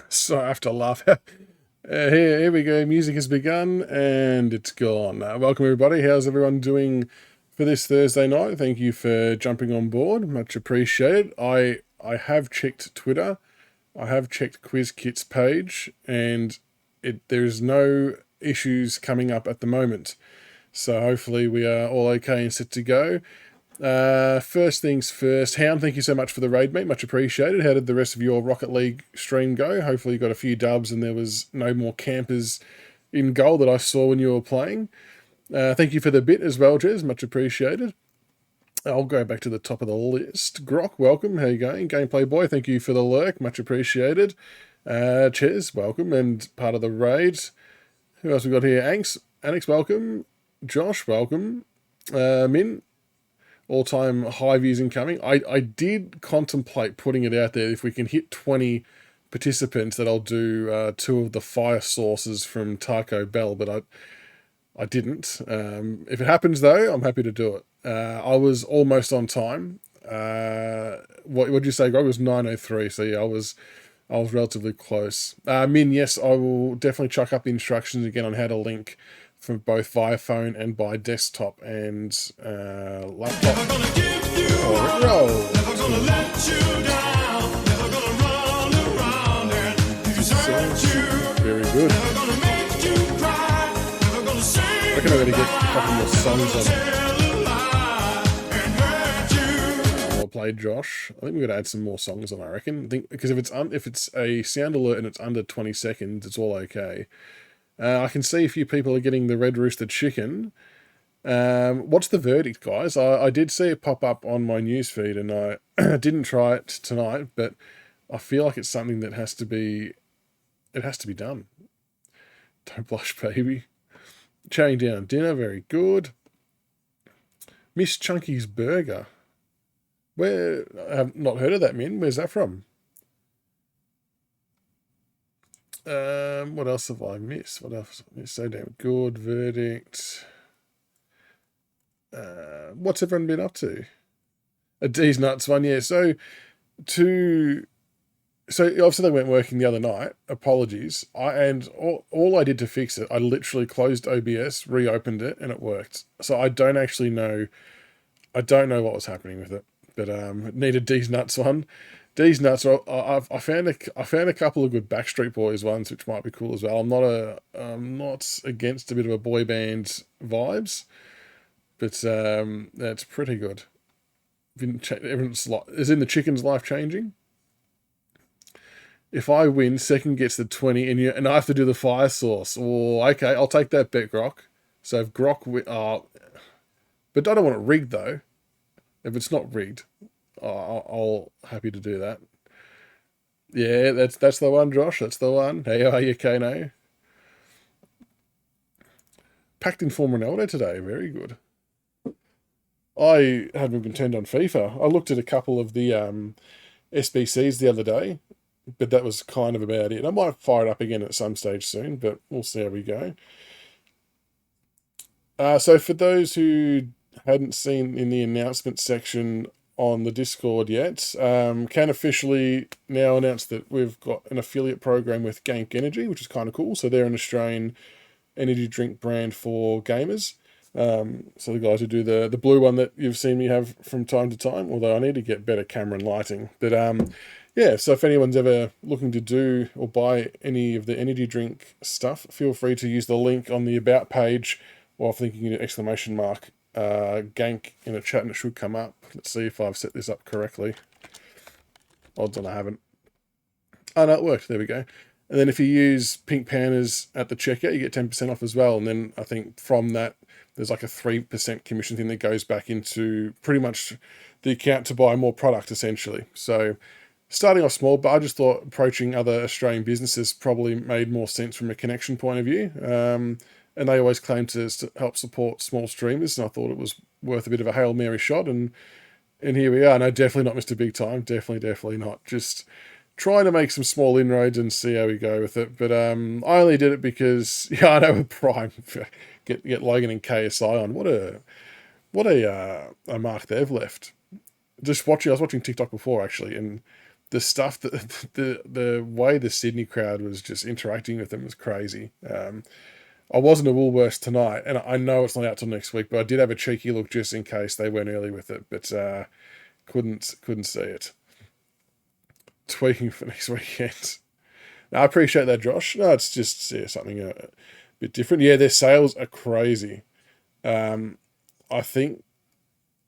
So I have to laugh. Here we go. Music has begun and it's gone. Welcome everybody. How's everyone doing for this Thursday night? Thank you for jumping on board. Much appreciated. I have checked Twitter. I have checked QuizKit's page, and there's no issues coming up at the moment. So hopefully we are all okay and set to go. First things first, Hound, thank you so much for the raid, mate. Much appreciated. How did the rest of your Rocket League stream go? Hopefully you got a few dubs and there was no more campers in goal that I saw when you were playing. Thank you for the bit as well, Jez. Much appreciated. I'll go back to the top of the list. Grok, welcome. How you going? Gameplay Boy, thank you for the lurk. Much appreciated. Chez, welcome, and part of the raid. Who else we got here? Annex, welcome. Josh, welcome. Min, all-time high views incoming. I did contemplate putting it out there. If we can hit 20 participants, that I'll do 2 of the fire sauces from Taco Bell, but I didn't. If it happens, though, I'm happy to do it. I was almost on time. What did you say, Greg? It was 9:03, so yeah, I was relatively close. Min, yes, I will definitely chuck up the instructions again on how to link from both via phone and by desktop and laptop. Never gonna give you up, never gonna let you down, never gonna run around and desert you. Very good. Never gonna make you cry, never gonna say I reckon I'm going to get a couple more songs on. I'll play Josh. I think we're going to add some more songs on, I reckon. I think because if it's a sound alert and it's under 20 seconds, it's all okay. I can see a few people are getting the red rooster chicken. What's the verdict, guys? I did see it pop up on my newsfeed, and I didn't try it tonight, but I feel like it's something that has to be done. Don't blush, baby. Chain down dinner, very good. Miss Chunky's Burger. I have not heard of that, Min. Where's that from? What else have I missed? What else have I missed? So damn good. Verdict. What's everyone been up to? A D's Nuts one, yeah. So obviously they weren't working the other night. Apologies. All I did to fix it, I literally closed OBS, reopened it, and it worked. So I don't actually know. I don't know what was happening with it, but needed D's Nuts one. D's Nuts. I found a couple of good Backstreet Boys ones, which might be cool as well. I'm not against a bit of a boy band vibes, but that's pretty good. Isn't the chicken's life changing? If I win, second gets the 20, and I have to do the fire sauce. Oh, okay, I'll take that bet, Grok. So if Grok but I don't want it rigged though. If it's not rigged, I'll happy to do that. Yeah, that's the one, Josh. That's the one. Hey, how are you, Kano? Packed in form Ronaldo today. Very good. I haven't been turned on FIFA. I looked at a couple of the SBCs the other day, but that was kind of about it. I might fire it up again at some stage soon, but we'll see how we go. So for those who hadn't seen in the announcement section on the Discord yet, can officially now announce that we've got an affiliate program with Gank Energy, which is kind of cool. So they're an Australian energy drink brand for gamers. So the guys who do the blue one that you've seen me have from time to time, although I need to get better camera and lighting. But yeah, so if anyone's ever looking to do or buy any of the energy drink stuff, feel free to use the link on the About page, or I think you can do exclamation mark Gank in a chat and it should come up. Let's see if I've set this up correctly. Odds on I haven't. Oh no, it worked. There we go. And then if you use Pink Pandas at the checkout, you get 10% off as well. And then I think from that, there's like a 3% commission thing that goes back into pretty much the account to buy more product, essentially. So starting off small, but I just thought approaching other Australian businesses probably made more sense from a connection point of view. And they always claim to help support small streamers, and I thought it was worth a bit of a Hail Mary shot. And here we are. No, definitely not Mr. Big Time. Definitely not. Just trying to make some small inroads and see how we go with it. But I only did it because, yeah, I know with Prime, get Logan and KSI on. What a mark they've left. I was watching TikTok before actually, and the stuff that the way the Sydney crowd was just interacting with them was crazy. I wasn't at Woolworths tonight, and I know it's not out till next week, but I did have a cheeky look just in case they went early with it, but couldn't see it. Tweaking for next weekend. No, I appreciate that, Josh. No, it's just something a bit different. Yeah, their sales are crazy. I think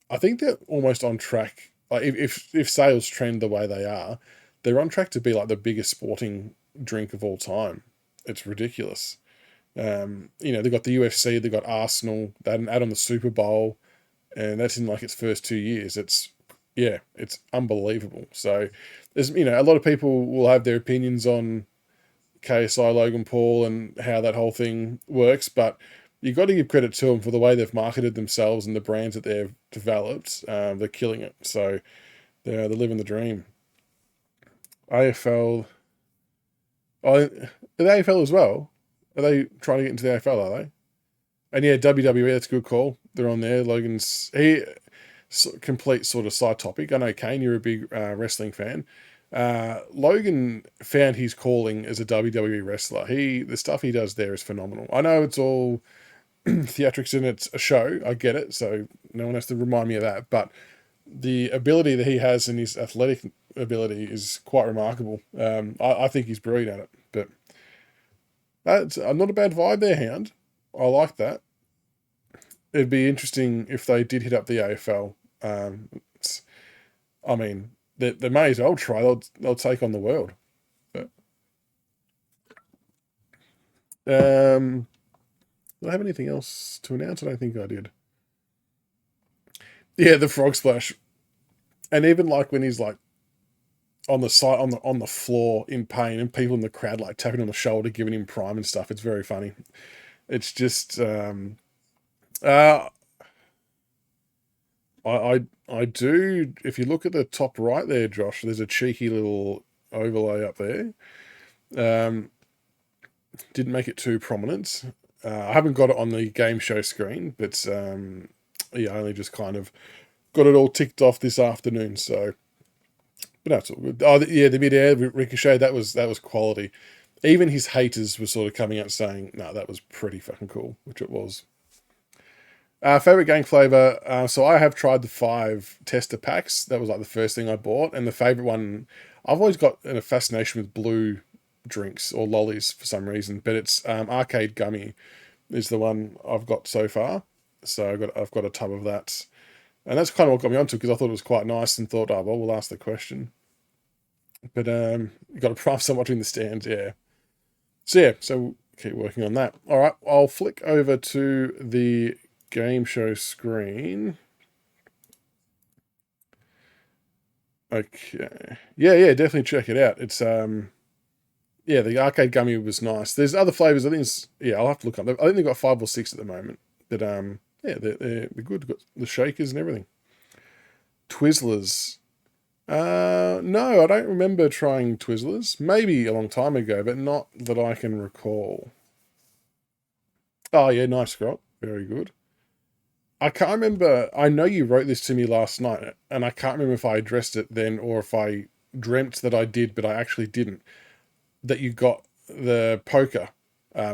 they're almost on track. Like if sales trend the way they are, they're on track to be like the biggest sporting drink of all time. It's ridiculous. They've got the UFC, they've got Arsenal, they had an ad on the Super Bowl, and that's in like its first 2 years. It's unbelievable. So there's a lot of people will have their opinions on KSI Logan Paul and how that whole thing works, but you've got to give credit to them for the way they've marketed themselves and the brands that they've developed. They're killing it. So they're living the dream. AFL. Oh, the AFL as well. Are they trying to get into the AFL, are they? And yeah, WWE, that's a good call. They're on there. Complete sort of side topic. I know, Kane, you're a big wrestling fan. Logan found his calling as a WWE wrestler. The stuff he does there is phenomenal. I know it's all theatrics and it's a show. I get it. So no one has to remind me of that. But the ability that he has and his athletic ability is quite remarkable. I think he's brilliant at it. But that's not a bad vibe there, Hound. I like that. It'd be interesting if they did hit up the AFL. They may as well try. They'll take on the world. But do I have anything else to announce? I don't think I did. Yeah, the frog splash, and even like when he's like on the side on the floor in pain, and people in the crowd like tapping on the shoulder, giving him prime and stuff. It's very funny. It's just I do. If you look at the top right there, Josh, there's a cheeky little overlay up there. Didn't make it too prominent. I haven't got it on the game show screen, but I only just kind of got it all ticked off this afternoon. So, but that's all good. Oh, yeah, the mid-air ricochet, that was quality. Even his haters were sort of coming out saying, "No, that was pretty fucking cool," which it was. Favorite game flavor. So I have tried the 5 tester packs. That was like the first thing I bought, and the favorite one. I've always got a fascination with blue drinks or lollies for some reason, but it's arcade gummy is the one I've got so far. So I've got a tub of that, and that's kind of what got me onto it because I thought it was quite nice and thought, oh well, we'll ask the question. But you got to prime so much in the stands, yeah. So we'll keep working on that. All right, I'll flick over to the game show screen. Okay. Yeah, definitely check it out. It's the arcade gummy was nice. There's other flavors. I think I'll have to look up. I think they've got 5 or 6 at the moment. But they're good. Got the shakers and everything. Twizzlers. No, I don't remember trying Twizzlers. Maybe a long time ago, but not that I can recall. Oh yeah, nice, Scott. Very good. I can't remember. I know you wrote this to me last night, and I can't remember if I addressed it then or if I dreamt that I did, but I actually didn't. That you got the poker.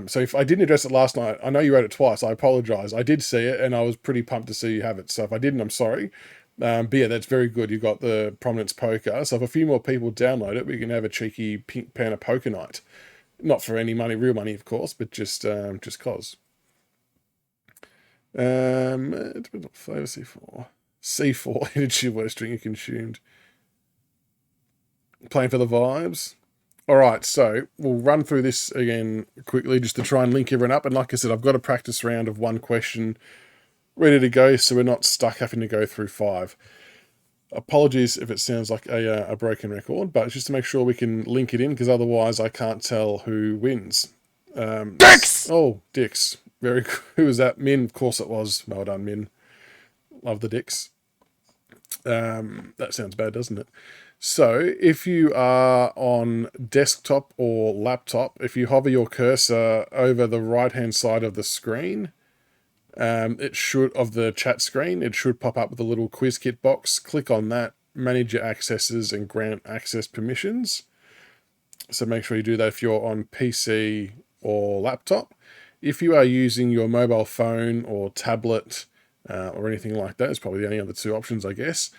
So if I didn't address it last night, I know you wrote it twice. I apologize. I did see it, and I was pretty pumped to see you have it. So if I didn't, I'm sorry. But yeah, that's very good. You got the Prominence Poker. So if a few more people download it, we can have a cheeky Pink Panda poker night. Not for any money, real money, of course, but just cause. It depends on flavor. C4 energy worst drink you consumed. Playing for the vibes. All right, so we'll run through this again quickly just to try and link everyone up. And like I said, I've got a practice round of 1 question ready to go, so we're not stuck having to go through 5. Apologies if it sounds like a broken record, but it's just to make sure we can link it in, because otherwise I can't tell who wins. Dicks! Oh, Dicks. Very good. Who was that? Min, of course it was. Well done, Min. Love the Dicks. That sounds bad, doesn't it? So if you are on desktop or laptop, if you hover your cursor over the right-hand side of the screen, of the chat screen, it should pop up with a little quiz kit box. Click on that, manage your accesses and grant access permissions. So make sure you do that if you're on PC or laptop. If you are using your mobile phone or tablet or anything like that, it's probably the only other two options, I guess.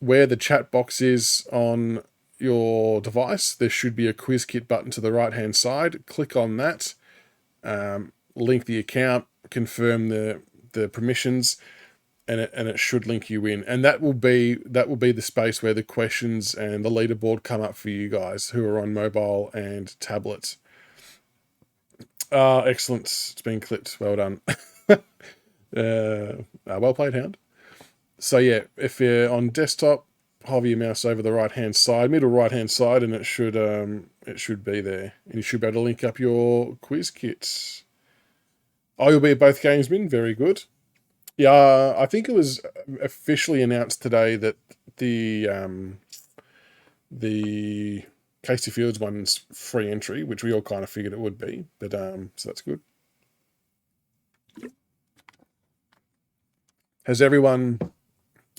Where the chat box is on your device, there should be a quiz kit button to the right hand side. Click on that, link the account, confirm the permissions, and it should link you in. And that will be the space where the questions and the leaderboard come up for you guys who are on mobile and tablets. Excellent. It's been clipped. Well done. Well played, Hound. So yeah, if you're on desktop, hover your mouse over the right-hand side, middle right-hand side, and it should be there. And you should be able to link up your quiz kits. Oh, you'll be at both games, Min. Very good. Yeah, I think it was officially announced today that the Casey Fields one's free entry, which we all kind of figured it would be. But so that's good. Has everyone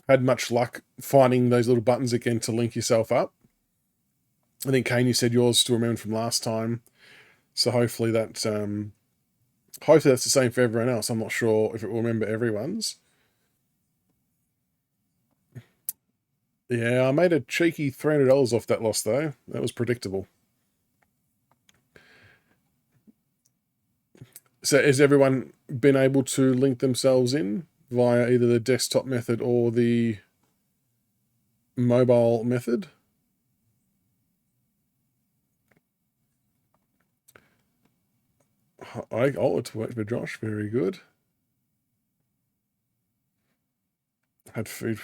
had much luck finding those little buttons again to link yourself up? I think, Kane, you said yours still remembered from last time. So hopefully that's the same for everyone else. I'm not sure if it will remember everyone's. Yeah, I made a cheeky $300 off that loss, though. That was predictable. So has everyone been able to link themselves in via either the desktop method or the mobile method? It's worked for Josh. Very good. Had food.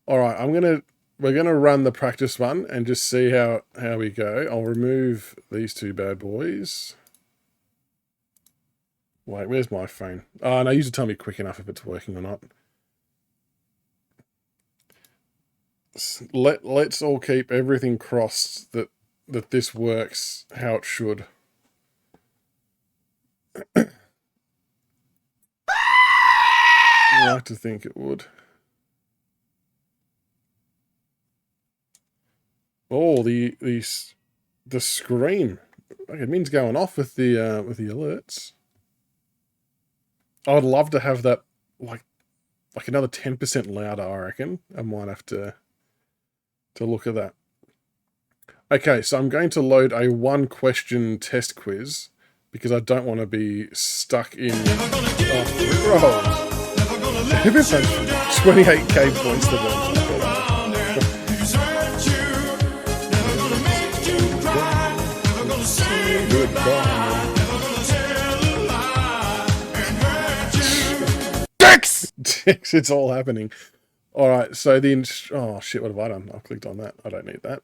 All right, we're gonna run the practice one and just see how we go. I'll remove these two bad boys. Wait, where's my phone? Oh, no, usually tell me quick enough if it's working or not. Let's all keep everything crossed that this works how it should. I like to think it would. Oh, the screen. Okay, it means going off with the alerts. I would love to have that like another 10% louder, I reckon. I might have to look at that. Okay, so I'm going to load a 1-question test quiz because I don't want to be stuck in rolls. This has 28k points to them. Dicks! It's all happening. All right, so oh shit, what have I done? I've clicked on that. I don't need that.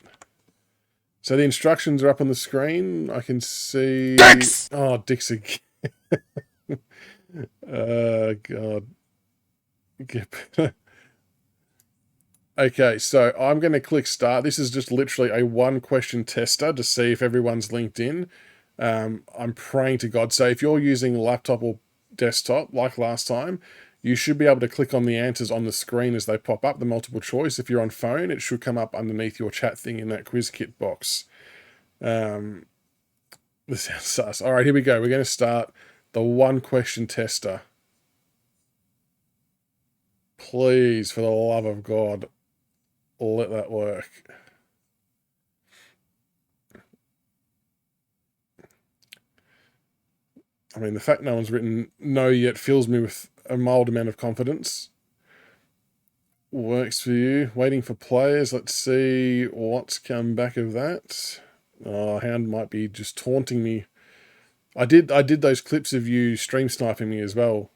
So the instructions are up on the screen. I can see. Dicks! Oh, dicks again. God. Okay, so I'm going to click start. This is just literally a 1-question tester to see if everyone's linked in. I'm praying to God. So if you're using laptop or desktop, like last time, you should be able to click on the answers on the screen as they pop up, the multiple choice. If you're on phone, it should come up underneath your chat thing in that quiz kit box. This sounds sus. All right, here we go. We're going to start the 1-question tester. Please, for the love of God, let that work. I mean, the fact no one's written no yet fills me with a mild amount of confidence. Works for you. Waiting for players. Let's see what's come back of that. Oh, Hound might be just taunting me. I did those clips of you stream sniping me as well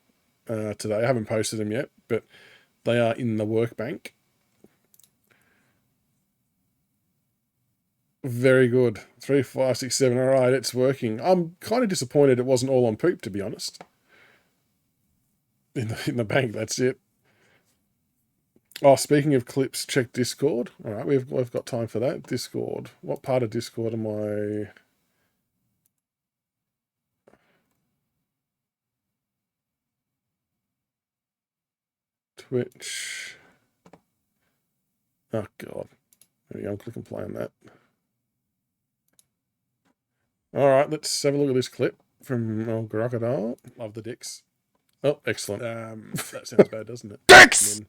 today. I haven't posted them yet, but they are in the workbank. Very good. 3, 5, 6, 7. All right, it's working. I'm kind of disappointed it wasn't all on poop, to be honest. In the bank, that's it. Oh, speaking of clips, check Discord. All right, we've got time for that. Discord. What part of Discord am I? Twitch. Oh, God. There we go. I'll click and play on that. All right, let's have a look at this clip from old Crocodile. Love the dicks. Oh, excellent. That sounds bad, doesn't it? Dicks!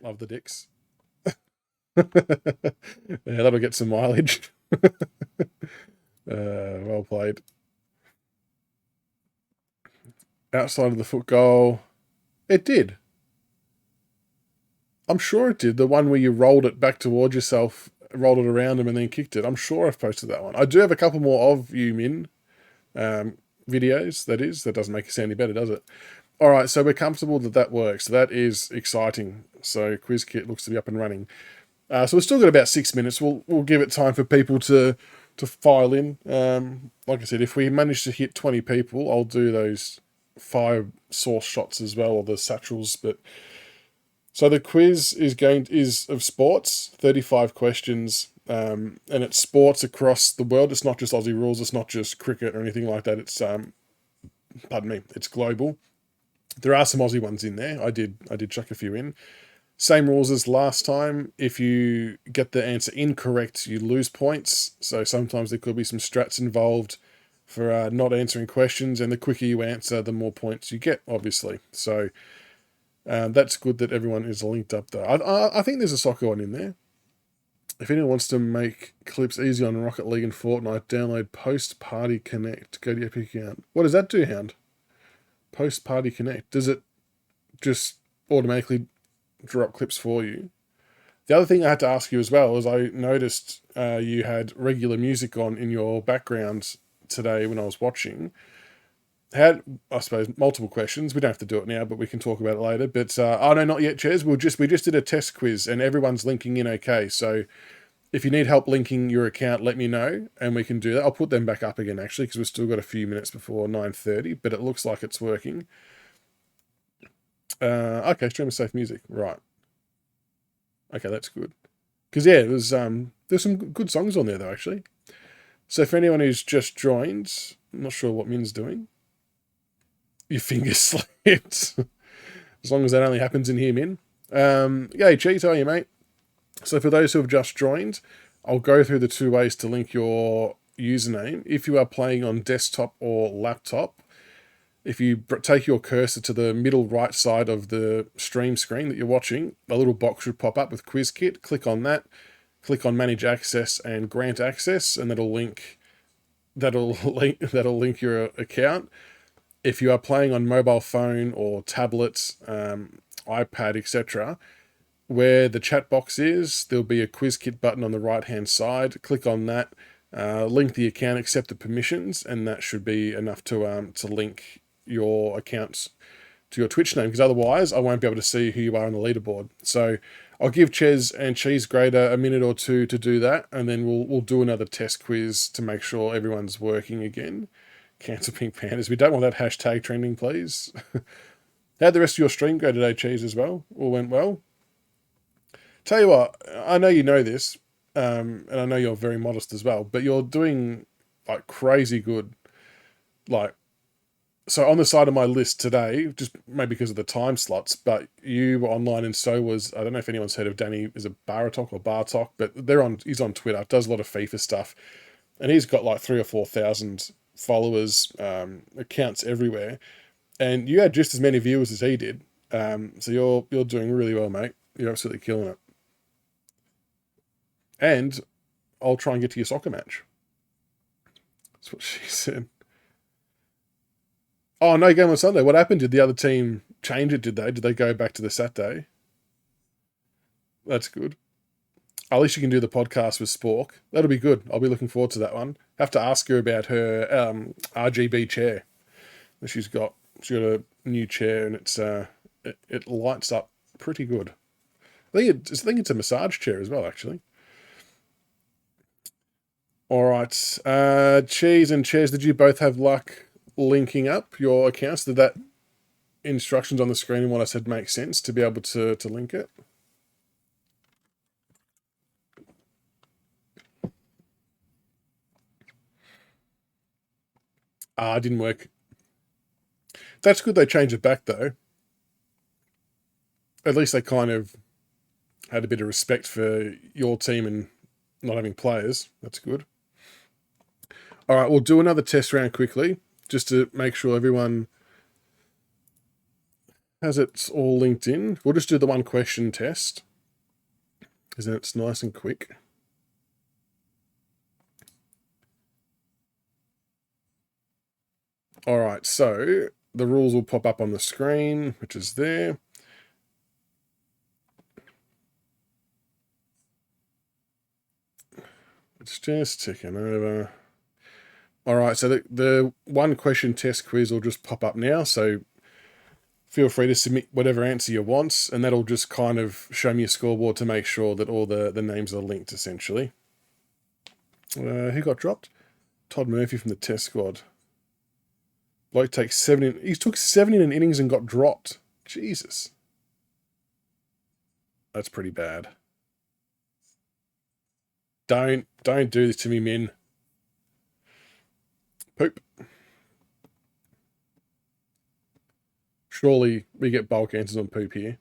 Love the dicks. Yeah, that'll get some mileage. Well played. Outside of the foot goal. It did. I'm sure it did. The one where you rolled it back towards yourself, rolled it around him, and then kicked it. I'm sure I've posted that one. I do have a couple more of you, Min, videos, that is. That doesn't make it sound any better, does it? All right, so we're comfortable that that works. That is exciting. So QuizKit looks to be up and running. So we've still got about 6 minutes. We'll give it time for people to file in. Like I said, if we manage to hit 20 people, I'll do those 5 source shots as well, or the satchels. But so the quiz is of sports, 35 questions, and it's sports across the world. It's not just Aussie rules. It's not just cricket or anything like that. It's pardon me, it's global. There are some Aussie ones in there. I did chuck a few in. Same rules as last time. If you get the answer incorrect, you lose points. So sometimes there could be some strats involved for not answering questions, and the quicker you answer, the more points you get, obviously. So that's good that everyone is linked up, though. I think there's a soccer one in there. If anyone wants to make clips easy on Rocket League and Fortnite, download Post Party Connect. Go to your Epic account. What does that do, Hound? Post Party Connect. Does it just automatically drop clips for you? The other thing I had to ask you as well is I noticed you had regular music on in your background today when I was watching. Had, I suppose, multiple questions. We don't have to do it now, but we can talk about it later. But oh no, not yet, Ches. We just did a test quiz and everyone's linking in okay. So if you need help linking your account, let me know and we can do that. I'll put them back up again actually because we've still got a few minutes before 9:30, but it looks like it's working. Okay, stream of safe music, right? Okay, that's good. Because yeah, there's some good songs on there though actually. So for anyone who's just joined, I'm not sure what Min's doing. Your finger slipped. As long as that only happens in here, Min. Yeah, Cheese, how are you, mate? So for those who have just joined, I'll go through the 2 ways to link your username. If you are playing on desktop or laptop, if you take your cursor to the middle right side of the stream screen that you're watching, a little box should pop up with QuizKit. Click on that. Click on Manage Access and Grant Access, and that'll link your account. If you are playing on mobile phone or tablet, iPad, etc., where the chat box is, there'll be a QuizKit button on the right-hand side. Click on that, link the account, accept the permissions, and that should be enough to link your accounts to your Twitch name, because otherwise I won't be able to see who you are on the leaderboard. So I'll give Ches and Cheese Grater a minute or two to do that, and then we'll do another test quiz to make sure everyone's working again. Cancel Pink Pandas. We don't want that hashtag trending, please. How'd the rest of your stream go today, Cheese, as well? All went well? Tell you what, I know you know this, and I know you're very modest as well, but you're doing like crazy good. Like, so on the side of my list today, just maybe because of the time slots, but you were online and so was, I don't know if anyone's heard of Danny, is it Baratok or Bartok, but he's on Twitter, does a lot of FIFA stuff, and he's got like 3,000 or 4,000 followers, accounts everywhere, and you had just as many viewers as he did. So you're doing really well, mate. You're absolutely killing it. And I'll try and get to your soccer match. That's what she said. Oh, no game on Sunday. What happened? Did the other team change it, did they? Did they go back to the Saturday? That's good. At least you can do the podcast with Spork. That'll be good. I'll be looking forward to that one. Have to ask her about her RGB chair that she's got. She's got a new chair and it lights up pretty good. I think it's a massage chair as well, actually. All right. Cheese and Chairs, did you both have luck linking up your accounts? Did that instructions on the screen and what I said make sense to be able to link it? It didn't work. That's good they changed it back, though. At least they kind of had a bit of respect for your team and not having players. That's good. All right, we'll do another test round quickly, just to make sure everyone has it all linked in. We'll just do the one question test, because then it's nice and quick. All right, so the rules will pop up on the screen, which is there. It's just ticking over. All right, so the one question test quiz will just pop up now, so feel free to submit whatever answer you want, and that'll just kind of show me a scoreboard to make sure that all the names are linked, essentially. Who got dropped? Todd Murphy from the test squad. Bloke takes 7 he took 7 in an innings and got dropped. Jesus. That's pretty bad. Don't do this to me, Min. Poop. Surely we get bulk answers on poop here.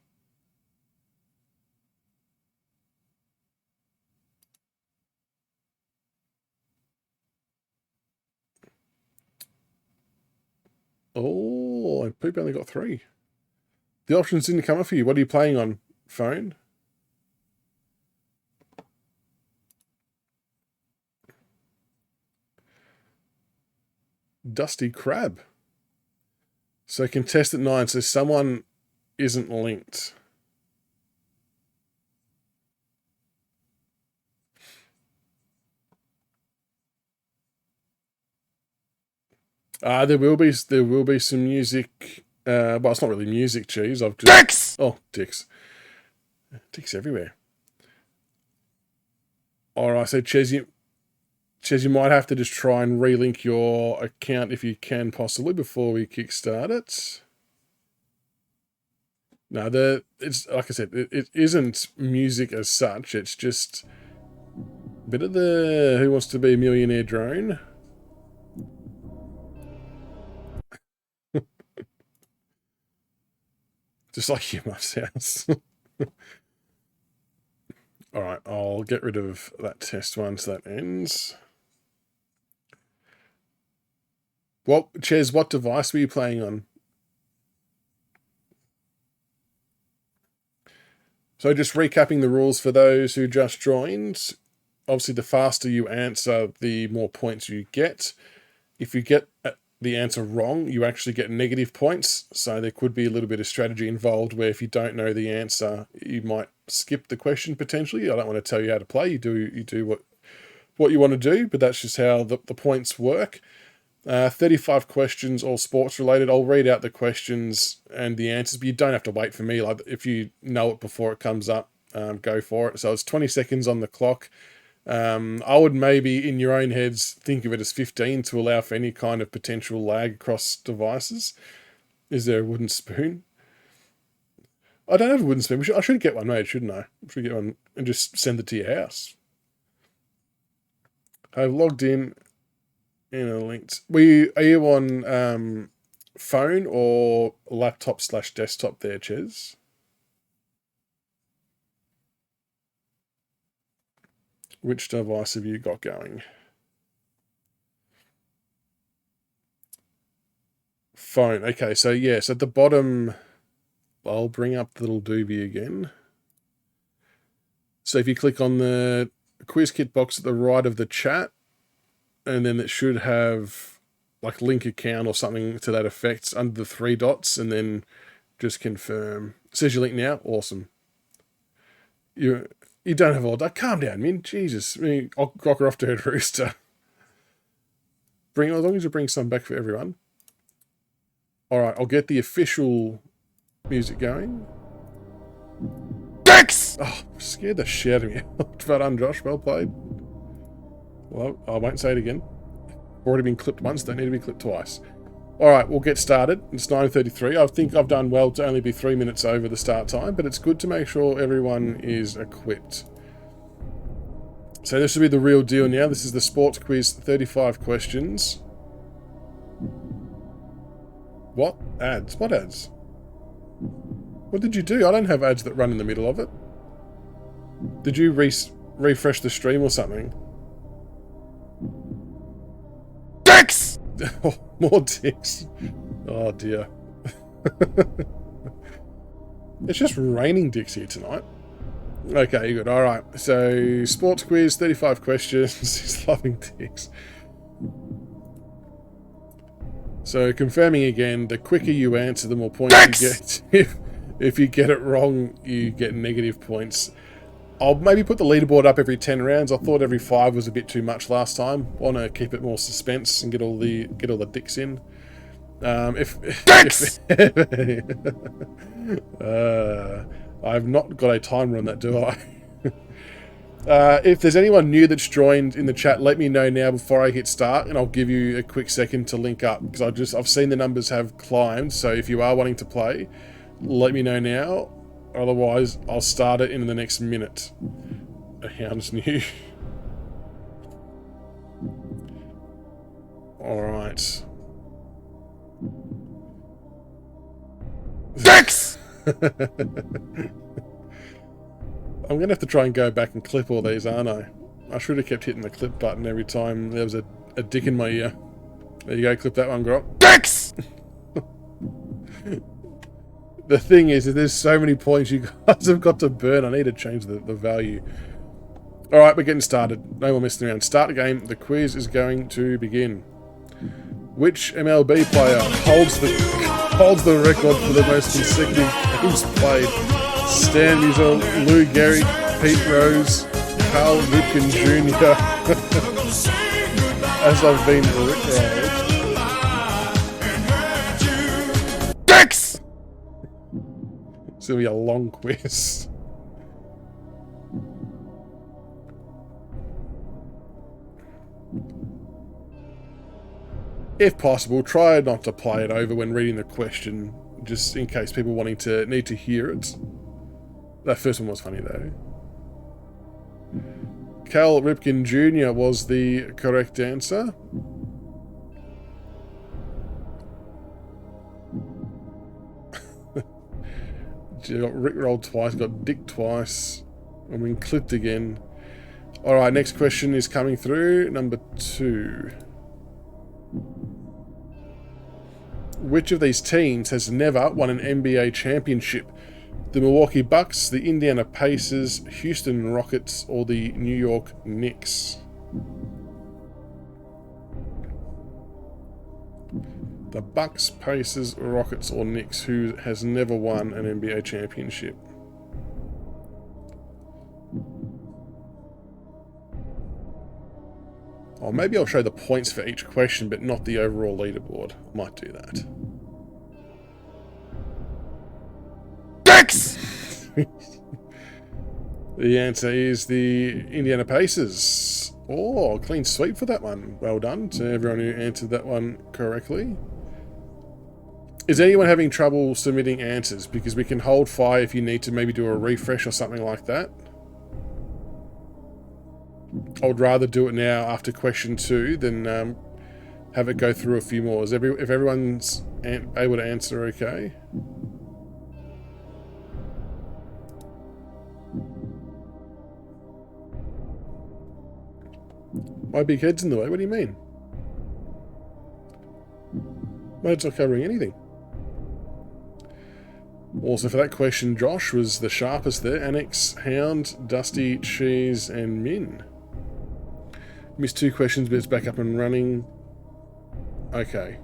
Oh, and poop only got 3. The options didn't come up for you. What are you playing on? Phone? Dusty Crab. So contestant 9, so someone isn't linked. There will be some music. Well, it's not really music, cheese. I've just dicks. Oh, dicks. Dicks everywhere. All right, so Ches, you might have to just try and relink your account if you can, possibly, before we kickstart it. No, it's like I said, it isn't music as such. It's just a bit of the Who Wants to Be a Millionaire drone. Just like your mum's house. All right, I'll get rid of that test once that ends. Well, Ches, what device were you playing on? So just recapping the rules for those who just joined. Obviously, the faster you answer, the more points you get. If you get the answer wrong, you actually get negative points. So there could be a little bit of strategy involved where if you don't know the answer, you might skip the question potentially. I don't want to tell you how to play. You do what you want to do, but that's just how the points work. 35 questions, all sports related. I'll read out the questions and the answers, but you don't have to wait for me. Like if you know it before it comes up, go for it. So it's 20 seconds on the clock. I would maybe in your own heads think of it as 15 to allow for any kind of potential lag across devices. Is there a wooden spoon? I don't have a wooden spoon. I should get one made, shouldn't I? I should get one and just send it to your house. I've logged in and a linked. Are you on phone or laptop/desktop there, Ches? Which device have you got going? Phone. Okay, so yes, at the bottom, I'll bring up the little doobie again. So if you click on the quiz kit box at the right of the chat, and then it should have like link account or something to that effect under the 3 dots, and then just confirm. It says your link now. Awesome. You don't have all that. Calm down, Min. Jesus. I'll rock her off to her rooster. As long as you bring some back for everyone. All right, I'll get the official music going. Dicks! Oh, scared the shit out of me. Well done, Josh. Well played. Well, I won't say it again. Already been clipped once, don't need to be clipped twice. All right, we'll get started. It's 9:33. I think I've done well to only be 3 minutes over the start time, but it's good to make sure everyone is equipped. So this will be the real deal now. This is the sports quiz, 35 questions. What? Ads? What ads? What did you do? I don't have ads that run in the middle of it. Did you refresh the stream or something? Dicks! Oh, more dicks. Oh dear. It's just raining dicks here tonight. Okay, good. All right. So, sports quiz, 35 questions. He's loving dicks. So, confirming again, the quicker you answer, the more points dicks! you get. If you get it wrong, you get negative points. I'll maybe put the leaderboard up every 10 rounds. I thought every 5 was a bit too much last time. Want to keep it more suspense and get all the dicks in. Dicks! I've not got a timer on that, do I? If there's anyone new that's joined in the chat, let me know now before I hit start, and I'll give you a quick second to link up, because I've seen the numbers have climbed. So if you are wanting to play, let me know now. Otherwise, I'll start it in the next minute. A hound's new. All right. Dicks! I'm going to have to try and go back and clip all these, aren't I? I should have kept hitting the clip button every time there was a dick in my ear. There you go, clip that one, Grok. Dicks! The thing is, there's so many points you guys have got to burn. I need to change the value. Alright, we're getting started. No more messing around. Start the game. The quiz is going to begin. Which MLB player holds the record for the most consecutive games played? Stan Musial, Lou Gehrig, Pete Rose, Carl Ripken Jr. As I've been rickrolled. Dicks! It's going to be a long quiz. If possible, try not to play it over when reading the question, just in case people need to hear it. That first one was funny though. Cal Ripken Jr. was the correct answer. Got rickrolled twice, got dicked twice, and been clipped again. Alright, next question is coming through. Number 2. Which of these teams has never won an NBA championship? The Milwaukee Bucks, the Indiana Pacers, Houston Rockets, or the New York Knicks? The Bucks, Pacers, Rockets, or Knicks, who has never won an NBA championship? Or maybe I'll show the points for each question, but not the overall leaderboard. I might do that. Dicks! The answer is the Indiana Pacers. Oh, clean sweep for that one. Well done to everyone who answered that one correctly. Is anyone having trouble submitting answers? Because we can hold fire if you need to maybe do a refresh or something like that. I would rather do it now after question 2 than have it go through a few more. If everyone's able to answer okay. My big head's in the way. What do you mean? My head's not covering anything. Also, for that question, Josh was the sharpest there. Annex, Hound, Dusty, Cheese, and Min. Missed 2 questions, but it's back up and running. Okay.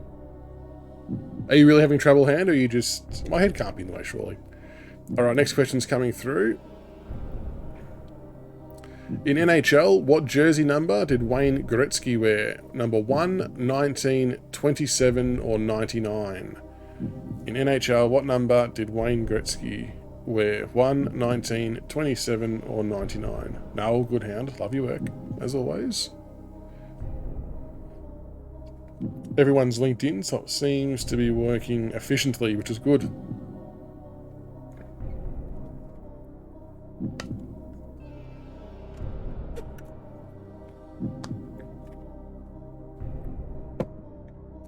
Are you really having trouble, Hand, or are you just... My head can't be in the way, surely. Alright, next question's coming through. In NHL, what jersey number did Wayne Gretzky wear? Number 1, 19, 27, or 99? In NHL, what number did Wayne Gretzky wear? 1, 19, 27, or 99? No, good, Hound. Love your work, as always. Everyone's linked in, so it seems to be working efficiently, which is good.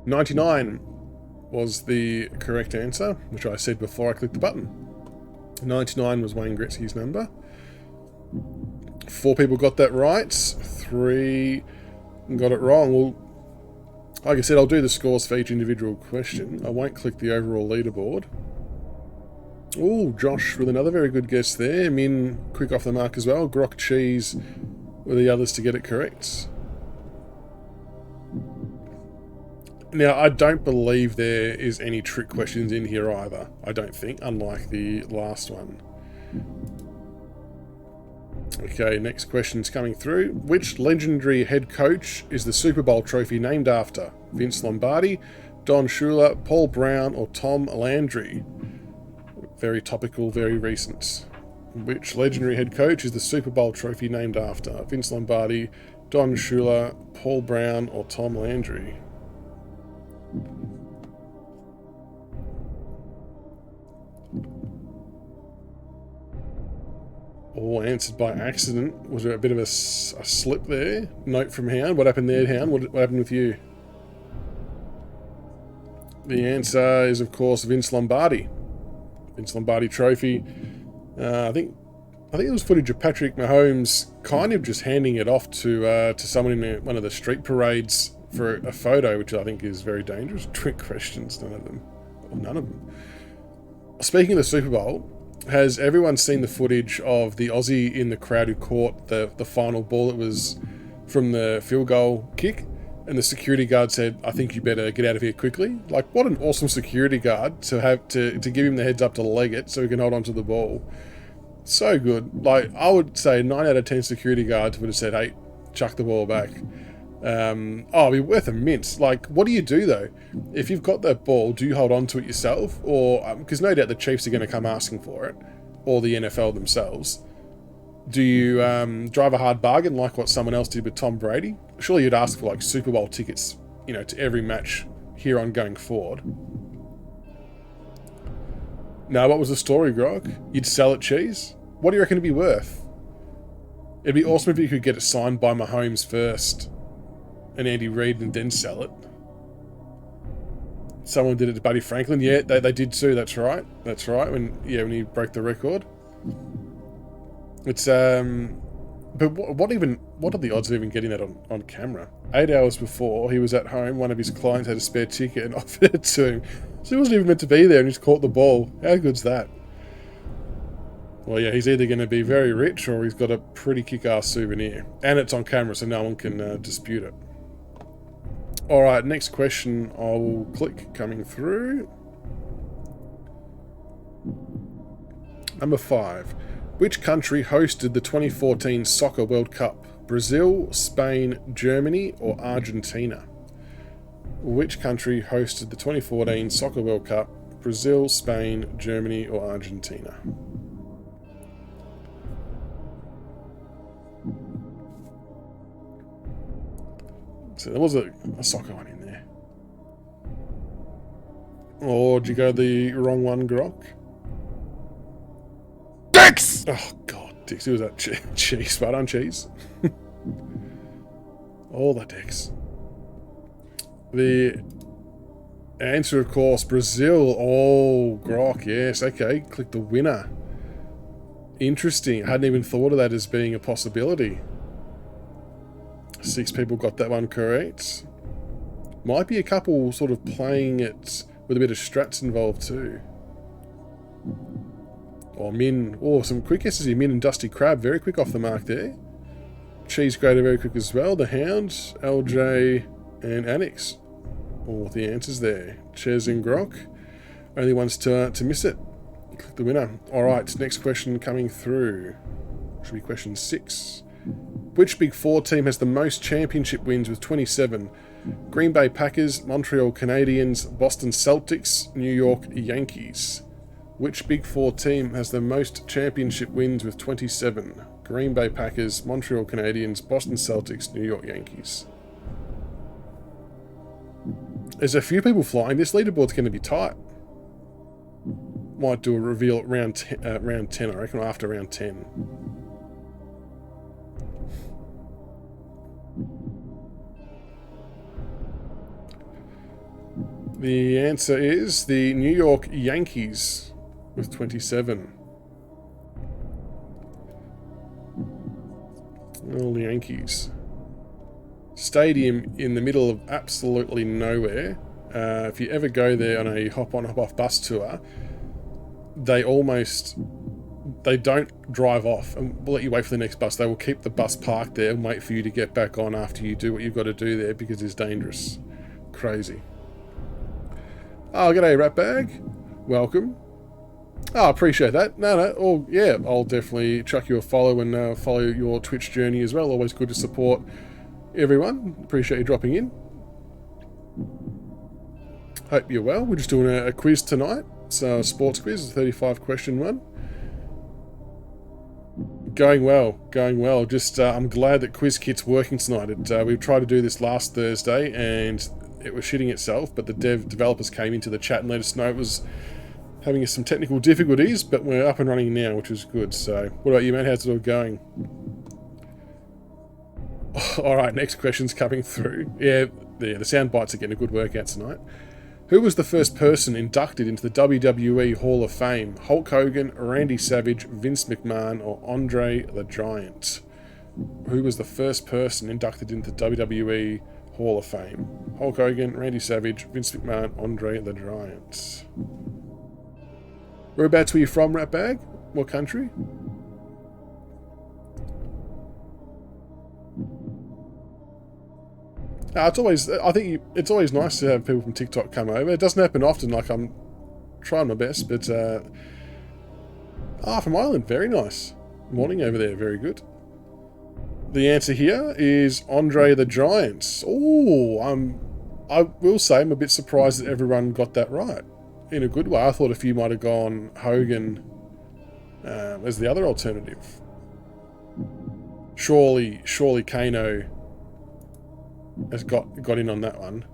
$99 was the correct answer, which I said before I clicked the button. 99 was Wayne Gretzky's number. 4 people got that right. 3 got it wrong. Well, like I said, I'll do the scores for each individual question. I won't click the overall leaderboard. Oh, Josh with another very good guess there. Min, quick off the mark as well. Grok, Cheese were the others to get it correct. Now, I don't believe there is any trick questions in here either. I don't think, unlike the last one. Okay, next question's coming through. Which legendary head coach is the Super Bowl trophy named after? Vince Lombardi, Don Shula, Paul Brown, or Tom Landry? Very topical, very recent. Which legendary head coach is the Super Bowl trophy named after? Vince Lombardi, Don Shula, Paul Brown, or Tom Landry? All answered by accident. Was there a bit of a slip there? Note from Hound. What happened there, Hound? What happened with you? The answer is, of course, Vince Lombardi. Vince Lombardi trophy. I think it was footage of Patrick Mahomes kind of just handing it off to someone in one of the street parades for a photo, which I think is very dangerous. Trick questions, none of them. Speaking of the Super Bowl, has everyone seen the footage of the Aussie in the crowd who caught the final ball that was from the field goal kick? And the security guard said, "I think you better get out of here quickly." Like, what an awesome security guard to have to give him the heads up to leg it so he can hold on to the ball. So good. Like, I would say 9 out of 10 security guards would have said, "Hey, chuck the ball back." It'd be worth a mint. Like, what do you do though? If you've got that ball, do you hold on to it yourself? Or, because no doubt the Chiefs are going to come asking for it, or the NFL themselves. Do you drive a hard bargain like what someone else did with Tom Brady? Surely you'd ask for like Super Bowl tickets, to every match here on going forward. Now, what was the story, Grog? You'd sell it, Cheese? What do you reckon it'd be worth? It'd be awesome if you could get it signed by Mahomes first and Andy Reid and then sell it. Someone did it to Buddy Franklin. Yeah, they did too. That's right. When he broke the record. It's but what are the odds of even getting that on camera? 8 hours before he was at home, one of his clients had a spare ticket and offered it to him. So he wasn't even meant to be there and he's caught the ball. How good's that? Well, yeah, he's either going to be very rich or he's got a pretty kick-ass souvenir. And it's on camera, so no one can dispute it. Alright, next question I'll click coming through. Number 5. Which country hosted the 2014 Soccer World Cup? Brazil, Spain, Germany, or Argentina? Which country hosted the 2014 Soccer World Cup? Brazil, Spain, Germany, or Argentina? So there was a soccer one in there. Or did you go the wrong one, Grok? Dicks! Oh, God, dicks. Who was that? Cheese. Spot on cheese. All the dicks. The answer, of course, Brazil. Oh, Grok, yes. Okay, click the winner. Interesting. I hadn't even thought of that as being a possibility. 6 people got that one correct. Might be a couple sort of playing it with a bit of strats involved too. Or Min. Oh, some quick guesses here. Min and Dusty Crab. Very quick off the mark there. Cheese Grater very quick as well. The Hound, LJ, and Annex. All the answers there. Ches and Grok. Only ones to miss it. Click the winner. Alright, next question coming through. Should be question 6. Which Big Four team has the most championship wins with 27? Green Bay Packers, Montreal Canadiens, Boston Celtics, New York Yankees. Which Big Four team has the most championship wins with 27? Green Bay Packers, Montreal Canadiens, Boston Celtics, New York Yankees. There's a few people flying. This leaderboard's going to be tight. Might do a reveal at round 10, I reckon, after round 10. The answer is the New York Yankees with 27. All the Yankees. Stadium in the middle of absolutely nowhere. If you ever go there on a hop-on, hop-off bus tour, they don't drive off and let you wait for the next bus. They will keep the bus parked there and wait for you to get back on after you do what you've got to do there because it's dangerous. Crazy. Oh, g'day, Ratbag. Welcome. Oh, appreciate that. No. Yeah, I'll definitely chuck you a follow and follow your Twitch journey as well. Always good to support everyone. Appreciate you dropping in. Hope you're well. We're just doing a quiz tonight. It's a sports quiz, a 35 question one. Going well. Just I'm glad that Quiz Kit's working tonight. We tried to do this last Thursday and it was shitting itself, but the developers came into the chat and let us know it was having some technical difficulties, but we're up and running now, which is good. So, what about you, man? How's it all going? All right, next question's coming through. Yeah, the sound bites are getting a good workout tonight. Who was the first person inducted into the WWE Hall of Fame? Hulk Hogan, Randy Savage, Vince McMahon, or Andre the Giant? Who was the first person inducted into the WWE Hall of Fame? Hulk Hogan, Randy Savage, Vince McMahon, Andre the Giant. Whereabouts were you from, Ratbag? What country? It's always nice to have people from TikTok come over. It doesn't happen often, like I'm trying my best, but from Ireland, very nice. Morning over there, very good. The answer here is Andre the Giant. I will say I'm a bit surprised that everyone got that right. In a good way. I thought a few might have gone Hogan as the other alternative. Surely Kano has got in on that one.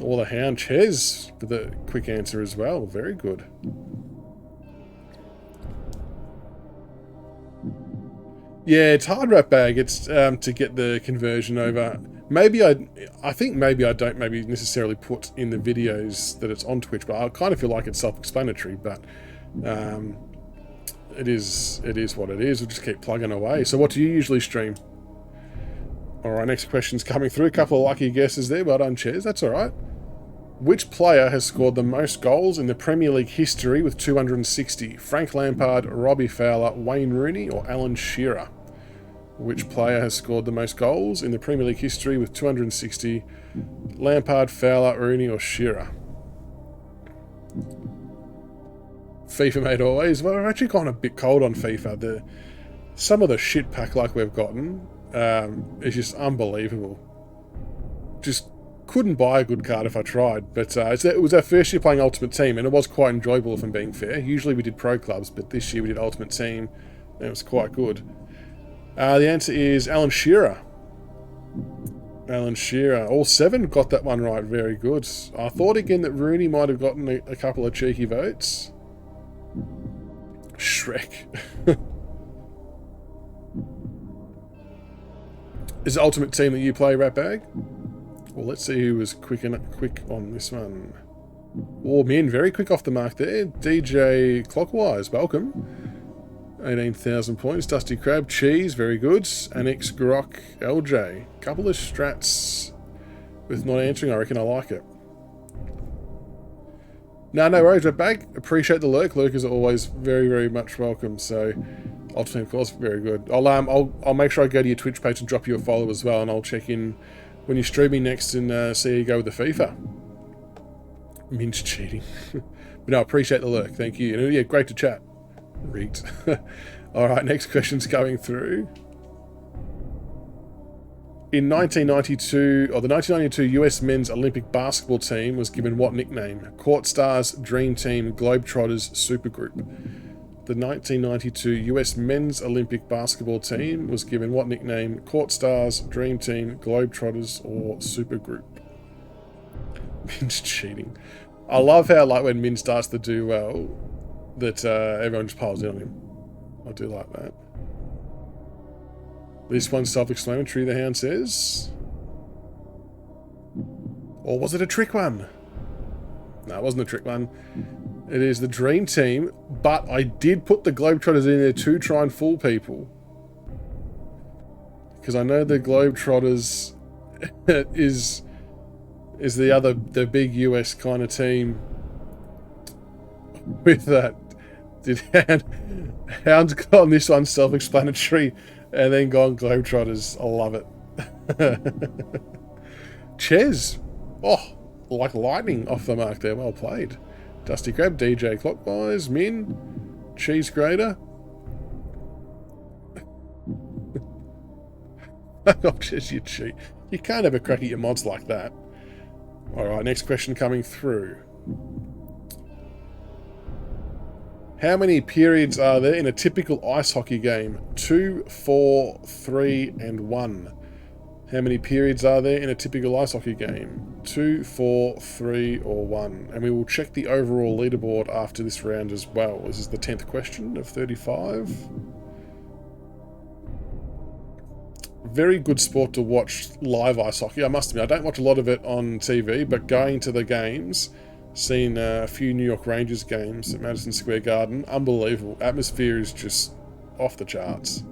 Or the Hound Ches for the quick answer as well. Very good. Yeah, it's hard, Ratbag. It's to get the conversion over. I think maybe I don't necessarily put in the videos that it's on Twitch, but I kind of feel like it's self-explanatory, but it is what it is. We'll just keep plugging away. So what do you usually stream? Alright, next question's coming through. A couple of lucky guesses there. Well done, Chairs. That's alright. Which player has scored the most goals in the Premier League history with 260? Frank Lampard, Robbie Fowler, Wayne Rooney, or Alan Shearer? Which player has scored the most goals in the Premier League history with 260? Lampard, Fowler, Rooney, or Shearer? FIFA, mate, always. Well, I've actually gone a bit cold on FIFA. Some of the shit pack like we've gotten is just unbelievable. Just couldn't buy a good card if I tried. But it was our first year playing Ultimate Team, and it was quite enjoyable, if I'm being fair. Usually we did Pro Clubs, but this year we did Ultimate Team, and it was quite good. The answer is Alan Shearer. Alan Shearer. All 7 got that one right. Very good. I thought again that Rooney might have gotten a couple of cheeky votes. Shrek. Is the Ultimate Team that you play, Ratbag? Well, let's see who was quick on this one. Oh, Min, very quick off the mark there. DJ Clockwise, welcome. 18,000 points. Dusty Crab, Cheese, very good. Annex Grok, LJ. Couple of strats with not answering. I reckon I like it. No worries, Ratbag. Appreciate the lurk. Lurk is always very, very much welcome. So, Ultimate, of course, very good. I'll make sure I go to your Twitch page and drop you a follow as well, and I'll check in when you're streaming next and see how you go with the FIFA. Min's cheating. But no, I appreciate the lurk. Thank you. And yeah, great to chat. Rigged. Alright, next question's going through. In 1992, the 1992 US men's Olympic basketball team was given what nickname? Court Stars, Dream Team, Globetrotters, Supergroup. The 1992 US men's Olympic basketball team was given what nickname? Court Stars, Dream Team, Globetrotters, or Supergroup? Min's cheating. I love how, like, when Min starts to do well, that everyone just piles in on him. I do like that. This one's self-explanatory, the Hound says. Or was it a trick one? No, it wasn't a trick one. It is the Dream Team, but I did put the Globetrotters in there to try and fool people. Because I know the Globetrotters is the big US kind of team with that. Did Hound's gone this one self-explanatory and then gone Globetrotters. I love it. Ches. Oh, like lightning off the mark there. Well played. Dusty Crab, DJ Clockwise, Min, Cheese Grater. Oh, Ches, you cheat. You can't have a crack at your mods like that. Alright, next question coming through. How many periods are there in a typical ice hockey game? 2, 4, 3, and 1. How many periods are there in a typical ice hockey game? 2, 4, 3, or 1. And we will check the overall leaderboard after this round as well. This is the 10th question of 35. Very good sport to watch live ice hockey. I must admit, I don't watch a lot of it on TV, but going to the games, seen a few New York Rangers games at Madison Square Garden, unbelievable. Atmosphere is just off the charts.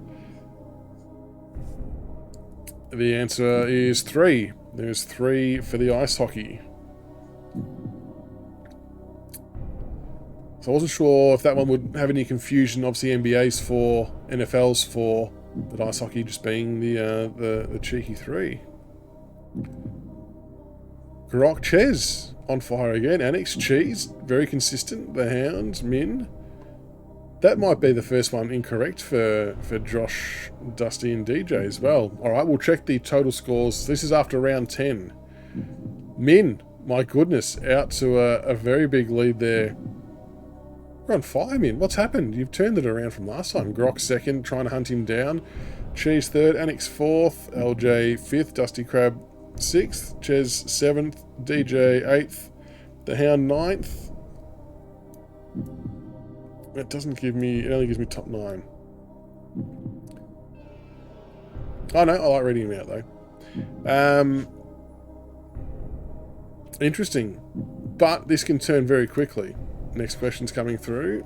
The answer is 3. There's 3 for the ice hockey. So I wasn't sure if that one would have any confusion. Obviously NBA's 4, NFL's 4, but ice hockey just being the cheeky 3. Grok Ches on fire again. Annex Cheese, very consistent. The Hound, Min. That might be the first one incorrect for Josh, Dusty, and DJ as well. Alright, we'll check the total scores. This is after round 10. Min, my goodness, out to a very big lead there. We're on fire, Min. What's happened? You've turned it around from last time. Grok second, trying to hunt him down. Cheese third, Annex fourth, LJ fifth, Dusty Crab sixth, Ches seventh, DJ eighth, the Hound ninth. It doesn't give me, it only gives me top 9. Oh no, I like reading them out though. Interesting. But this can turn very quickly. Next question's coming through.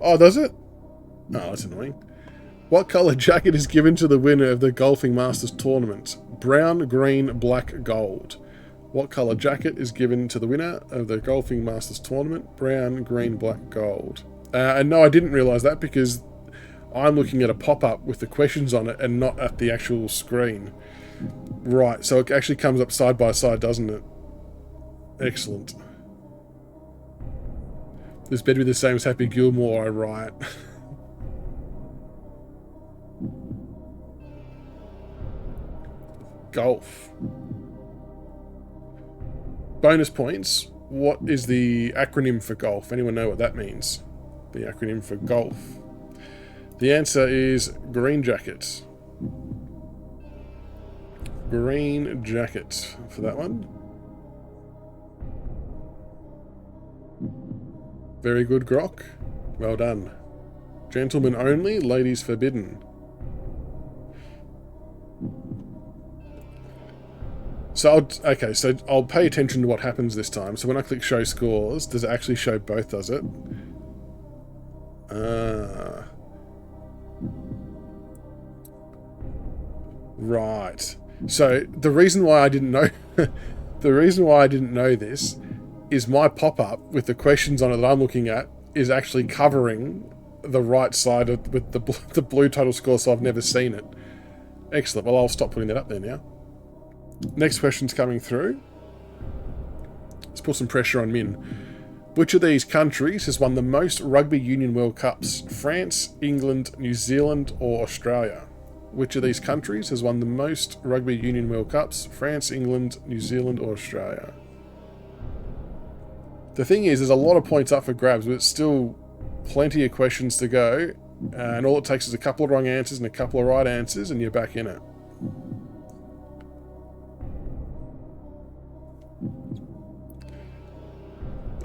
Oh, does it? Oh, that's annoying. What colour jacket is given to the winner of the Golfing Masters tournament? Brown, green, black, gold. What colour jacket is given to the winner of the Golfing Masters tournament? Brown, green, black, gold. And no, I didn't realise that because I'm looking at a pop-up with the questions on it and not at the actual screen. Right, so it actually comes up side by side, doesn't it? Excellent. This better be the same as Happy Gilmore, I write. Golf. Bonus points. What is the acronym for golf? Anyone know what that means? The acronym for golf. The answer is green jacket. Green jacket for that one. Very good, Grok. Well done. Gentlemen only, ladies forbidden. So I'll pay attention to what happens this time. So when I click show scores, does it actually show both, does it? Right. So the reason why I didn't know this is my pop-up with the questions on it that I'm looking at is actually covering the right side with the blue total score, so I've never seen it. Excellent. Well, I'll stop putting that up there now. Next question's coming through. Let's put some pressure on Min. Which of these countries has won the most Rugby Union World Cups? France, England, New Zealand, or Australia? Which of these countries has won the most Rugby Union World Cups? France, England, New Zealand, or Australia? The thing is, there's a lot of points up for grabs, but it's still plenty of questions to go. And all it takes is a couple of wrong answers and a couple of right answers, and you're back in it.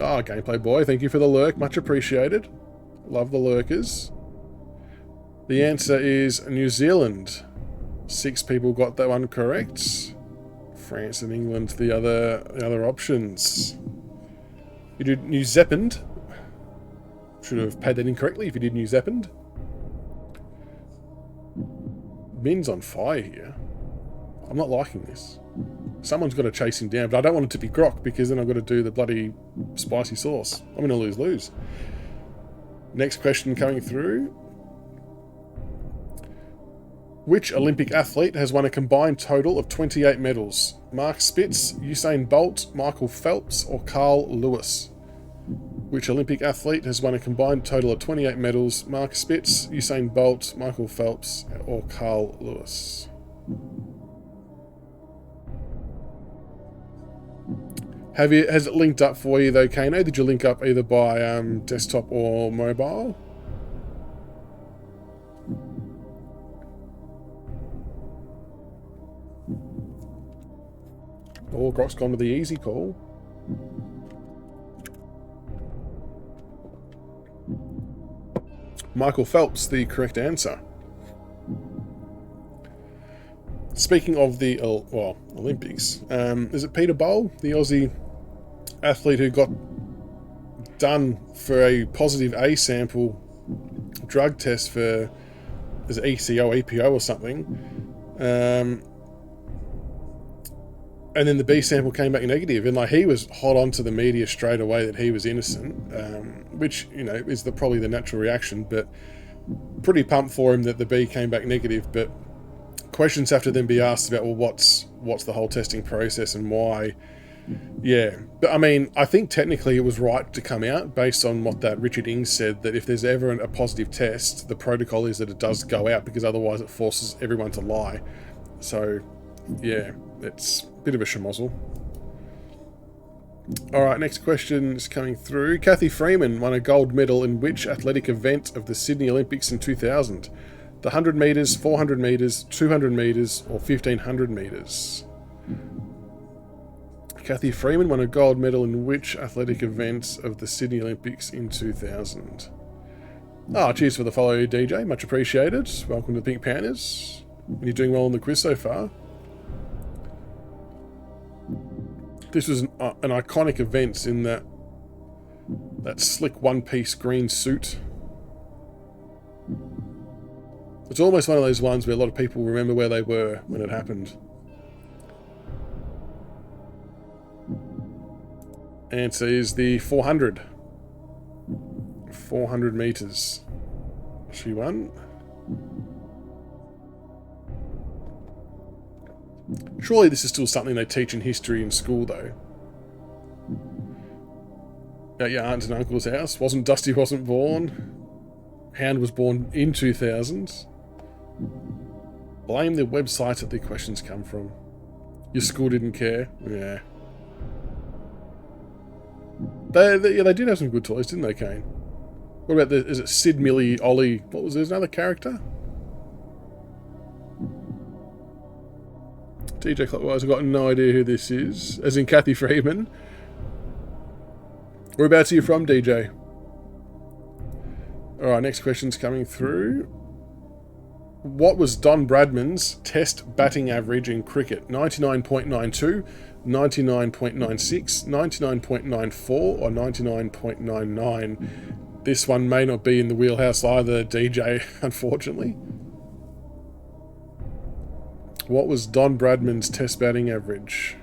Oh, Gameplay Boy, thank you for the lurk. Much appreciated. Love the lurkers. The answer is New Zealand. 6 people got that one correct. France and England, the other options. You did New Zealand. Should have paid that incorrectly if you did New Zealand. Min's on fire here. I'm not liking this. Someone's got to chase him down, but I don't want it to be Grok because then I've got to do the bloody spicy sauce. I'm going to lose-lose. Next question coming through. Which Olympic athlete has won a combined total of 28 medals? Mark Spitz, Usain Bolt, Michael Phelps, or Carl Lewis? Which Olympic athlete has won a combined total of 28 medals? Mark Spitz, Usain Bolt, Michael Phelps, or Carl Lewis? Has it linked up for you though, Kano? Did you link up either by desktop or mobile? Oh, Grok's gone to the easy call. Michael Phelps, the correct answer. Speaking of the Olympics, is it Peter Bowl, the Aussie athlete who got done for a positive A sample drug test for, is it ECO, EPO or something, and then the B sample came back negative, and like he was hot onto the media straight away that he was innocent, which is probably the natural reaction, but pretty pumped for him that the B came back negative. But questions have to then be asked about, well, what's the whole testing process and why? Yeah, but I mean, I think technically it was right to come out based on what that Richard Ings said, that if there's ever a positive test, the protocol is that it does go out because otherwise it forces everyone to lie. So, yeah, it's a bit of a schmozzle. Alright, next question is coming through. Kathy Freeman won a gold medal in which athletic event of the Sydney Olympics in 2000? The 100 metres, 400 metres, 200 metres, or 1500 metres? Kathy Freeman won a gold medal in which athletic events of the Sydney Olympics in 2000? Cheers for the follow, DJ. Much appreciated. Welcome to the Pink Panthers. You're doing well on the quiz so far. This was an iconic event in that slick one-piece green suit. It's almost one of those ones where a lot of people remember where they were when it happened. Answer is the 400. 400 metres. She won. Surely this is still something they teach in history in school, though. At your aunt and uncle's house. Dusty wasn't born. Hound was born in 2000. Blame the website that the questions come from. Your school didn't care. Yeah. They did have some good toys, didn't they, Kane? What about is it Sid, Millie, Ollie? What was there's another character? DJ Clockwise, I've got no idea who this is. As in Kathy Freeman. Whereabouts are you from, DJ? Alright, next question's coming through. What was Don Bradman's test batting average in cricket? 99.92, 99.96, 99.94, or 99.99? This one may not be in the wheelhouse either, DJ, unfortunately. What was Don Bradman's test batting average?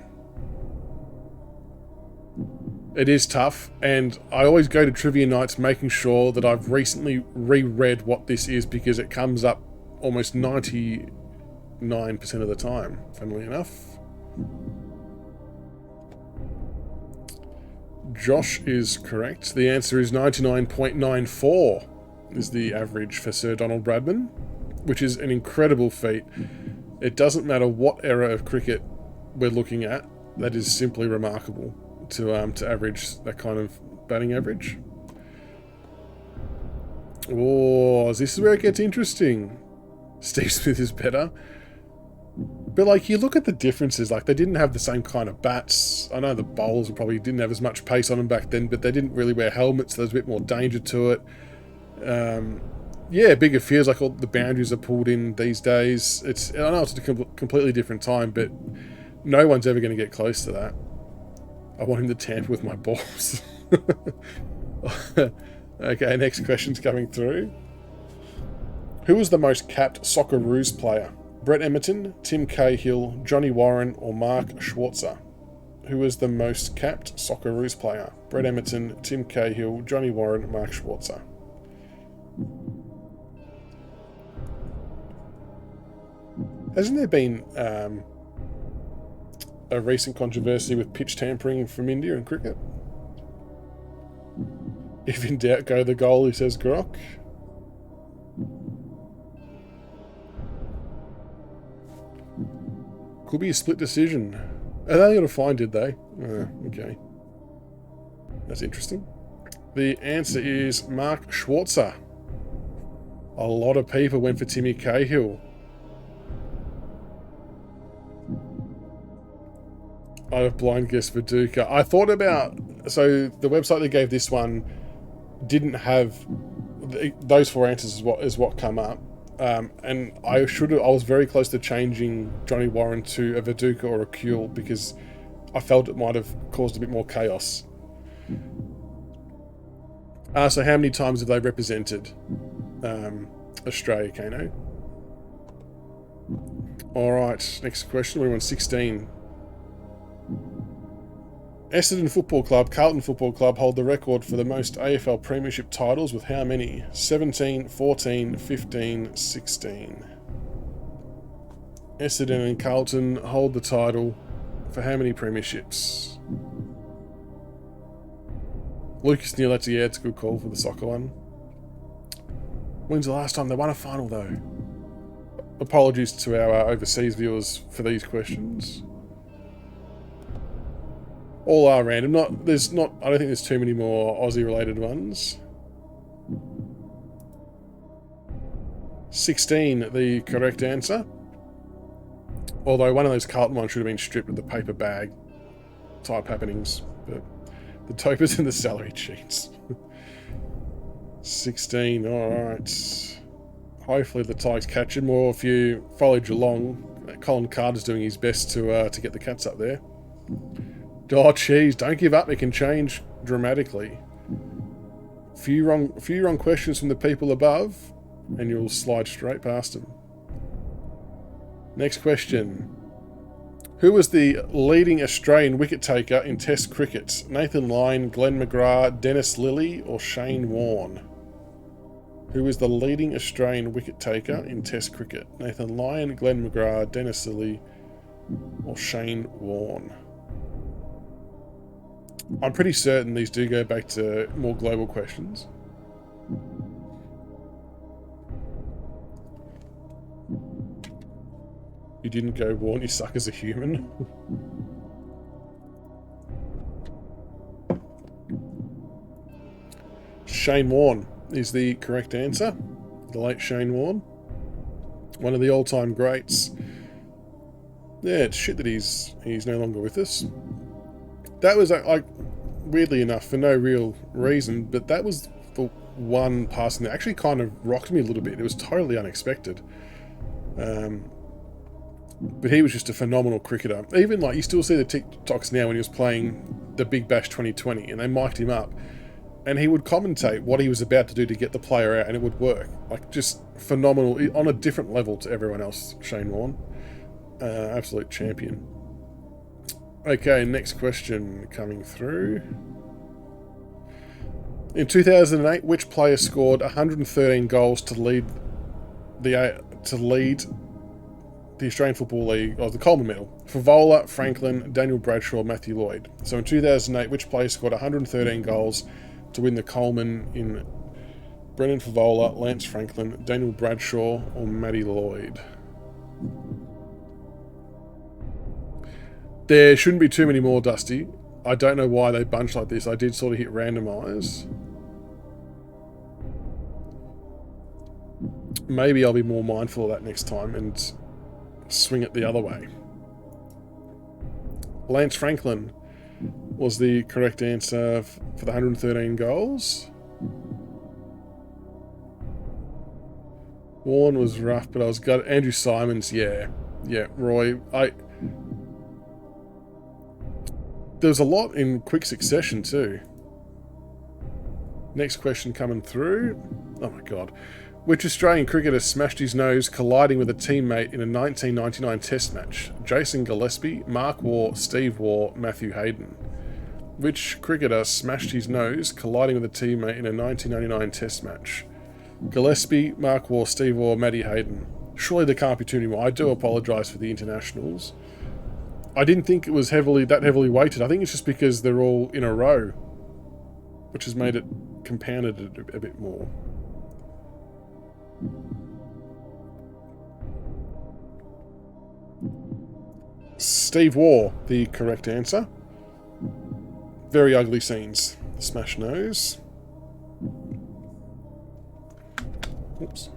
It is tough, and I always go to trivia nights making sure that I've recently reread what this is because it comes up almost 99% of the time, funnily enough. Josh is correct. The answer is 99.94 is the average for Sir Donald Bradman, which is an incredible feat. It doesn't matter what era of cricket we're looking at, that is simply remarkable to average that kind of batting average. Oh, this is where it gets interesting. Steve Smith is better. But, like, you look at the differences, like, they didn't have the same kind of bats. I know the bowlers probably didn't have as much pace on them back then, but they didn't really wear helmets, so there's a bit more danger to it. Yeah, bigger fields, like all the boundaries are pulled in these days. I know it's a completely different time, but no one's ever going to get close to that. I want him to tamper with my balls. Okay, next question's coming through. Who was the most capped Socceroos player? Brett Emerton, Tim Cahill, Johnny Warren, or Mark Schwarzer? Who was the most capped Socceroos player? Brett Emerton, Tim Cahill, Johnny Warren, Mark Schwarzer. Hasn't there been a recent controversy with pitch tampering from India in cricket? If in doubt, go the goalie, says Grok. Could be a split decision. Oh, they got a fine, did they? Okay. That's interesting. The answer is Mark Schwarzer. A lot of people went for Timmy Cahill. I'd have blind guessed Viduka. I thought about... So, the website that gave this one didn't have... Those four answers is what come up. And I was very close to changing Johnny Warren to a Viduka or a Kuhl because I felt it might have caused a bit more chaos. So how many times have they represented Australia, Kano? Alright, next question. We're on 16. Essendon Football Club, Carlton Football Club hold the record for the most AFL Premiership titles with how many? 17, 14, 15, 16. Essendon and Carlton hold the title for how many premierships? Lucas Neal, that's a good call for the soccer one. When's the last time they won a final, though? Apologies to our overseas viewers for these questions. All are random. I don't think there's too many more Aussie-related ones. 16, the correct answer. Although one of those Carlton ones should have been stripped with the paper bag type happenings. But the topers and the salary sheets. 16, alright. Hopefully the Tigers catch him, or if you follow Geelong, Colin Carter's doing his best to get the Cats up there. Oh, jeez, don't give up. It can change dramatically. Few wrong questions from the people above, and you'll slide straight past them. Next question. Who was the leading Australian wicket taker in Test cricket? Nathan Lyon, Glenn McGrath, Dennis Lilly, or Shane Warne? Who was the leading Australian wicket taker in Test cricket? Nathan Lyon, Glenn McGrath, Dennis Lilly, or Shane Warne? I'm pretty certain these do go back to more global questions. You didn't go Warne, you suck as a human. Shane Warne is the correct answer. The late Shane Warne. One of the all-time greats. Yeah, it's shit that he's no longer with us. That was, like, weirdly enough, for no real reason, but that was the one passing that actually kind of rocked me a little bit. It was totally unexpected. But he was just a phenomenal cricketer. Even, like, you still see the TikToks now when he was playing the Big Bash 2020, and they mic'd him up, and he would commentate what he was about to do to get the player out, and it would work. Like, just phenomenal, on a different level to everyone else, Shane Warne. Absolute champion. Okay, next question coming through. In 2008, which player scored 113 goals to lead the Australian Football League, or the Coleman Medal? Favola, Franklin, Daniel Bradshaw, Matthew Lloyd. So in 2008, which player scored 113 goals to win the Coleman in Brendan Favola, Lance Franklin, Daniel Bradshaw, or Matty Lloyd? There shouldn't be too many more, Dusty. I don't know why they bunch like this. I did sort of hit randomise. Maybe I'll be more mindful of that next time and swing it the other way. Lance Franklin was the correct answer for the 113 goals. Warne was rough, but I was gutted. Andrew Simons, yeah. Roy, there was a lot in quick succession too. Next question coming through. Oh my god. Which Australian cricketer smashed his nose colliding with a teammate in a 1999 Test match? Jason Gillespie, Mark Waugh, Steve Waugh, Matthew Hayden. Which cricketer smashed his nose colliding with a teammate in a 1999 Test match? Gillespie, Mark Waugh, Steve Waugh, Matty Hayden. Surely there can't be too many more. I do apologise for the internationals. I didn't think it was that heavily weighted. I think it's just because they're all in a row, which has made it compounded a bit more. Steve Waugh, the correct answer. Very ugly scenes. Smash nose. Oops.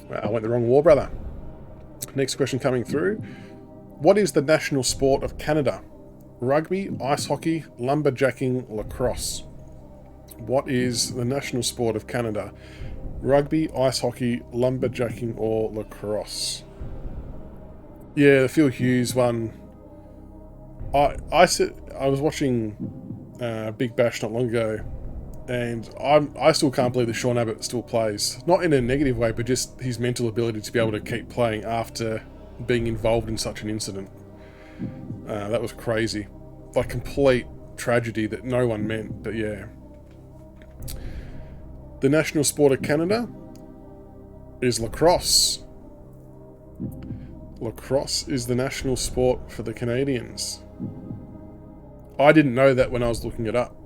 Wow, I went the wrong war, brother. Next question coming through. What is the national sport of Canada? Rugby, ice hockey, lumberjacking, lacrosse. What is the national sport of Canada? Rugby, ice hockey, lumberjacking, or lacrosse? Yeah, the Phil Hughes one. I was watching Big Bash not long ago, and I still can't believe that Sean Abbott still plays. Not in a negative way, but just his mental ability to be able to keep playing after being involved in such an incident. That was crazy. Like, complete tragedy that no one meant, but yeah. The national sport of Canada is lacrosse. Lacrosse is the national sport for the Canadians. I didn't know that when I was looking it up.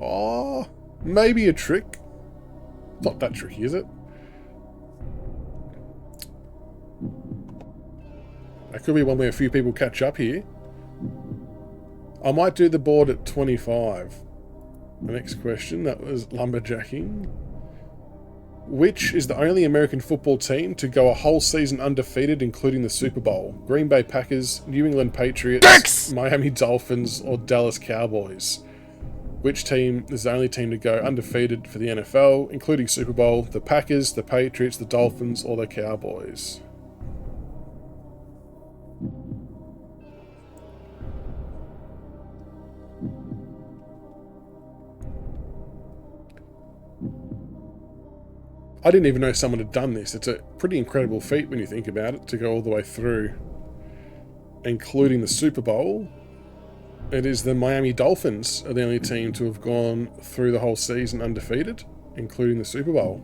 Oh, maybe a trick. Not that tricky, is it? That could be one where a few people catch up here. I might do the board at 25. The next question, that was lumberjacking. Which is the only American football team to go a whole season undefeated, including the Super Bowl? Green Bay Packers, New England Patriots, Dicks! Miami Dolphins, or Dallas Cowboys? Which team is the only team to go undefeated for the NFL, including Super Bowl? The Packers, the Patriots, the Dolphins, or the Cowboys? I didn't even know someone had done this. It's a pretty incredible feat when you think about it, to go all the way through, including the Super Bowl. It is the Miami Dolphins are the only team to have gone through the whole season undefeated, including the Super Bowl.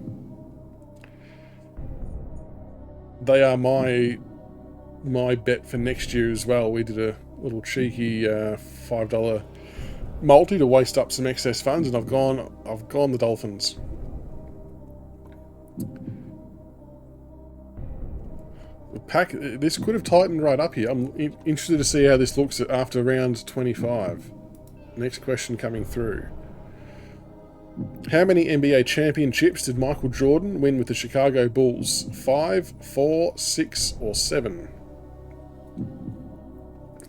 They are my bet for next year as well. We did a little cheeky $5 multi to waste up some excess funds, and I've gone the Dolphins. This could have tightened right up here. I'm interested to see how this looks after round 25. Next question coming through. How many NBA championships did Michael Jordan win with the Chicago Bulls? 5, 4, 6, or 7?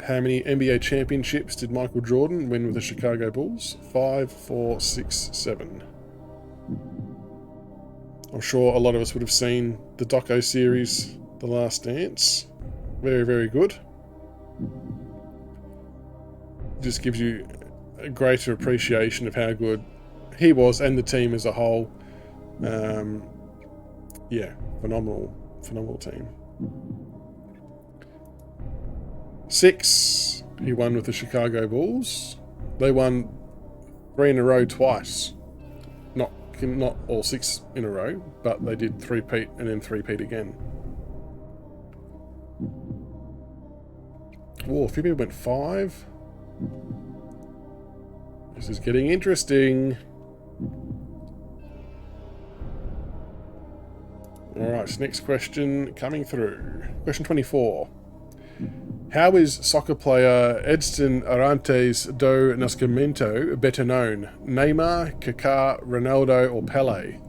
How many NBA championships did Michael Jordan win with the Chicago Bulls? 5, 4, 6, 7. I'm sure a lot of us would have seen the doco series, The Last Dance. Very, very good. Just gives you a greater appreciation of how good he was and the team as a whole. Yeah, phenomenal team. 6, he won with the Chicago Bulls. They won 3 in a row twice. Not all 6 in a row, but they did 3-peat and then 3-peat again. Oh, a few people went 5. This is getting interesting. Alright, next question coming through. Question 24. How is soccer player Edson Arantes do Nascimento better known? Neymar, Kaká, Ronaldo, or Pelé?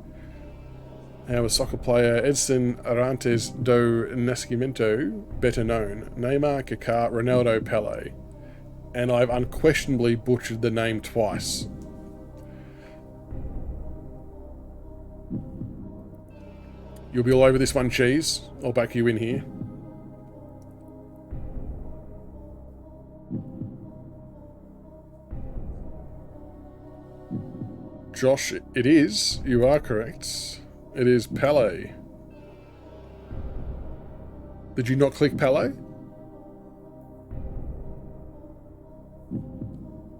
How is soccer player Edson Arantes do Nascimento better known? Neymar, Kaká, Ronaldo, Pelé. And I've unquestionably butchered the name twice. You'll be all over this one, Cheese. I'll back you in here. Josh, it is. You are correct. It is Pele. Did you not click Pele?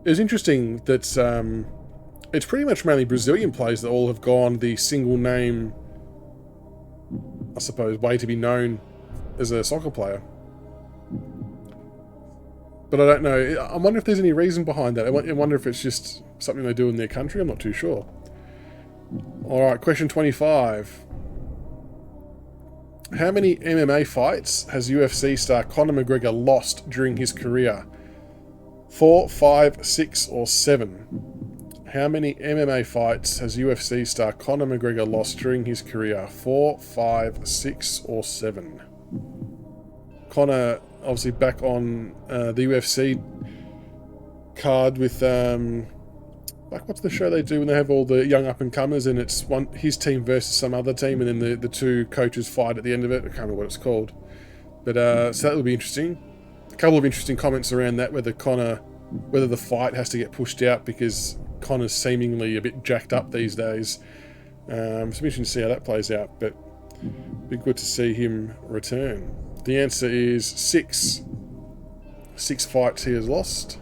It's interesting that it's pretty much mainly Brazilian players that all have gone the single name, I suppose, way to be known as a soccer player. But I don't know. I wonder if there's any reason behind that. I wonder if it's just something they do in their country. I'm not too sure. Alright, question 25. How many MMA fights has UFC star Conor McGregor lost during his career? 4, 5, 6, or 7? How many MMA fights has UFC star Conor McGregor lost during his career? 4, 5, 6, or 7? Conor, obviously back on the UFC card with like, what's the show they do when they have all the young up and comers, and it's his team versus some other team, and then the two coaches fight at the end of it. I can't remember what it's called, but so that will be interesting. A couple of interesting comments around that, whether the fight has to get pushed out because Conor's seemingly a bit jacked up these days. So it'll be interesting to see how that plays out, but it'd be good to see him return. The answer is 6. 6 fights he has lost.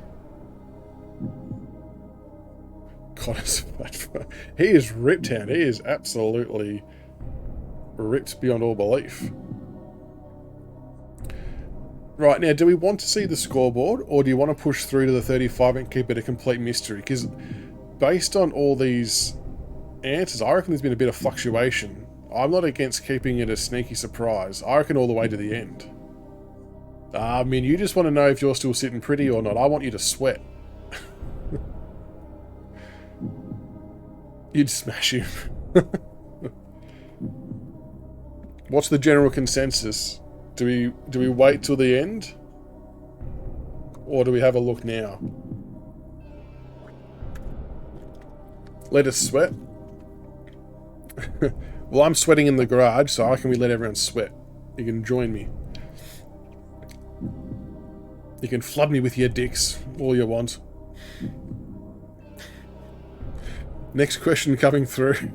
Conor's he is ripped, hand. He is absolutely ripped beyond all belief. Right, now, do we want to see the scoreboard, or do you want to push through to the 35 and keep it a complete mystery? Because based on all these answers, I reckon there's been a bit of fluctuation. I'm not against keeping it a sneaky surprise. I reckon all the way to the end. I mean, you just want to know if you're still sitting pretty or not. I want you to sweat. You'd smash him. What's the general consensus? Do we wait till the end? Or do we have a look now? Let us sweat. Well, I'm sweating in the garage, so how can we let everyone sweat? You can join me. You can flood me with your dicks all you want. Next question coming through.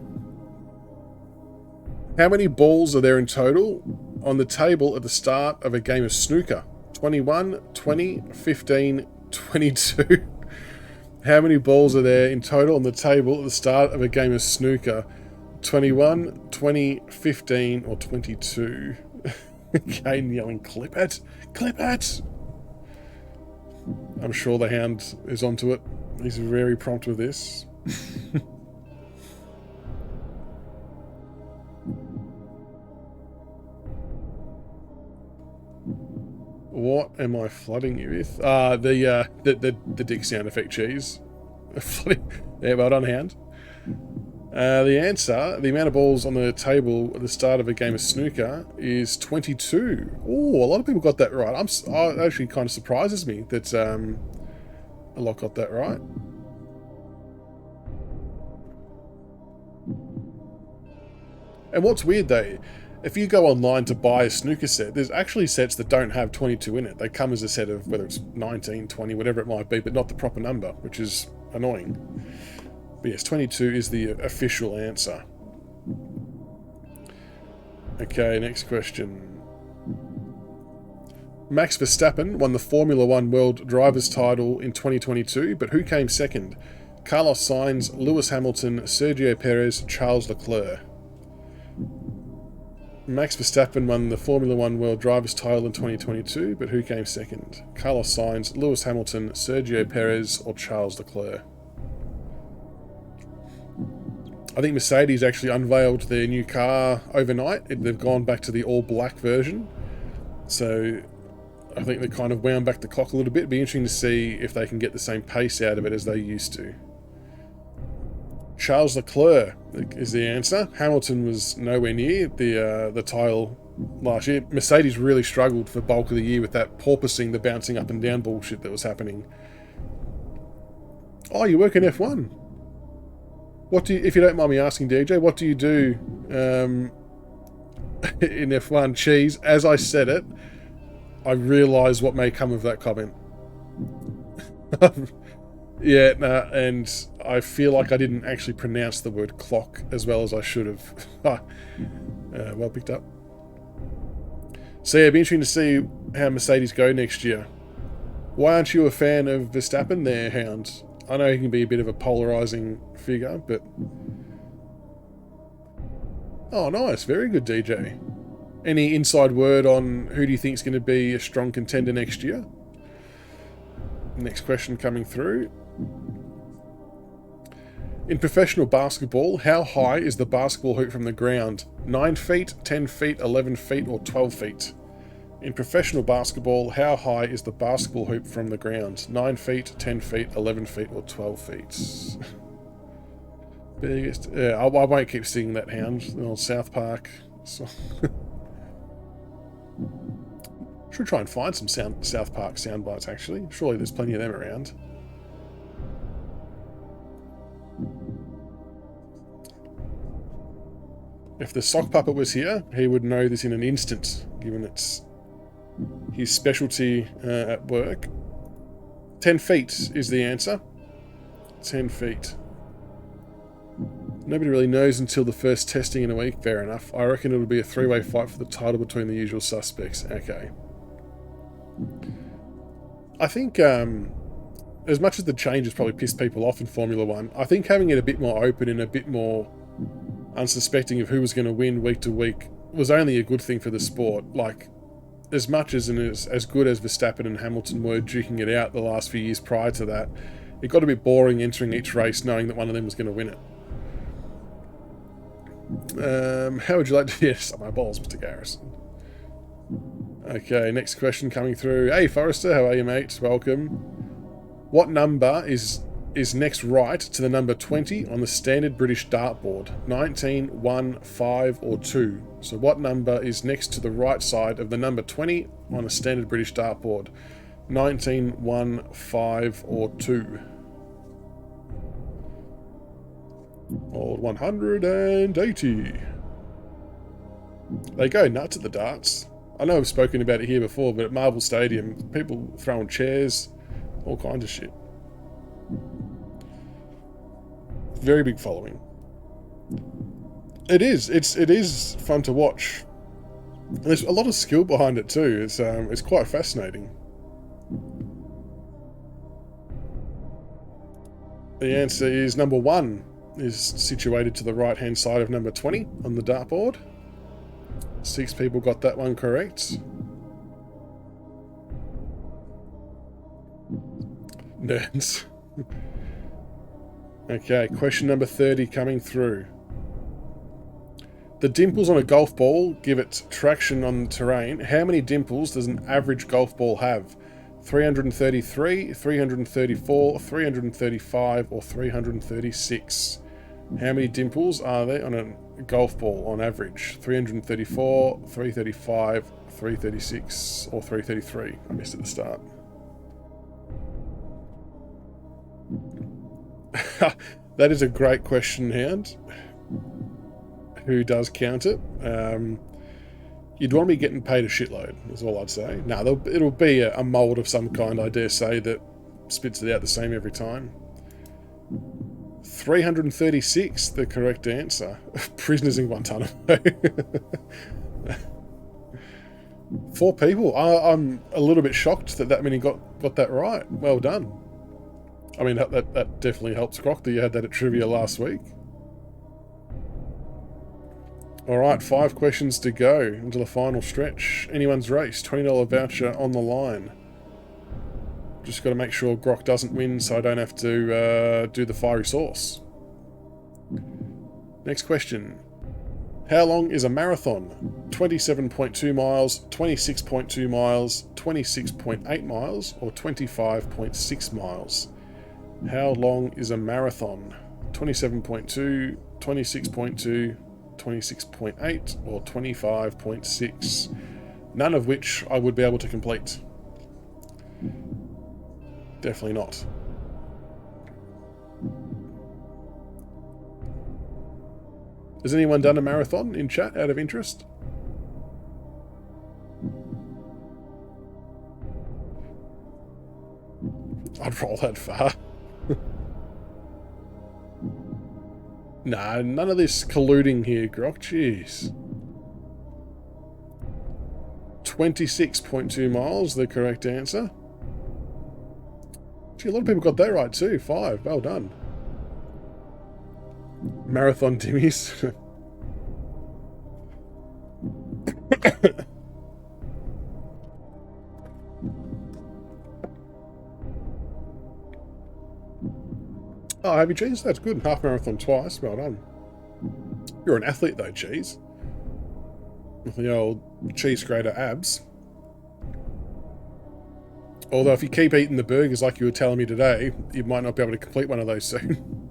How many balls are there in total on the table at the start of a game of snooker? 21, 20, 15, 22. How many balls are there in total on the table at the start of a game of snooker? 21, 20, 15, or 22? Kane yelling, clip it! Clip it! I'm sure the hound is onto it. He's very prompt with this. What am I flooding you with? The dick sound effect cheese. Yeah, well done, hand. The answer, the amount of balls on the table at the start of a game of snooker is 22. Oh, a lot of people got that right. It actually kind of surprises me that a lot got that right. And what's weird though, if you go online to buy a snooker set, there's actually sets that don't have 22 in it. They come as a set of whether it's 19, 20, whatever it might be, but not the proper number, which is annoying. But yes, 22 is the official answer. Okay, next question. Max Verstappen won the Formula One World Drivers' title in 2022, but who came second? Carlos Sainz, Lewis Hamilton, Sergio Perez, Charles Leclerc. Max Verstappen won the Formula One World Drivers' title in 2022, but who came second? Carlos Sainz, Lewis Hamilton, Sergio Perez, or Charles Leclerc? I think Mercedes actually unveiled their new car overnight. They've gone back to the all-black version. So I think they kind of wound back the clock a little bit. It'd be interesting to see if they can get the same pace out of it as they used to. Charles Leclerc is the answer. Hamilton was nowhere near the title last year. Mercedes really struggled for the bulk of the year with that porpoising, the bouncing up and down bullshit that was happening. Oh, you work in F1. What do you, if you don't mind me asking, DJ, what do you do in F1? Cheese, as I said it, I realise what may come of that comment. Yeah, nah, and I feel like I didn't actually pronounce the word clock as well as I should have. Well picked up. So yeah, it'd be interesting to see how Mercedes go next year. Why aren't you a fan of Verstappen there, Hound? I know he can be a bit of a polarising figure, but... Oh, nice. Very good, DJ. Any inside word on who do you think is going to be a strong contender next year? Next question coming through. In professional basketball, how high is the basketball hoop from the ground? 9 feet, 10 feet, 11 feet, or 12 feet? In professional basketball, how high is the basketball hoop from the ground? 9 feet, 10 feet, 11 feet, or 12 feet? Biggest... Yeah, I won't keep singing that, Hound. Old South Park. So should try and find some South Park sound bites, actually. Surely there's plenty of them around. If the sock puppet was here, he would know this in an instant, given it's his specialty at work. 10 feet is the answer. 10 feet. Nobody really knows until the first testing in a week. Fair enough. I reckon it'll be a three-way fight for the title between the usual suspects. Okay. I think, as much as the changes probably pissed people off in Formula One, I think having it a bit more open and a bit more unsuspecting of who was going to win week to week was only a good thing for the sport. Like, as much as good as Verstappen and Hamilton were duking it out the last few years prior to that, it got a bit boring entering each race knowing that one of them was going to win it. How would you like to... Yes, my balls, Mr. Garrison. Okay, next question coming through. Hey, Forrester, how are you, mate? Welcome. What number is next right to the number 20 on the standard British dartboard? 19, 1, 5, or 2? So what number is next to the right side of the number 20 on a standard British dartboard? 19, 1, 5, or 2? Old 180. They go nuts at the darts. I know I've spoken about it here before, but at Marvel Stadium, people throwing chairs, all kinds of shit. Very big following. It is. It is fun to watch. There's a lot of skill behind it too. It's quite fascinating. The answer is number 1 is situated to the right hand side of number 20 on the dartboard. 6 people got that one correct. Nerds. Okay, question number 30 coming through. The dimples on a golf ball give it traction on the terrain. How many dimples does an average golf ball have? 333, 334, 335, or 336? How many dimples are there on a golf ball on average? 334, 335, 336, or 333? I missed at the start. That is a great question, Hound. Who does count it? You'd want to be getting paid a shitload, is all I'd say. No, it'll be a mould of some kind, I dare say, that spits it out the same every time. 336, the correct answer. Prisoners in Guantanamo. 4 people. I'm a little bit shocked that many got that right. Well done. I mean, that definitely helps Croc that you had that at trivia last week. Alright, 5 questions to go into the final stretch. Anyone's race, $20 voucher on the line. Just got to make sure Grok doesn't win so I don't have to do the fiery sauce. Next question. How long is a marathon? 27.2 miles, 26.2 miles, 26.8 miles, or 25.6 miles? How long is a marathon? 27.2, 26.2, 26.8, or 25.6? None of which I would be able to complete. Definitely not. Has anyone done a marathon in chat out of interest? I'd roll that far. Nah, none of this colluding here, Grok. Jeez. 26.2 miles, the correct answer. Gee, a lot of people got that right too. 5. Well done. Marathon Timmies. Oh, have you, Cheese? That's good. Half marathon twice. Well done. You're an athlete though, Cheese. With the old cheese grater abs. Although if you keep eating the burgers like you were telling me today, you might not be able to complete one of those soon.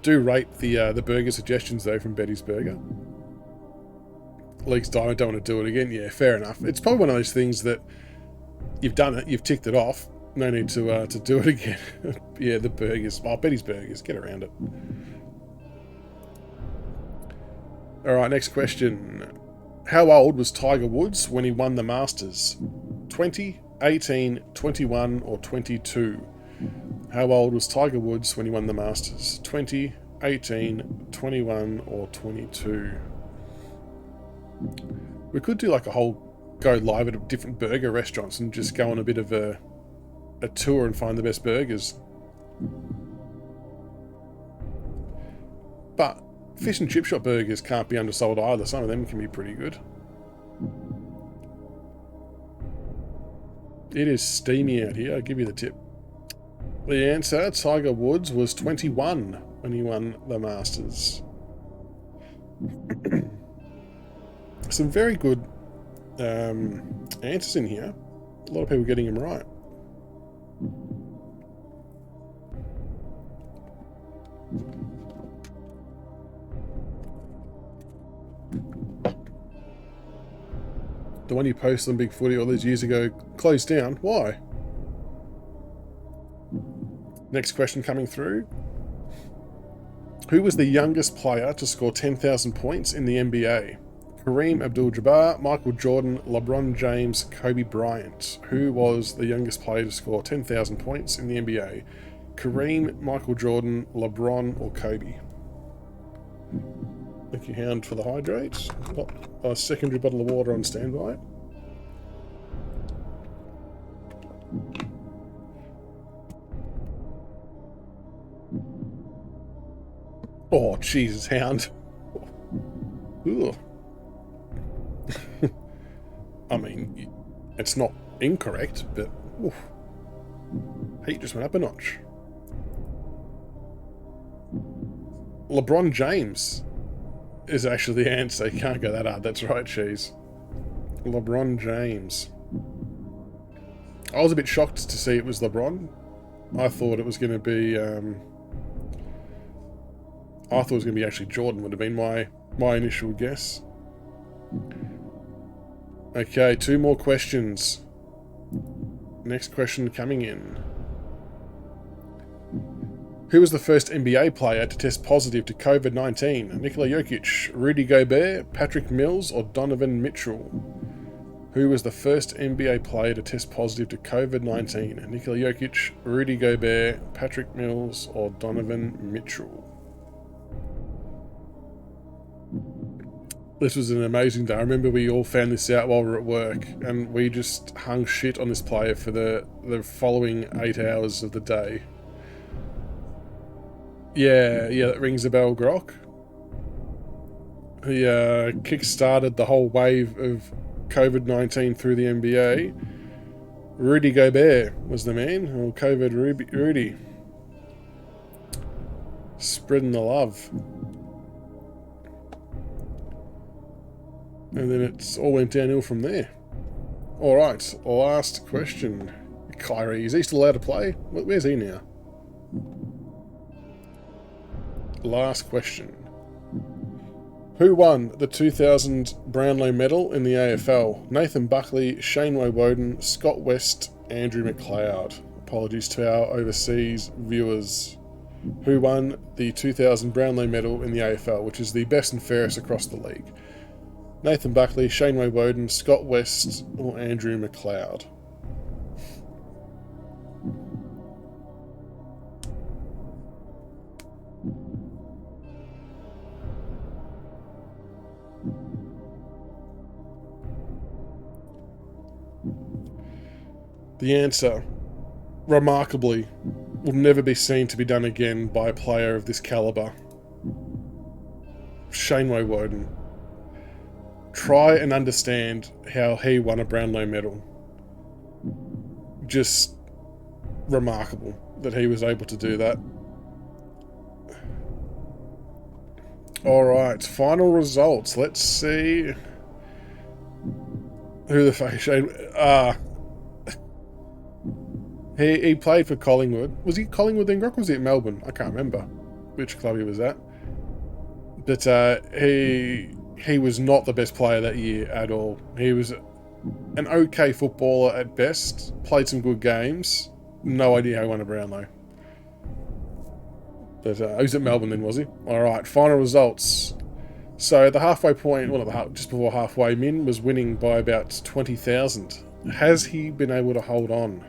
Do rate the burger suggestions though from Betty's Burger. Leaks diamond, don't want to do it again. Yeah, fair enough. It's probably one of those things that you've done it, you've ticked it off. No need to do it again. Yeah, the burgers. Oh, Betty's Burgers. Get around it. All right, next question. How old was Tiger Woods when he won the Masters? 20, 18, 21, or 22? How old was Tiger Woods when he won the Masters? 20, 18, 21, or 22? We could do like a whole go live at different burger restaurants and just go on a bit of a tour and find the best burgers. But fish and chip shop burgers can't be undersold either. Some of them can be pretty good. It is steamy out here, I'll give you the tip. The answer, Tiger Woods, was 21 when he won the Masters. Some very good answers in here. A lot of people getting them right. The one you posted on Big Footy all those years ago closed down. Why? Next question coming through. Who was the youngest player to score 10,000 points in the NBA? Kareem Abdul-Jabbar, Michael Jordan, LeBron James, Kobe Bryant. Who was the youngest player to score 10,000 points in the NBA? Kareem, Michael Jordan, LeBron, or Kobe? Thank you, Hound, for the hydrate. Got a secondary bottle of water on standby. Oh, Jesus, Hound. Ugh. I mean, it's not incorrect, but oof, heat just went up a notch. LeBron James is actually the answer. You can't go that hard. That's right, Cheese. LeBron James. I was a bit shocked to see it was LeBron. I thought it was going to be... I thought it was going to be actually Jordan, would have been my initial guess. Okay, 2 more questions. Next question coming in. Who was the first NBA player to test positive to COVID-19? Nikola Jokic, Rudy Gobert, Patrick Mills, or Donovan Mitchell? Who was the first NBA player to test positive to COVID-19? Nikola Jokic, Rudy Gobert, Patrick Mills, or Donovan Mitchell? This was an amazing day. I remember we all found this out while we were at work, and we just hung shit on this player for the following 8 hours of the day. Yeah, that rings a bell, Grok. He kick-started the whole wave of COVID-19 through the NBA. Rudy Gobert was the man, or COVID Rudy. Spreading the love. And then it all went downhill from there. Alright, last question. Kyrie, is he still allowed to play? Where's he now? Last question. Who won the 2000 Brownlow Medal in the AFL? Nathan Buckley, Shane Woden, Scott West, Andrew McLeod. Apologies to our overseas viewers. Who won the 2000 Brownlow Medal in the AFL, which is the best and fairest across the league? Nathan Buckley, Shane Woden, Scott West, or Andrew McLeod? The answer, remarkably, will never be seen to be done again by a player of this calibre. Shane Woden. Try and understand how he won a Brownlow medal. Just remarkable that he was able to do that. Alright, final results. Let's see who the fuck Shane... He played for Collingwood. Was he Collingwood then, Grok? Or was he at Melbourne? I can't remember which club he was at. But he was not the best player that year at all. He was an okay footballer at best. Played some good games. No idea how he won a Brownlow. But he was at Melbourne then, was he? Alright, final results. So the halfway point, well, just before halfway, Min was winning by about 20,000. Has he been able to hold on?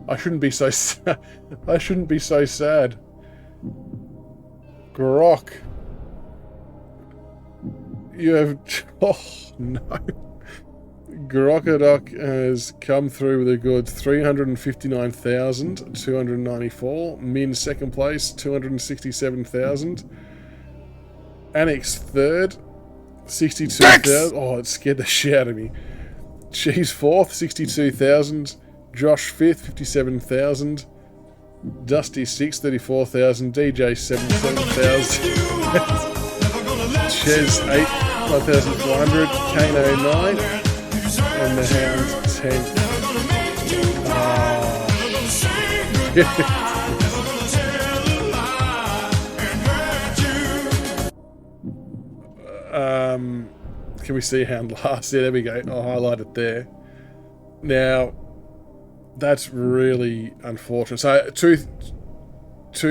I shouldn't be so sad. I shouldn't be so sad. Grok. You have... Oh, no. Grokadok has come through with a good 359,294. Min second place, 267,000. Annex third, 62,000. Oh, it scared the shit out of me. She's fourth, 62,000. Josh fifth, 57,000. Dusty sixth, 34,000. DJ 77,000. Ches 8, 1,400. Kano 9. And the Hound 10. Can we see Hound last? Yeah, there we go. I'll highlight it there. Now, that's really unfortunate. So, two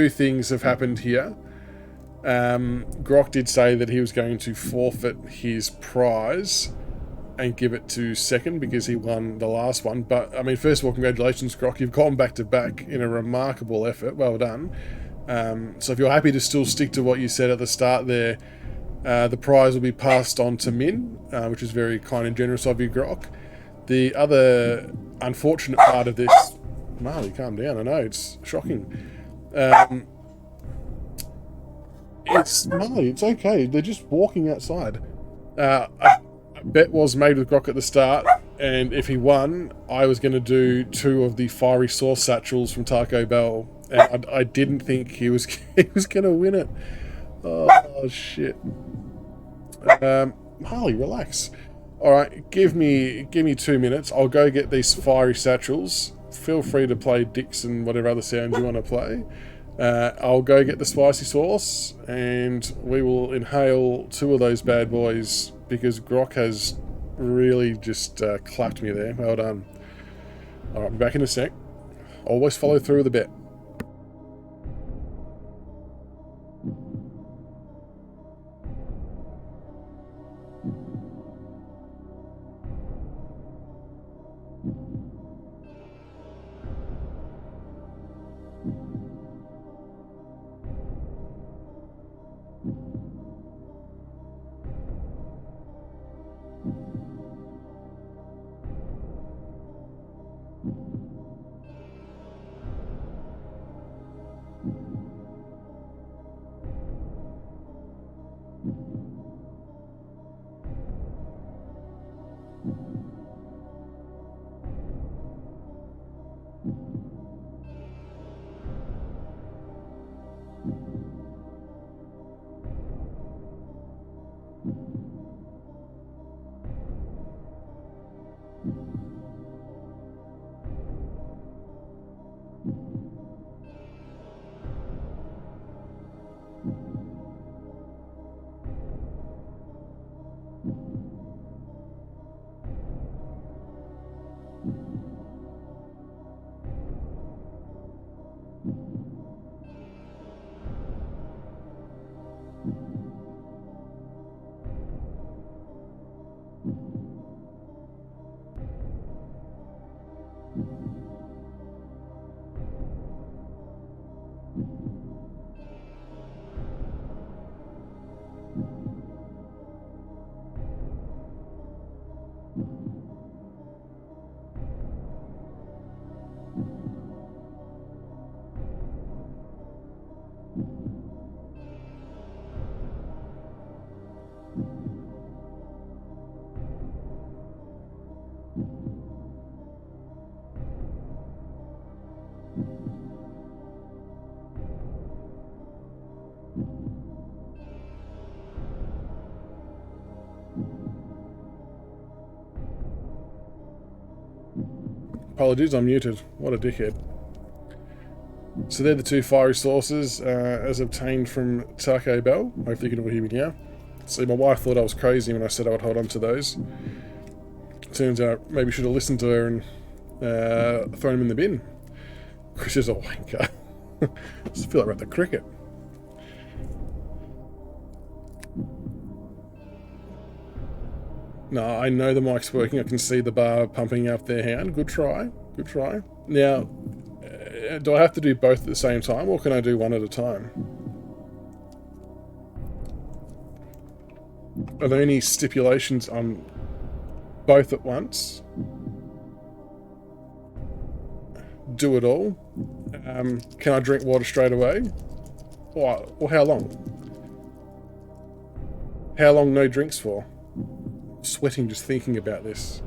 things have happened here. Grok did say that he was going to forfeit his prize and give it to second because he won the last one. But, I mean, first of all, congratulations, Grok. You've gone back-to-back in a remarkable effort. Well done. So if you're happy to still stick to what you said at the start there, the prize will be passed on to Min, which is very kind and generous of you, Grok. The other unfortunate part of this... Marley, calm down. I know, it's shocking. Marley, it's okay. They're just walking outside. A bet was made with Grok at the start, and if he won, I was going to do 2 of the fiery sauce satchels from Taco Bell, and I didn't think he was going to win it. Oh, shit. Harley, relax. Alright, give me 2 minutes. I'll go get these fiery satchels. Feel free to play Dixon, whatever other sounds you want to play. I'll go get the spicy sauce, and we will inhale 2 of those bad boys, because Grok has really just clapped me there. Well done. Alright, be back in a sec. Always follow through with the bet. Apologies, I'm muted. What a dickhead. So they're the two fiery sauces as obtained from Taco Bell. Hopefully you can all hear me now. See, my wife thought I was crazy when I said I would hold on to those. Turns out maybe should have listened to her and thrown them in the bin. Chris is a wanker. I just feel like we're at the cricket. No, I know the mic's working. I can see the bar pumping up their hand. Good try. Good try. Now, do I have to do both at the same time, or can I do one at a time? Are there any stipulations on both at once? Do it all? Can I drink water straight away? Or how long? How long no drinks for? I'm sweating just thinking about this.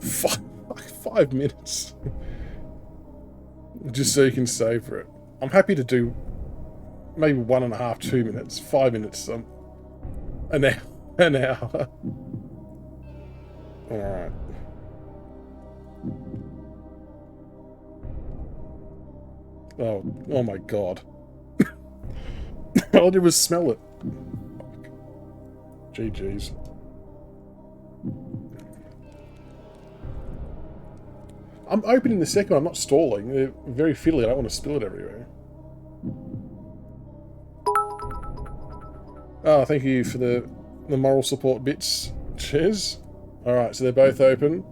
5 minutes. Just so you can savor it. I'm happy to do maybe 1.5, 2 minutes. 5 minutes. An hour. Alright. Oh my god. All I did was smell it. GG's. I'm opening the second one, I'm not stalling. They're very fiddly, I don't want to spill it everywhere. Oh, thank you for the moral support bits. Cheers. Alright, so they're both open.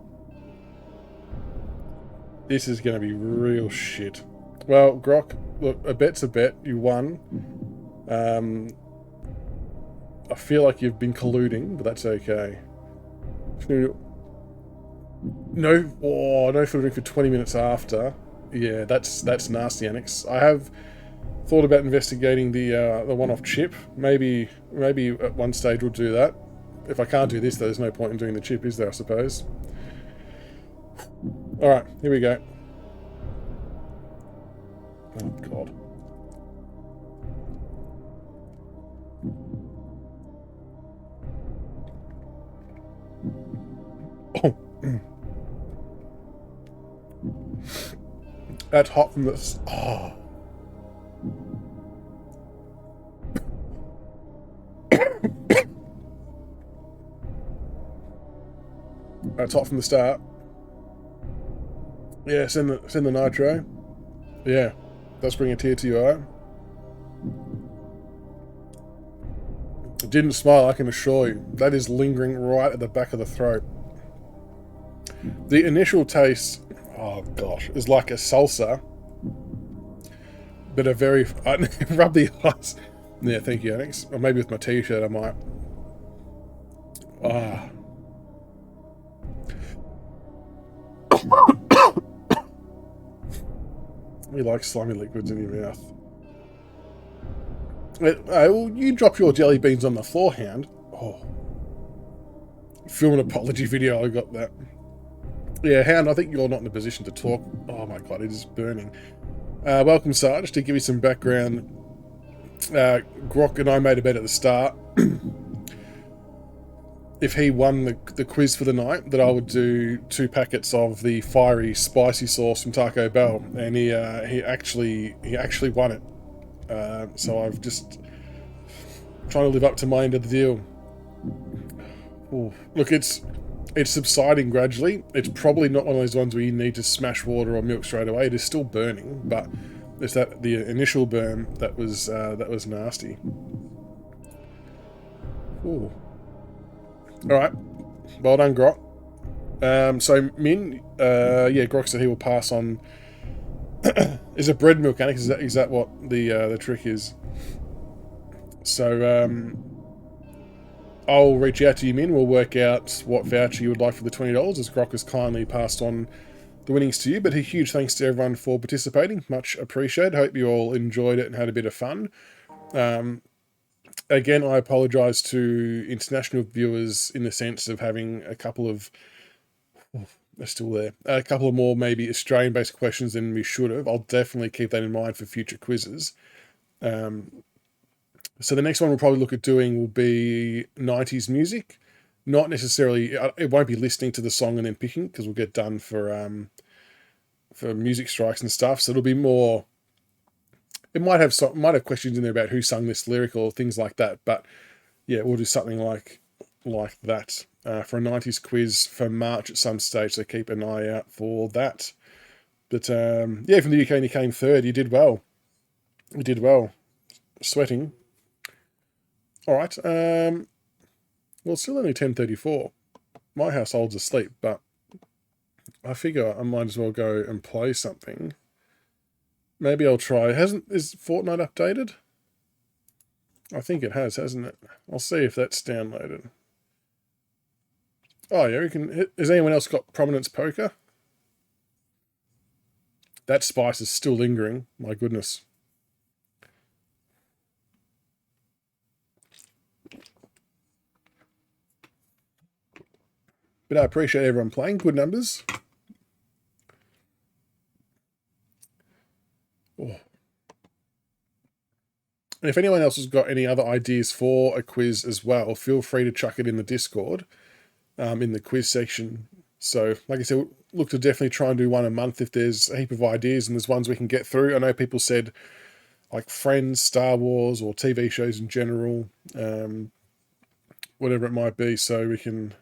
This is going to be real shit. Well, Grok, look, a bet's a bet. You won. I feel like you've been colluding, but that's okay. No food for 20 minutes after. Yeah, that's nasty, Annex. I have thought about investigating the one-off chip. Maybe at one stage we'll do that. If I can't do this, there's no point in doing the chip, is there, I suppose? Alright, here we go. Oh, God. Oh. That's hot from this. Oh. That's hot from the start. Yeah, send the nitro. Yeah, that's bring a tear to your eye. It didn't smile, I can assure you. That is lingering right at the back of the throat. The initial taste, oh gosh, is like a salsa, but a very rub the eyes. Yeah, thank you, Alex. Or maybe with my t-shirt, I might. Ah. You like slimy liquids in your mouth. Well, you drop your jelly beans on the floor, Hound. Oh. Film an apology video, I got that. Yeah, Hound, I think you're not in a position to talk. Oh my god, it is burning. Welcome, Sarge. To give you some background, Grok and I made a bet at the start. If he won the quiz for the night, that I would do 2 packets of the fiery spicy sauce from Taco Bell, and he actually won it. So I've just trying to live up to my end of the deal. Ooh. Look, it's subsiding gradually. It's probably not one of those ones where you need to smash water or milk straight away. It is still burning, but it's the initial burn that was nasty. Ooh. All right, well done, Grok. So Min, yeah, Grok said he will pass on. Is it bread milk, Alex? Is that what the trick is? So I'll reach out to you, Min. We'll work out what voucher you would like for the $20, as Grok has kindly passed on the winnings to you. But a huge thanks to everyone for participating. Much appreciated. Hope you all enjoyed it and had a bit of fun. Again, I apologise to international viewers in the sense of having a couple of... they're still there. A couple of more maybe Australian-based questions than we should have. I'll definitely keep that in mind for future quizzes. So the next one we'll probably look at doing will be 90s music. not necessarily, it won't be listening to the song and then picking, because we'll get done for music strikes and stuff. So it'll be more, it might have questions in there about who sung this lyric or things like that. But yeah, we'll do something like that for a 90s quiz for March at some stage. So keep an eye out for that. But yeah, from the UK, and you came third. You did well. You did well. Sweating. All right. Well, it's still only 10:34. My household's asleep, but I figure I might as well go and play something. Maybe I'll try. Is Fortnite updated? I think it has, hasn't it? I'll see if that's downloaded. Oh yeah, we can. Has anyone else got Prominence Poker? That spice is still lingering. My goodness. But I appreciate everyone playing. Good numbers. Oh. And if anyone else has got any other ideas for a quiz as well, feel free to chuck it in the Discord, in the quiz section. So, like I said, we'll look to definitely try and do one a month if there's a heap of ideas and there's ones we can get through. I know people said like Friends, Star Wars, or TV shows in general, whatever it might be, so we can...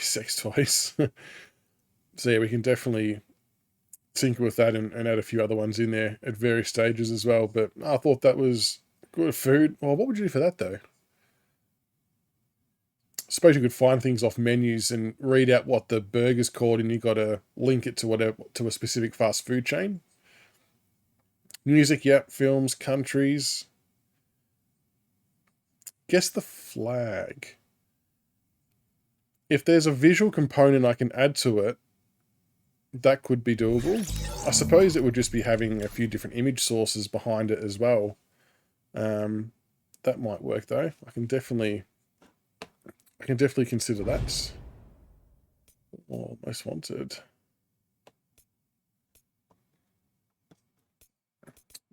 sex toys. So yeah, we can definitely tinker with that and add a few other ones in there at various stages as well. But I thought that was good food. Well, what would you do for that though? I suppose you could find things off menus and read out what the burger's called, and you got to link it to a specific fast food chain. Music, yep. Films, countries. Guess the flag. If there's a visual component I can add to it, that could be doable. I suppose it would just be having a few different image sources behind it as well. That might work though. I can definitely consider that. Oh, most wanted.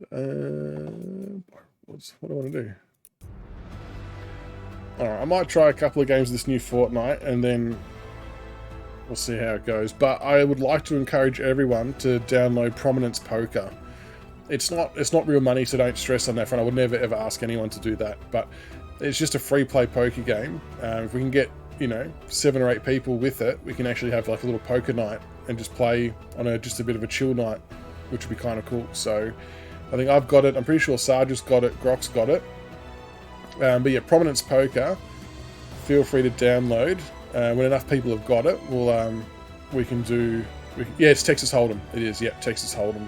What do I want to do? Alright, I might try a couple of games of this new Fortnite and then we'll see how it goes. But I would like to encourage everyone to download Prominence Poker. It's not real money, so don't stress on that front. I would never ever ask anyone to do that. But it's just a free play poker game. If we can get, 7 or 8 people with it, we can actually have like a little poker night and just play on just a bit of a chill night, which would be kind of cool. So I think I've got it. I'm pretty sure Sarge's got it. Grok's got it. But yeah, Prominence Poker, feel free to download. When enough people have got it, it's Texas Hold'em. It is, yep, Texas Hold'em.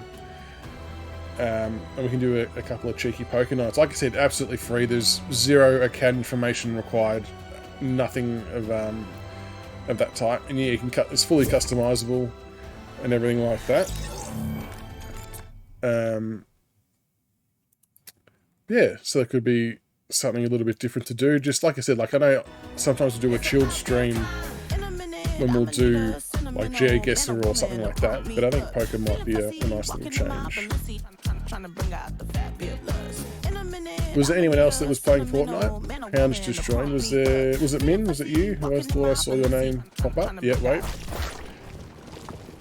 And we can do a couple of cheeky poker nights. Like I said, absolutely free. There's zero account information required. Nothing of that type. And yeah, it's fully customizable and everything like that. Yeah, so it could be something a little bit different to do. Just like I said, I know sometimes we'll do a chilled stream when we'll do like GeoGuessr or something like that, but I think poker might be a nice little change. Was there anyone else that was playing Fortnite? Hound's just joined. Was it Min? Was it you? I thought I saw your name pop up. Yeah, wait.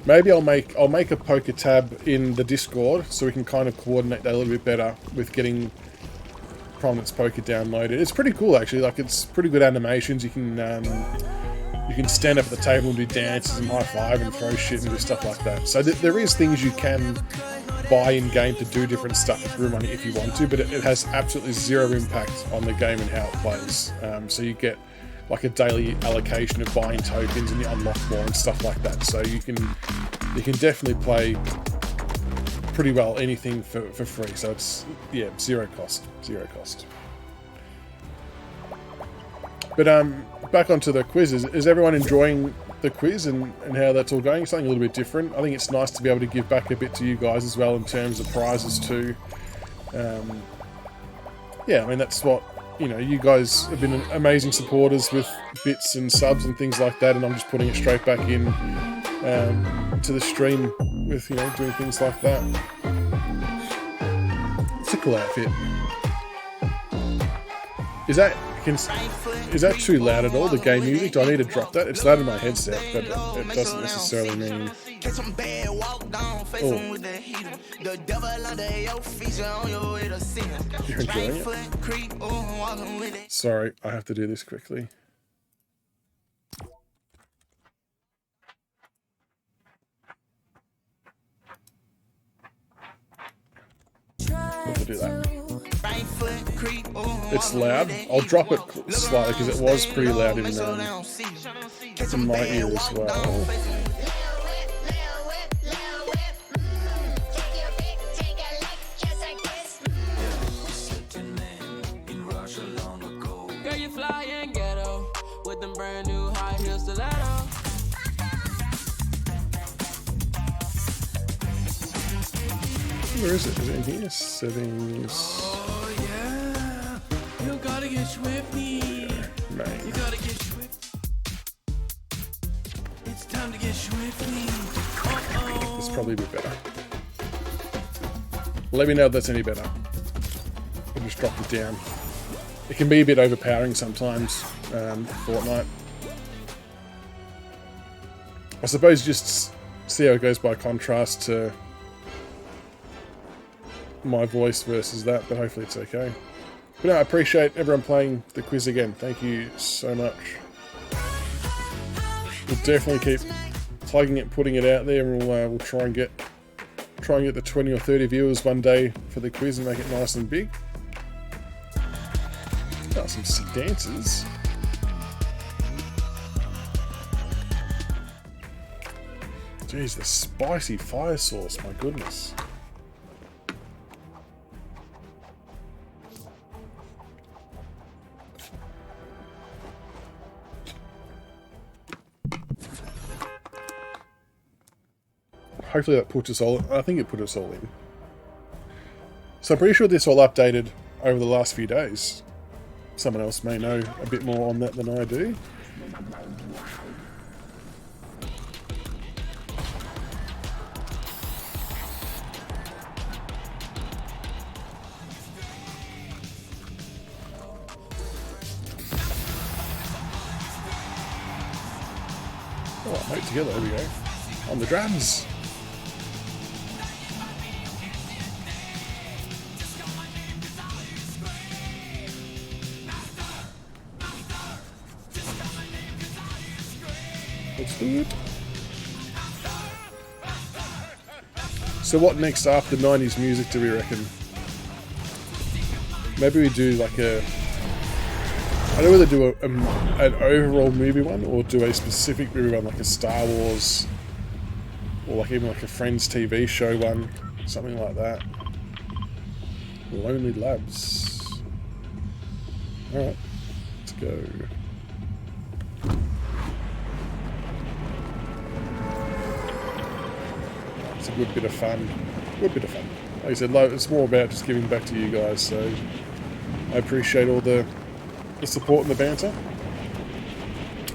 Maybe I'll make a poker tab in the Discord so we can kind of coordinate that a little bit better with getting Prominence Poker downloaded. It's pretty cool actually. It's pretty good animations. You can stand up at the table and do dances and high five and throw shit and do stuff like that. So there is things you can buy in game to do different stuff with real money if you want to, but it has absolutely zero impact on the game and how it plays. So you get like a daily allocation of buying tokens and you unlock more and stuff like that. So you can definitely play pretty well anything for free. So it's, yeah, zero cost. But back onto the quizzes. Is everyone enjoying the quiz and how that's all going? Something a little bit different. I think it's nice to be able to give back a bit to you guys as well in terms of prizes too. Yeah, I mean, that's what, you guys have been amazing supporters with bits and subs and things like that, and I'm just putting it straight back in to the stream with, doing things like that. It's a cool outfit. Is that Is that too loud at all, the game music? Do I need to drop that? It's loud in my headset, but it doesn't necessarily mean... Oh. You're enjoying it? Sorry, I have to do this quickly. We'll do that. It's loud. I'll drop it slightly because it was pretty loud in my ear as well. Girl, you fly and ghetto with them brand new high heel stiletto. Where is it? Is it in here? Settings. Oh yeah, you gotta get swifty. Right. You gotta get swifty. It's time to get swifty. It's probably a bit better. Let me know if that's any better. I'll just drop it down. It can be a bit overpowering sometimes, Fortnite. I suppose just see how it goes by contrast to my voice versus that, but hopefully it's okay. But no, I appreciate everyone playing the quiz again. Thank you so much. We'll definitely keep plugging it, putting it out there, and we'll try and get the 20 or 30 viewers one day for the quiz and make it nice and big. Got some sick dances. Jeez, the spicy fire sauce, my goodness. Hopefully that puts us all... I think it put us all in. So I'm pretty sure this all updated over the last few days. Someone else may know a bit more on that than I do. Oh, mate, together, there we go. On the drums. Let's do it. So what next after 90s music do we reckon? Maybe we do like a... I don't know whether do an overall movie one or do a specific movie one, like a Star Wars or like even like a Friends TV show one, something like that. Lonely Labs. Alright, let's go. It's a good bit of fun. Good bit of fun. Like I said, it's more about just giving back to you guys, so I appreciate all the support and the banter.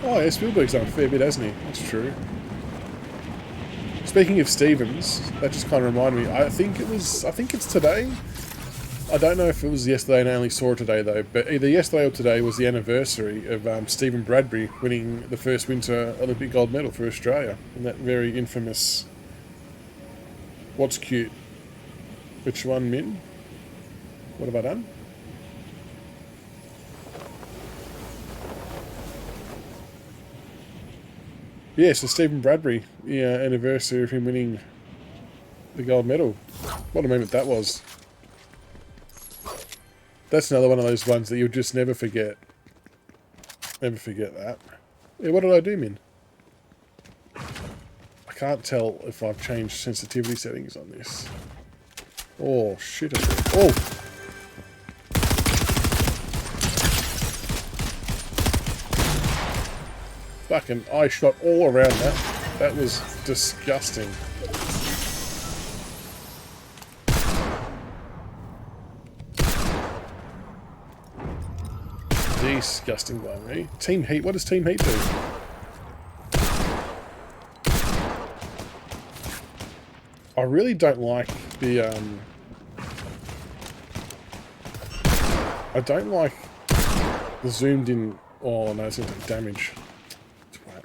Oh yeah, Spielberg's done a fair bit, hasn't he? That's true. Speaking of Stevens, that just kind of reminded me, I think it's today. I don't know if it was yesterday and I only saw it today though, but either yesterday or today was the anniversary of Stephen Bradbury winning the first Winter Olympic gold medal for Australia in that very infamous... What's cute? Which one, Min? What have I done? Yeah, so Stephen Bradbury, yeah, anniversary of him winning the gold medal. What a moment that was. That's another one of those ones that you'll just never forget. Never forget that. Yeah, what did I do, Min? I can't tell if I've changed sensitivity settings on this. Oh, shit. Oh! Fucking eye shot all around that. That was disgusting. Disgusting by me. Team Heat, what does Team Heat do? I really don't like the, I don't like The zoom didn't... Oh no, it's going to take damage. Twat.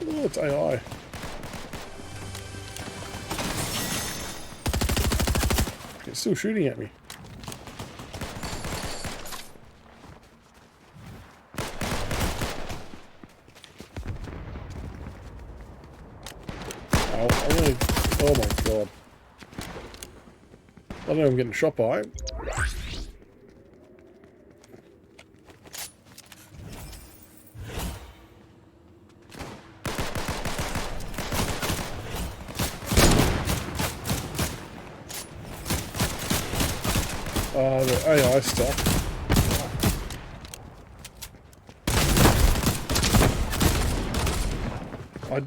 Oh, it's AI. It's still shooting at me. Oh my god. I don't know if I'm getting shot by it. The AI stuff.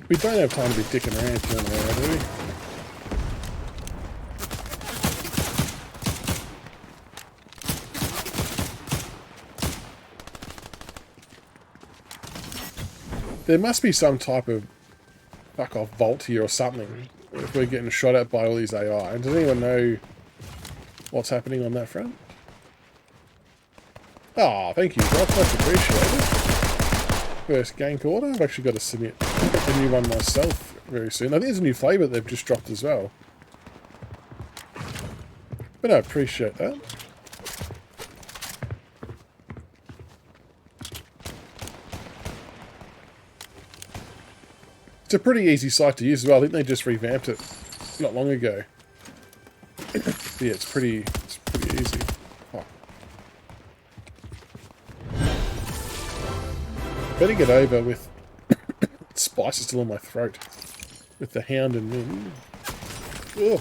We don't have time to be dicking around killing around, do we? There must be some type of fuck off vault here or something if we're getting shot at by all these AI. Does anyone know what's happening on that front? Oh, thank you, Brock. Much appreciated. First gank order. I've actually got to submit a new one myself very soon. I think there's a new flavour that they've just dropped as well. But I appreciate that. It's a pretty easy site to use as well. I think they just revamped it not long ago. Yeah, it's pretty easy. Oh. Better get over with spice is still in my throat with the hound and wind. Ugh.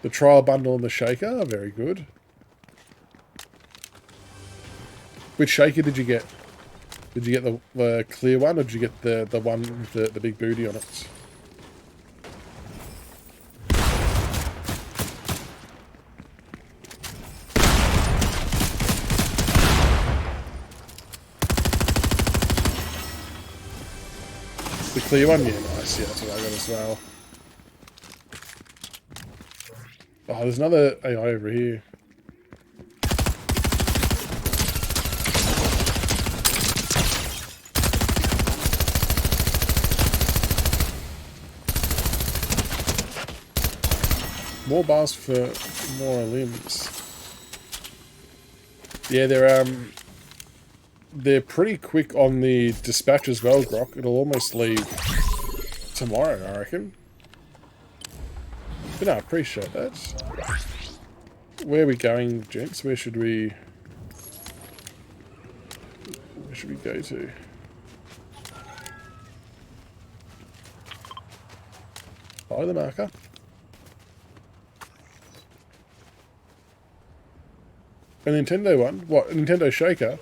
The trial bundle and the shaker are very good. Which shaker did you get? Did you get the clear one, or did you get the one with the big booty on it? The clear one? Yeah, nice. Yeah, that's what I got as well. Oh, there's another AI over here. More bars for more limbs. Yeah, they're pretty quick on the dispatch as well, Grok. It'll almost leave tomorrow, I reckon. But no, I appreciate that. Where are we going, gents? Where should we go to? Follow the marker. A Nintendo one? What? A Nintendo shaker?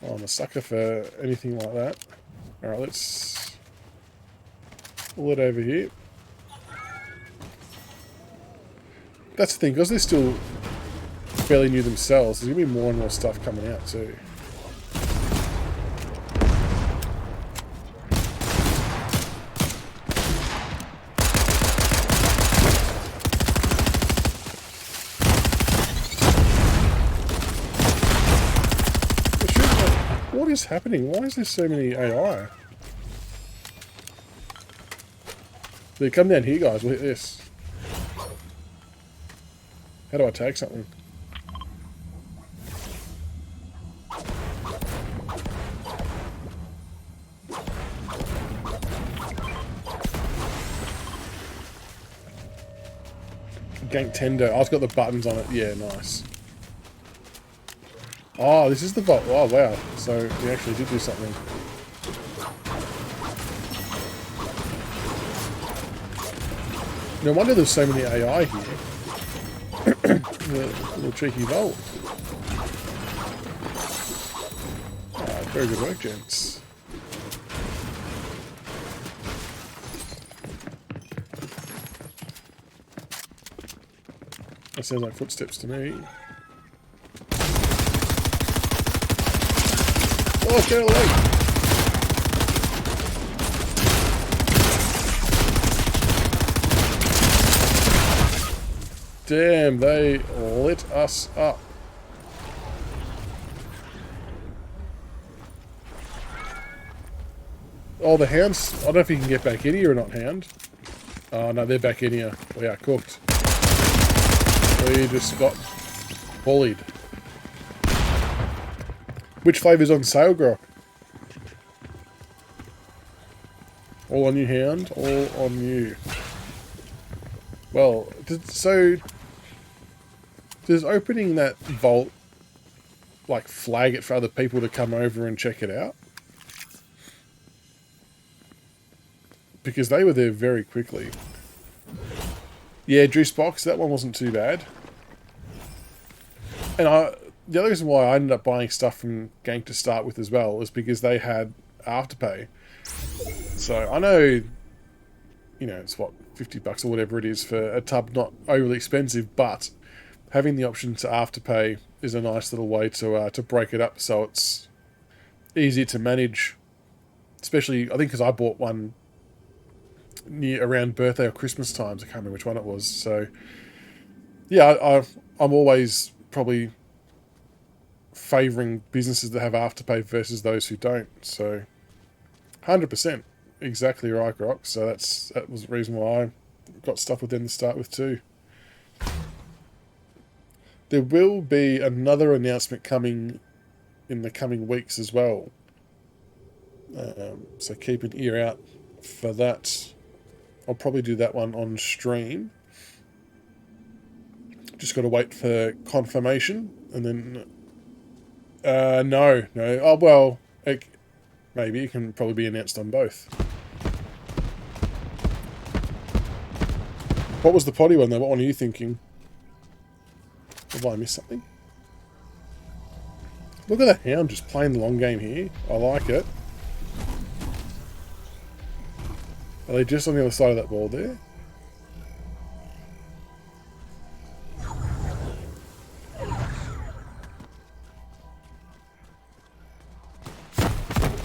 Oh, I'm a sucker for anything like that. Alright, let's pull it over here. That's the thing, because they're still fairly new themselves, there's going to be more and more stuff coming out too. What is happening? Why is there so many AI? They come down here, guys. Look at this. How do I take something? Gank Tendo. Oh, it's got the buttons on it. Yeah, nice. Oh, this is the bot. Oh, wow. So we actually did do something. No wonder there's so many AI here. The little cheeky vault. Oh, very good work, gents. That sounds like footsteps to me. Oh, get away! Damn, they lit us up. Oh, the hounds. I don't know if you can get back in here or not, hound. Oh, no, they're back in here. We are cooked. We just got bullied. Which flavor's on sale, Grok? All on you, hound. All on you. Well, so does opening that vault like flag it for other people to come over and check it out? Because they were there very quickly. Yeah, juice box, that one wasn't too bad. And the other reason why I ended up buying stuff from Gank to start with as well is because they had Afterpay. So I know, you know, it's what, $50 or whatever it is for a tub, not overly expensive, but having the option to Afterpay is a nice little way to break it up so it's easier to manage. Especially, I think, because I bought one around birthday or Christmas times. I can't remember which one it was. So, yeah, I'm always probably favouring businesses that have Afterpay versus those who don't. So, 100%, exactly right, Grok. So that was the reason why I got stuff with them to start with too. There will be another announcement coming in the coming weeks as well. So keep an ear out for that. I'll probably do that one on stream. Just got to wait for confirmation, and then no. Oh well, maybe it can probably be announced on both. What was the potty one though? What one are you thinking? Have I missed something? Look at the hound just playing the long game here. I like it. Are they just on the other side of that wall there?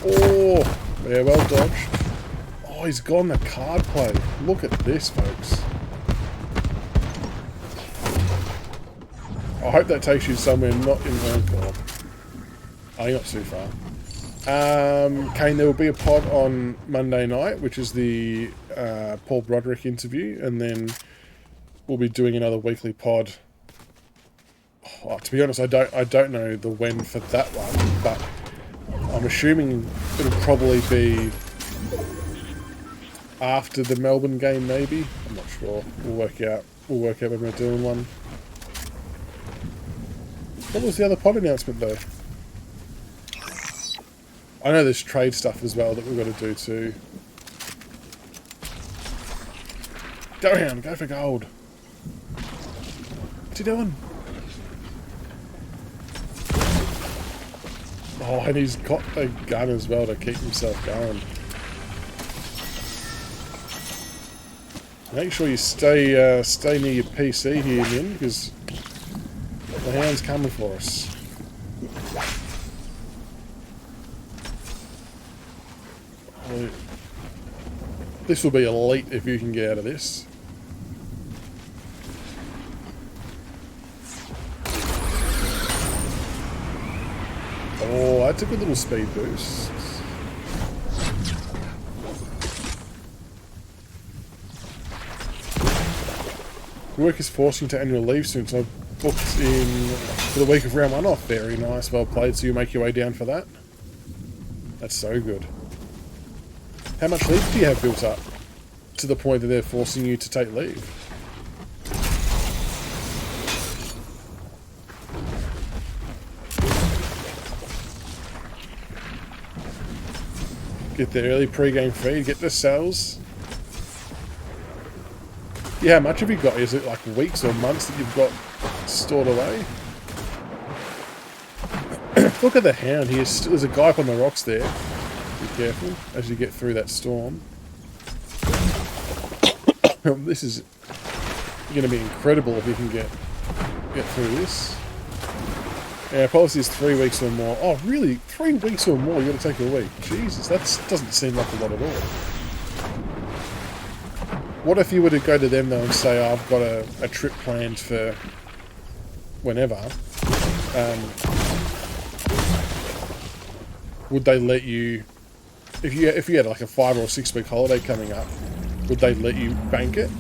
Oh, yeah, well dodged. Oh, he's gone the card play. Look at this, folks. I hope that takes you somewhere not in the god. Oh, you're not too far. Kane, there will be a pod on Monday night, which is the Paul Broderick interview, and then we'll be doing another weekly pod. Oh, to be honest, I don't know the when for that one, but I'm assuming it'll probably be after the Melbourne game, maybe. I'm not sure. We'll work out when we're doing one. What was the other pod announcement though? I know there's trade stuff as well that we've got to do too. Go hound, go for gold. What's he doing? Oh, and he's got a gun as well to keep himself going. Make sure you stay near your PC here, Min, because the hound's coming for us. This will be elite if you can get out of this. Oh, that's a good little speed boost. Work is forcing to annual leave soon, so I've booked in for the week of round 1 off. Very nice, well played. So you make your way down for that. That's so good. How much leave do you have built up to the point that they're forcing you to take leave? Get the early pre-game feed, get the cells. Yeah, how much have you got? Is it like weeks or months that you've got stored away? Look at the hound here. There's a guy up on the rocks there. Be careful as you get through that storm. This is going to be incredible if you can get through this. Yeah, policy is 3 weeks or more. Oh, really? 3 weeks or more? You got to take a week? Jesus, that doesn't seem like a lot at all. What if you were to go to them though and say, oh, I've got a trip planned for whenever? Would they let you, if you had like a 5 or 6 week holiday coming up, would they let you bank it?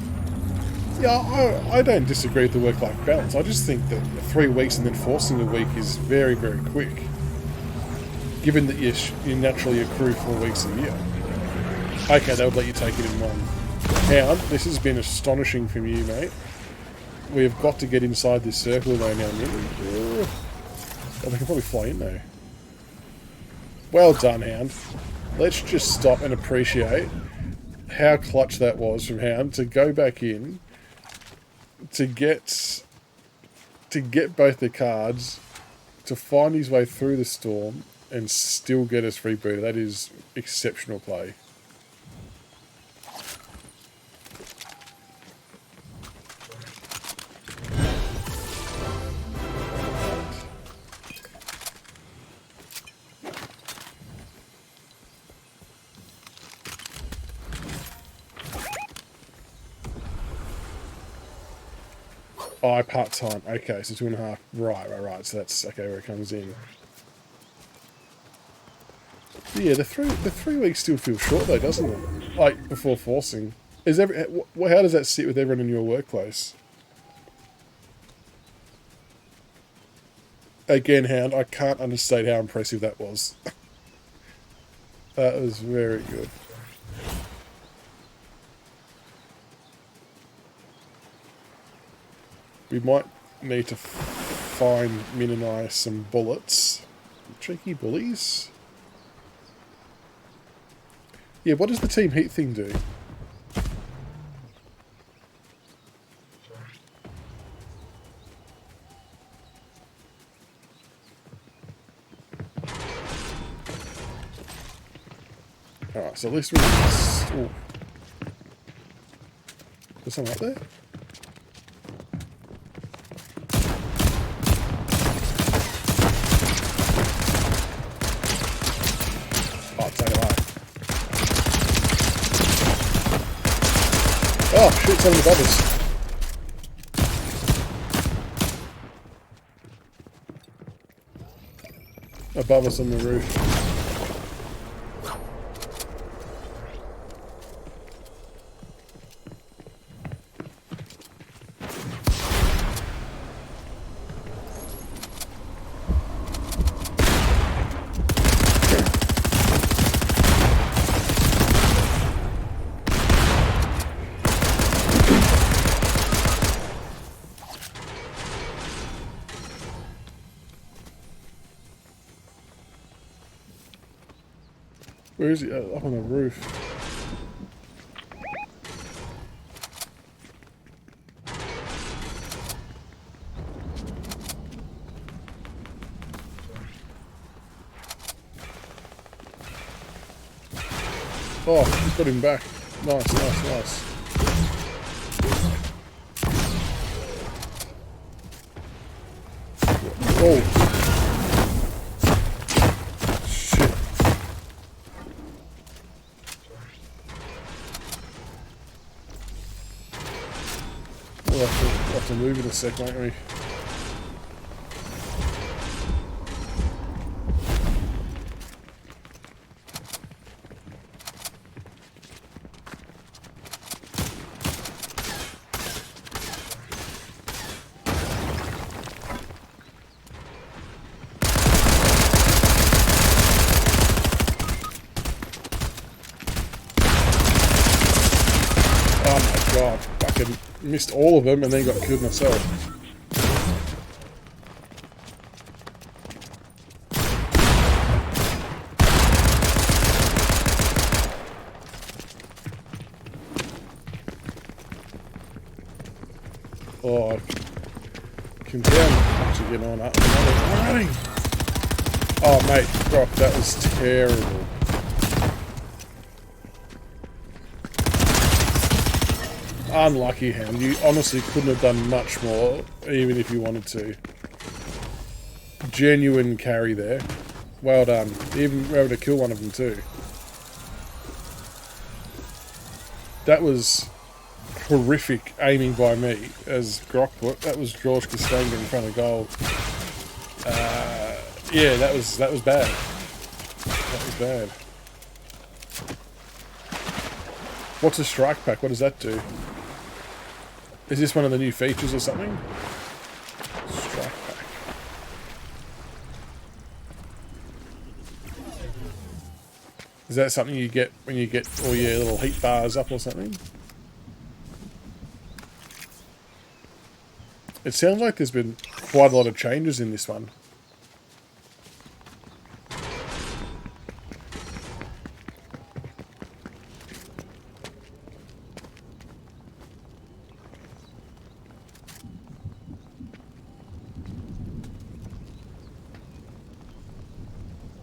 Yeah, I don't disagree with the work-life balance. I just think that 3 weeks and then forcing a week is very, very quick, given that you naturally accrue 4 weeks a year. Okay, they would let you take it in one. Hound, this has been astonishing from you, mate. We have got to get inside this circle though now. Oh, they can probably fly in though. Well done, Hound. Let's just stop and appreciate how clutch that was from Hound to go back in, to get both the cards, to find his way through the storm and still get us rebooted. That is exceptional play. Oh, part-time. Okay, so 2.5. Right. So that's okay where it comes in. Yeah, the three weeks still feels short though, doesn't it? Like before forcing. How does that sit with everyone in your workplace? Again, Hound, I can't understate how impressive that was. That was very good. We might need to find Min and I some bullets. Cheeky bullies. Yeah, what does the team heat thing do? Alright, so at least we're... Oh. There's someone up there? Oh, shoot, someone above us. Above us on the roof. Where is he? Oh, up on the roof. Oh, he's got him back. Nice. Oh. We'll have to move in a sec, won't we? Oh my god, fucking missed all of them and then got killed myself. Oh, I can tell I'm actually getting on up. I'm running! Oh mate, God, that was terrible. Unlucky Hand. You honestly couldn't have done much more, even if you wanted to. Genuine carry there. Well done. Even were able to kill one of them too. That was horrific aiming by me, as Grok put. That was George Costanza in front of goal. Yeah, that was bad. That was bad. What's a strike pack? What does that do? Is this one of the new features or something? Strike pack. Is that something you get when you get all your little heat bars up or something? It sounds like there's been quite a lot of changes in this one.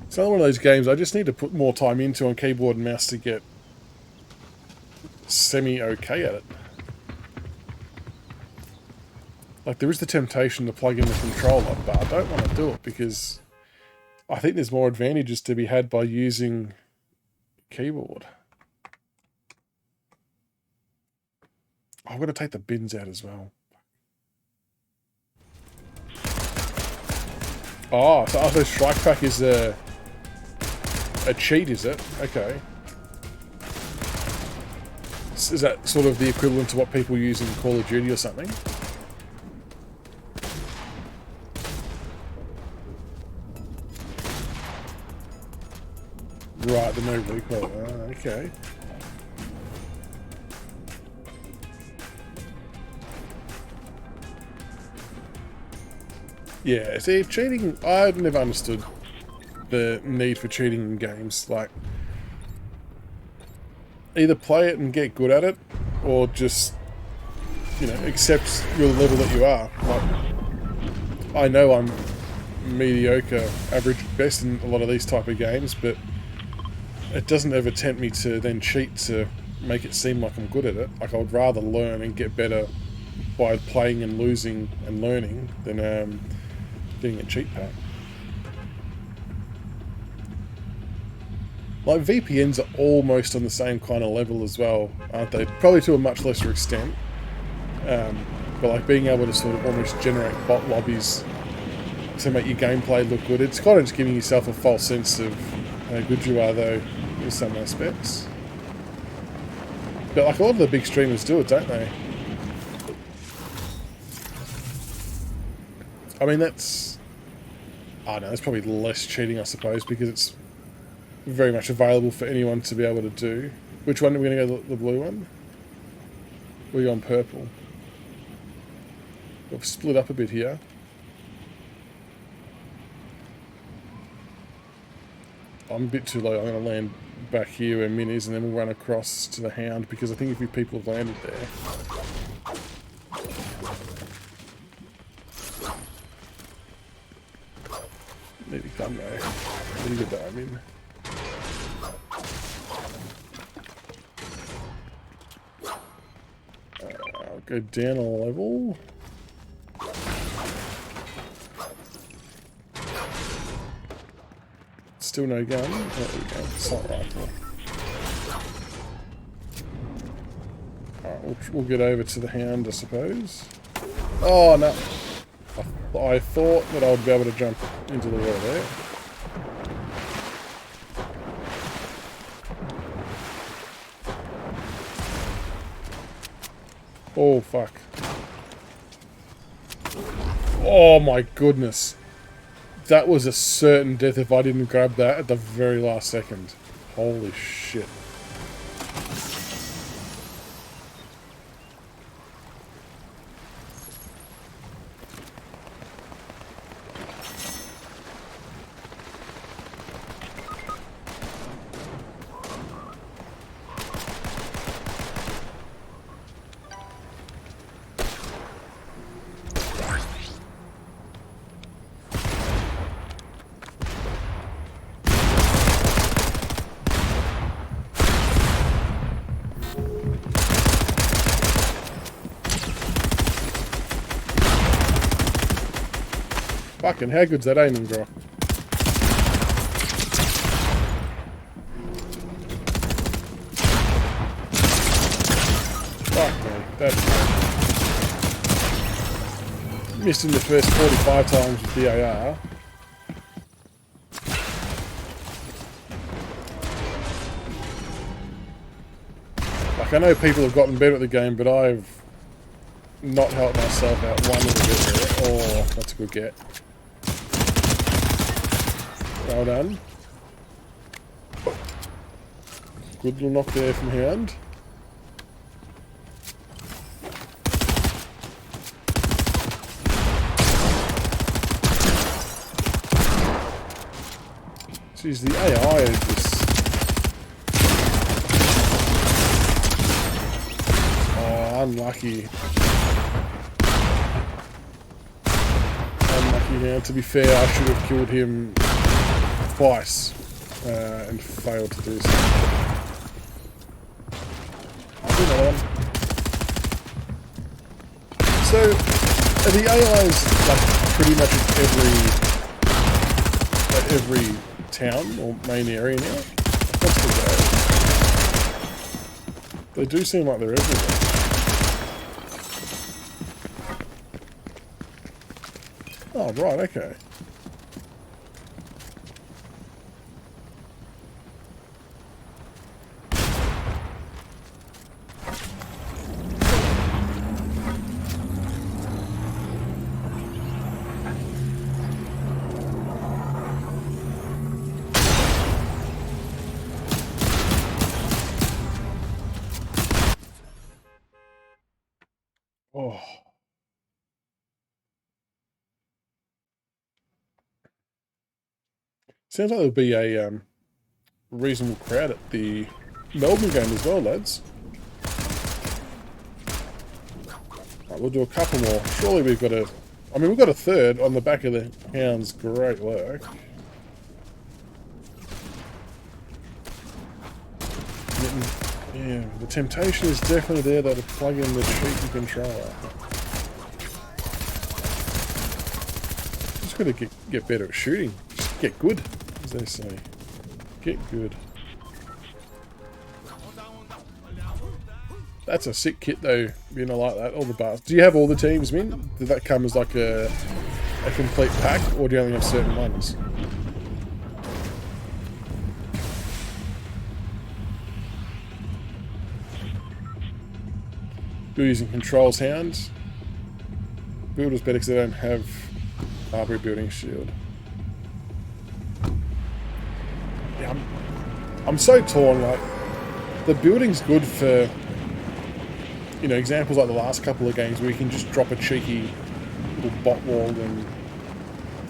It's another one of those games I just need to put more time into on keyboard and mouse to get semi-okay at it. Like, there is the temptation to plug in the controller, but I don't want to do it because I think there's more advantages to be had by using keyboard. I've got to take the bins out as well. Oh, so after Strike Pack is a cheat, is it? Okay. Is that sort of the equivalent to what people use in Call of Duty or something? Right, the no recoil. Oh, okay. Yeah, see, cheating, I've never understood the need for cheating in games. Like, either play it and get good at it, or just, you know, accept your level that you are. Like, I know I'm mediocre, average at best in a lot of these type of games, but it doesn't ever tempt me to then cheat to make it seem like I'm good at it. Like, I would rather learn and get better by playing and losing and learning than getting a cheat pack. Like, VPNs are almost on the same kind of level as well, aren't they? Probably to a much lesser extent. But like being able to sort of almost generate bot lobbies to make your gameplay look good, it's kind of just giving yourself a false sense of how good you are, though, in some aspects. But like, a lot of the big streamers do it, don't they? I mean, that's... I don't know, it's probably less cheating, I suppose, because it's very much available for anyone to be able to do. Which one are we going to go, the blue one? We're going purple. We've split up a bit here. I'm a bit too low. I'm going to land back here where Min is, and then we'll run across to the Hound, because I think a few people have landed there. Nearly done though. Pretty good though, I mean. I'll go down a level. Still no gun. There we go. Assault rifle. Alright, we'll get over to the Hound, I suppose. Oh no! I thought that I would be able to jump into the water there. Oh, fuck. Oh my goodness. That was a certain death if I didn't grab that at the very last second. Holy shit. Fucking how good's that aiming, bro? Fuck, man. That's missed him the first 45 times with the AR. Like, I know people have gotten better at the game, but I've not helped myself out one little bit there. Oh, that's a good get. Well done. Good little knock there from Hound. Jeez, the AI is just... Oh, unlucky. Unlucky now. To be fair, I should have killed him twice and failed to do so. I'll do another one. So, are the AIs like pretty much at every town or main area now? What's the go? They do seem like they're everywhere. Oh, right, okay. Oh. Sounds like there'll be a reasonable crowd at the Melbourne game as well, lads. Right, we'll do a couple more. Surely we've got a... I mean, we've got a third on the back of the Hound's great work. Yeah, the temptation is definitely there though to plug in the cheeky controller. Just gotta get better at shooting. Just get good, as they say. Get good. That's a sick kit though, you know, like that. All the bars. Do you have all the teams, Min? Did that come as like a complete pack, or do you only have certain ones? You're using controls, Hounds. Builders better because they don't have armory building shield. Yeah, I'm so torn. Like, the building's good for, you know, examples like the last couple of games where you can just drop a cheeky little bot wall and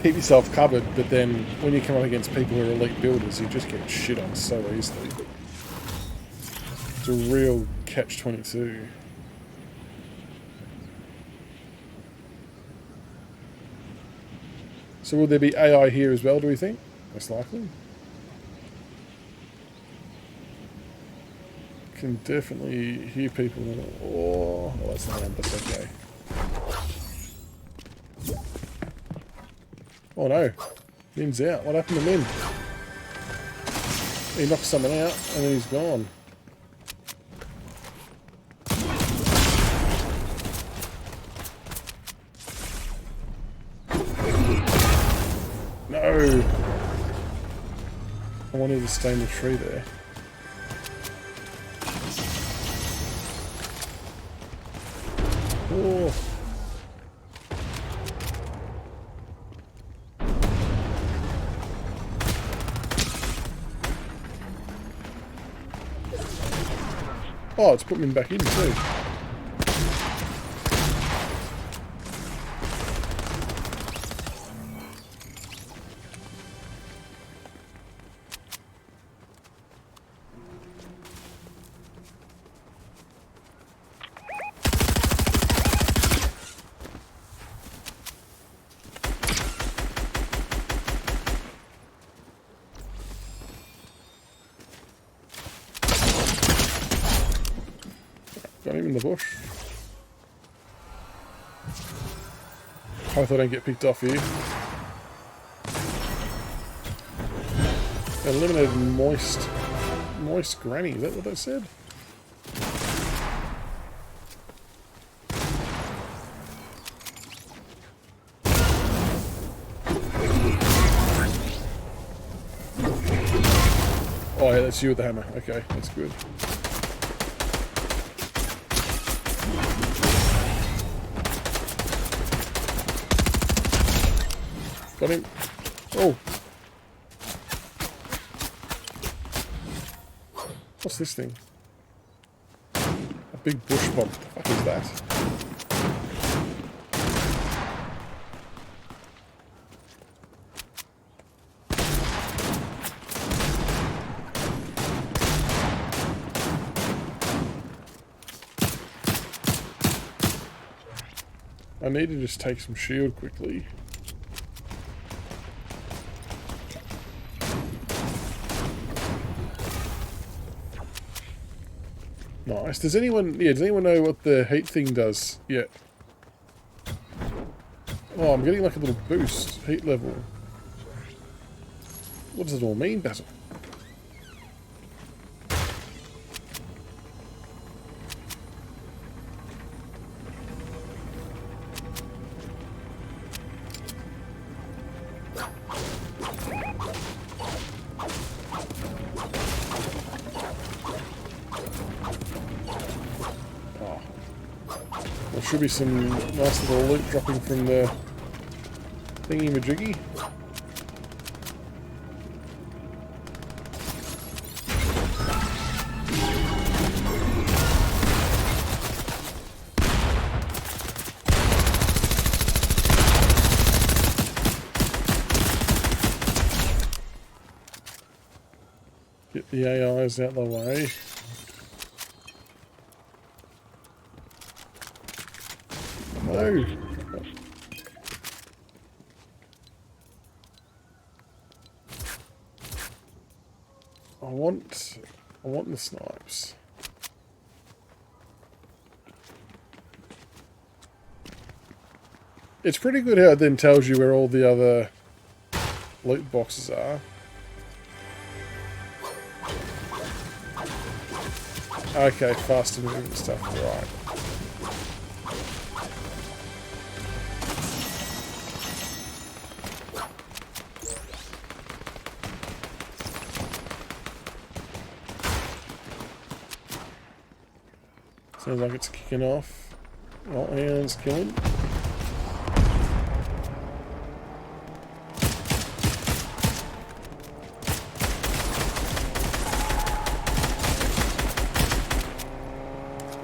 keep yourself covered, but then when you come up against people who are elite builders, you just get shit on so easily. It's a real catch-22. So will there be AI here as well, do we think? Most likely. Can definitely hear people. Oh, well, that's not one, but okay. Oh no, Min's out. What happened to Min? He knocked someone out and then he's gone. No! I wanted to stay in the tree there. Oh. Oh, it's put me back in too. Got him in the bush. Hope I don't get picked off here. Eliminated moist granny, is that what I said? Oh yeah, that's you with the hammer. Okay, that's good. Got him. Oh. What's this thing? A big bush bomb. What the fuck is that? I need to just take some shield quickly. Nice. Does anyone know what the heat thing does yet? Oh, I'm getting like a little boost. Heat level. What does it all mean, Basil? There should be some nice little loot dropping from the thingy-majiggy. Get the AIs out of the way. No. I want the snipes. It's pretty good how it then tells you where all the other loot boxes are. Okay, faster moving stuff, right. Sounds like it's kicking off. Oh, and killing.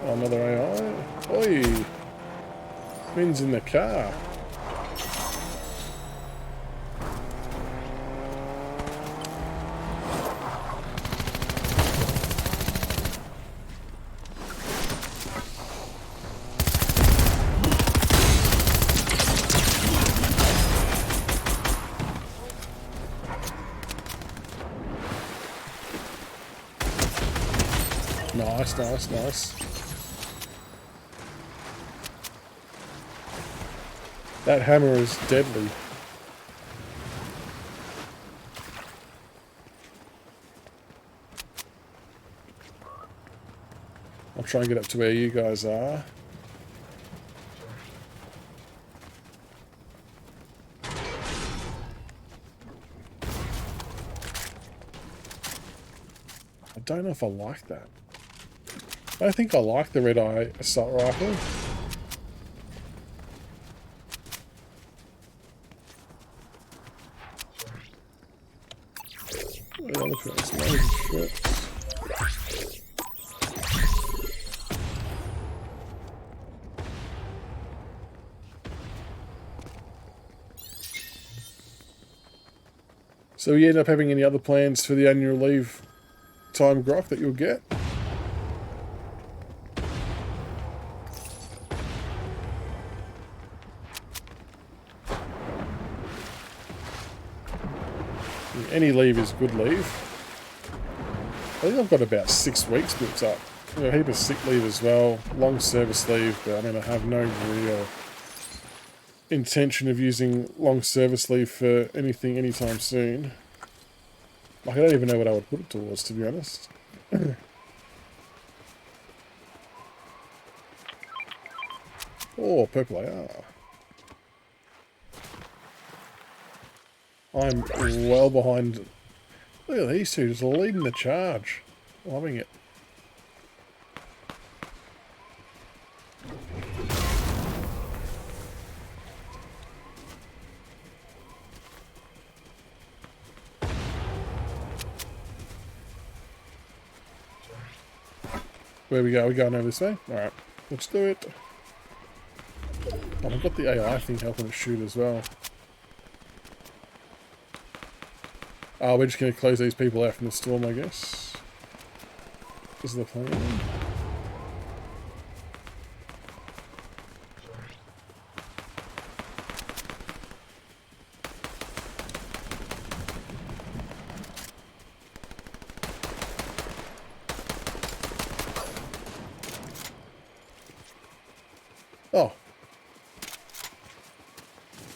Oh, another AI. Oi! Wind's in the car. Nice, nice, nice. That hammer is deadly. I'll try and get up to where you guys are. I don't know if I like that. I think I like the red eye assault rifle. Oh, look at this load of shit. So you end up having any other plans for the annual leave time grok that you'll get? Any leave is good leave. I think I've got about 6 weeks built up. I've got a heap of sick leave as well, long service leave, but I mean I have no real intention of using long service leave for anything anytime soon. Like I don't even know what I would put it towards, to be honest. Oh, purple AR. I'm well behind Look at these two just leading the charge. Loving it. Where we go? We're going over this way? Alright, let's do it. Oh, I've got the AI thing helping us shoot as well. Oh, we're just going to close these people out from the storm, I guess. This is the plan. Oh.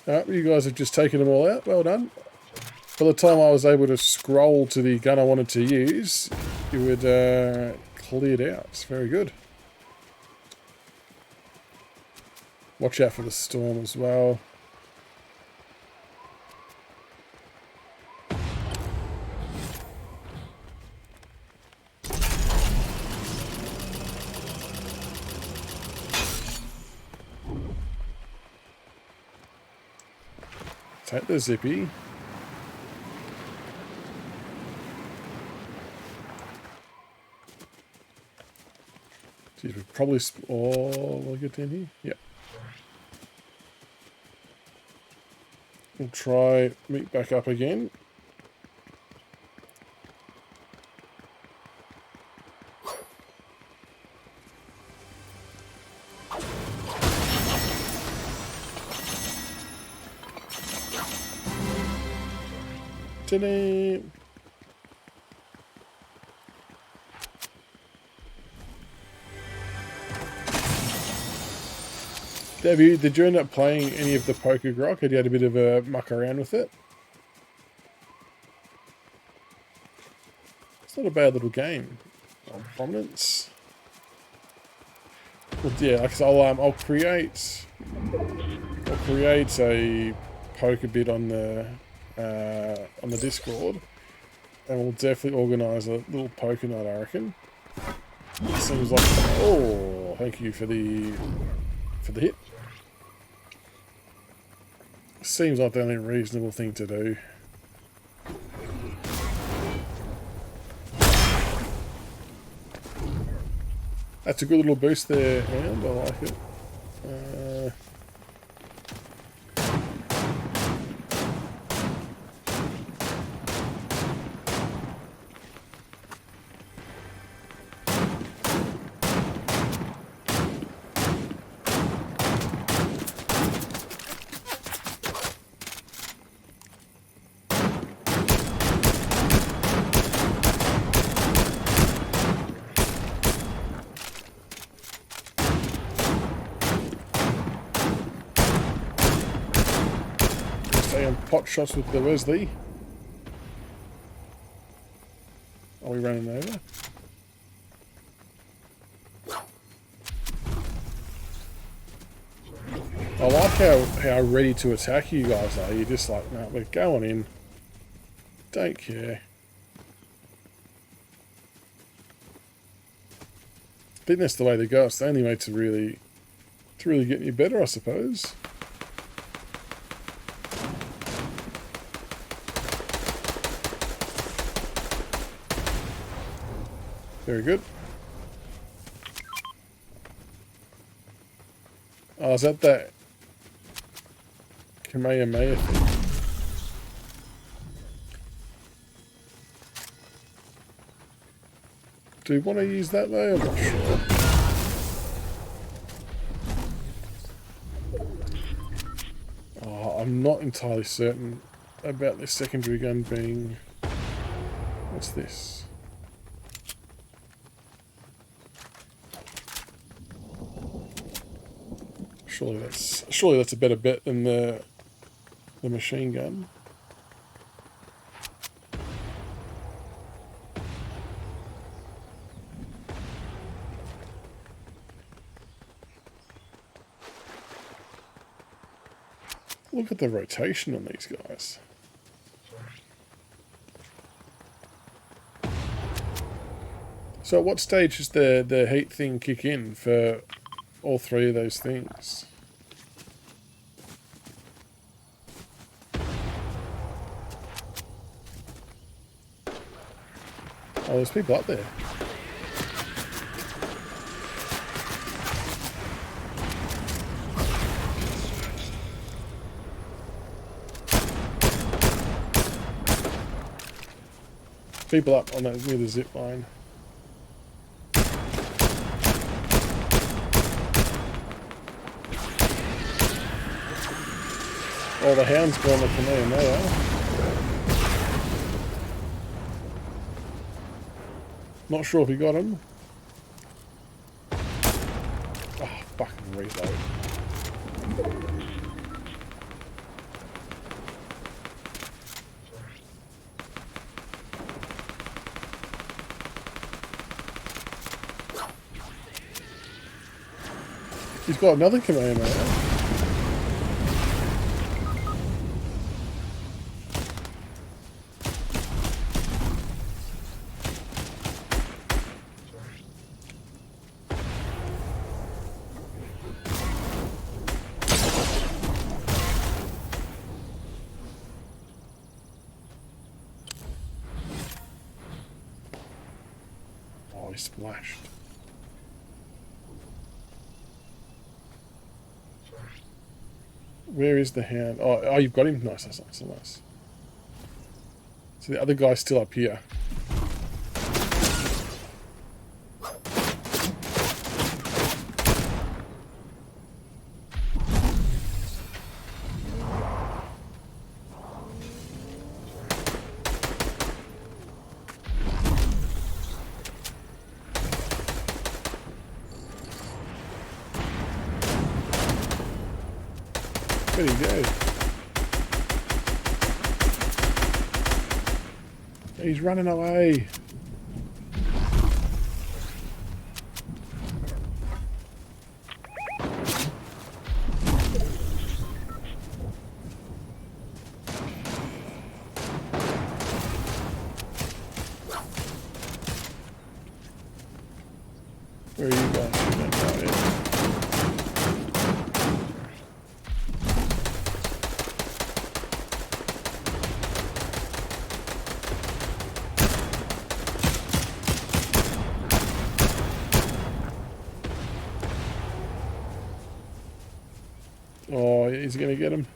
Alright, you guys have just taken them all out. Well done. By the time I was able to scroll to the gun I wanted to use, you had cleared out. It's very good. Watch out for the storm as well. Take the zippy. Geez, we probably... Oh, will I get down here? Yep. We'll try meet back up again. Ta-da! Did you end up playing any of the poker grok? Had you had a bit of a muck around with it? It's not a bad little game. Prominence. Well, yeah, like I'll create a poker bit on the Discord, and we'll definitely organise a little poker night. I reckon. It seems like oh, thank you for the hit. Seems like the only reasonable thing to do. That's a good little boost there, and I like it. Pot shots with the Wesley. Are we running over? I like how ready to attack you guys are. You're just like, no, we're going in. Don't care. I think that's the way to go. It's the only way to really get you better, I suppose. Very good. Oh, is that Kamehameha thing? Do we want to use that though? I'm not sure. Oh, I'm not entirely certain about this secondary gun being... What's this? Surely that's a better bet than the machine gun. Look at the rotation on these guys. So at what stage does the heat thing kick in for all three of those things? Oh, there's people up there. People up on that near the zip line. Oh, the hound's gone up to me and they are. Not sure if he got him. Oh, fucking reload. He's got another commando. Oh, he splashed. Where is the hound? Oh, you've got him? Nice, nice, nice, nice. So the other guy's still up here. Where'd he go? He's running away. Where are you going? Oh, yeah. Oh, he's going to get him.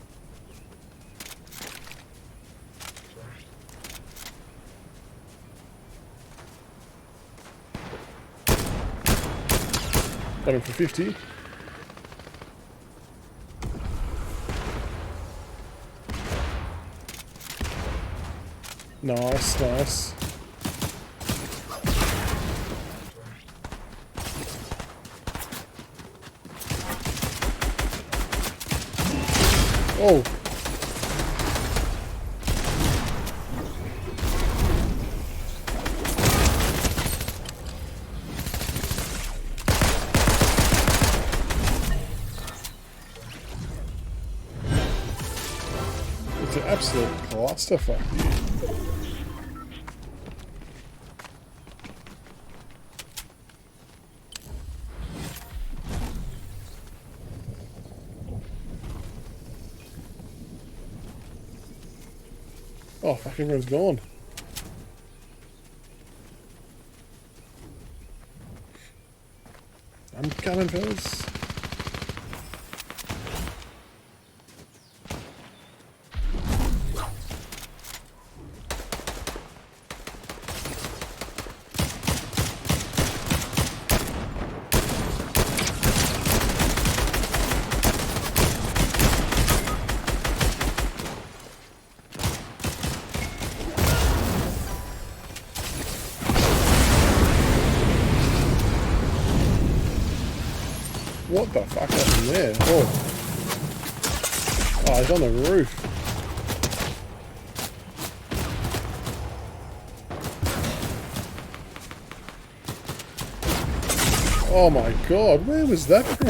Got him for 50. Nice, nice. Oh. It's an absolute clusterfuck here. Oh, fuck, everyone's gone. I'm coming, fellas. What the fuck happened there? Oh. Oh, he's on the roof. Oh my god, where was that from?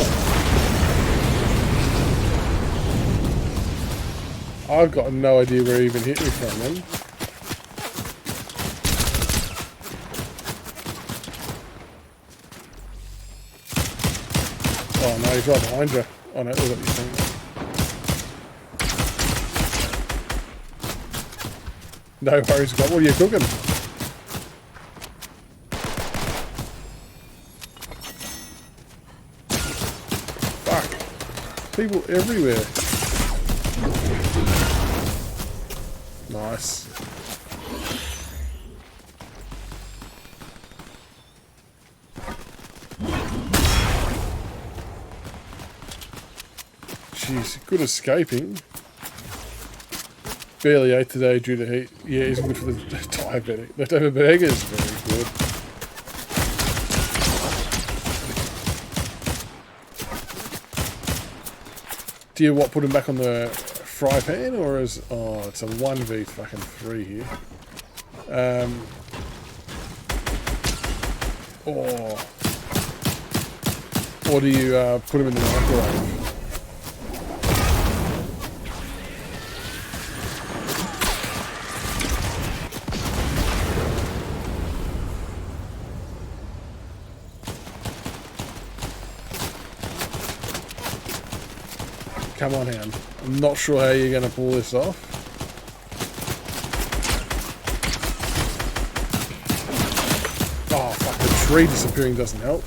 I've got no idea where he even hit me from then. Oh no, he's right behind you. Oh no, look what you're saying. No worries, God. What are you cooking? Fuck. People everywhere. Nice. Jeez, good escaping. Barely ate today due to heat. Yeah, he's good for the diabetic. Leftover burgers, very good. Do you put him back on the fry pan, or is it's a 1v fucking 3 here. Or do you put him in the microwave? Come on, Hound. I'm not sure how you're going to pull this off. Oh, fuck. The tree disappearing doesn't help.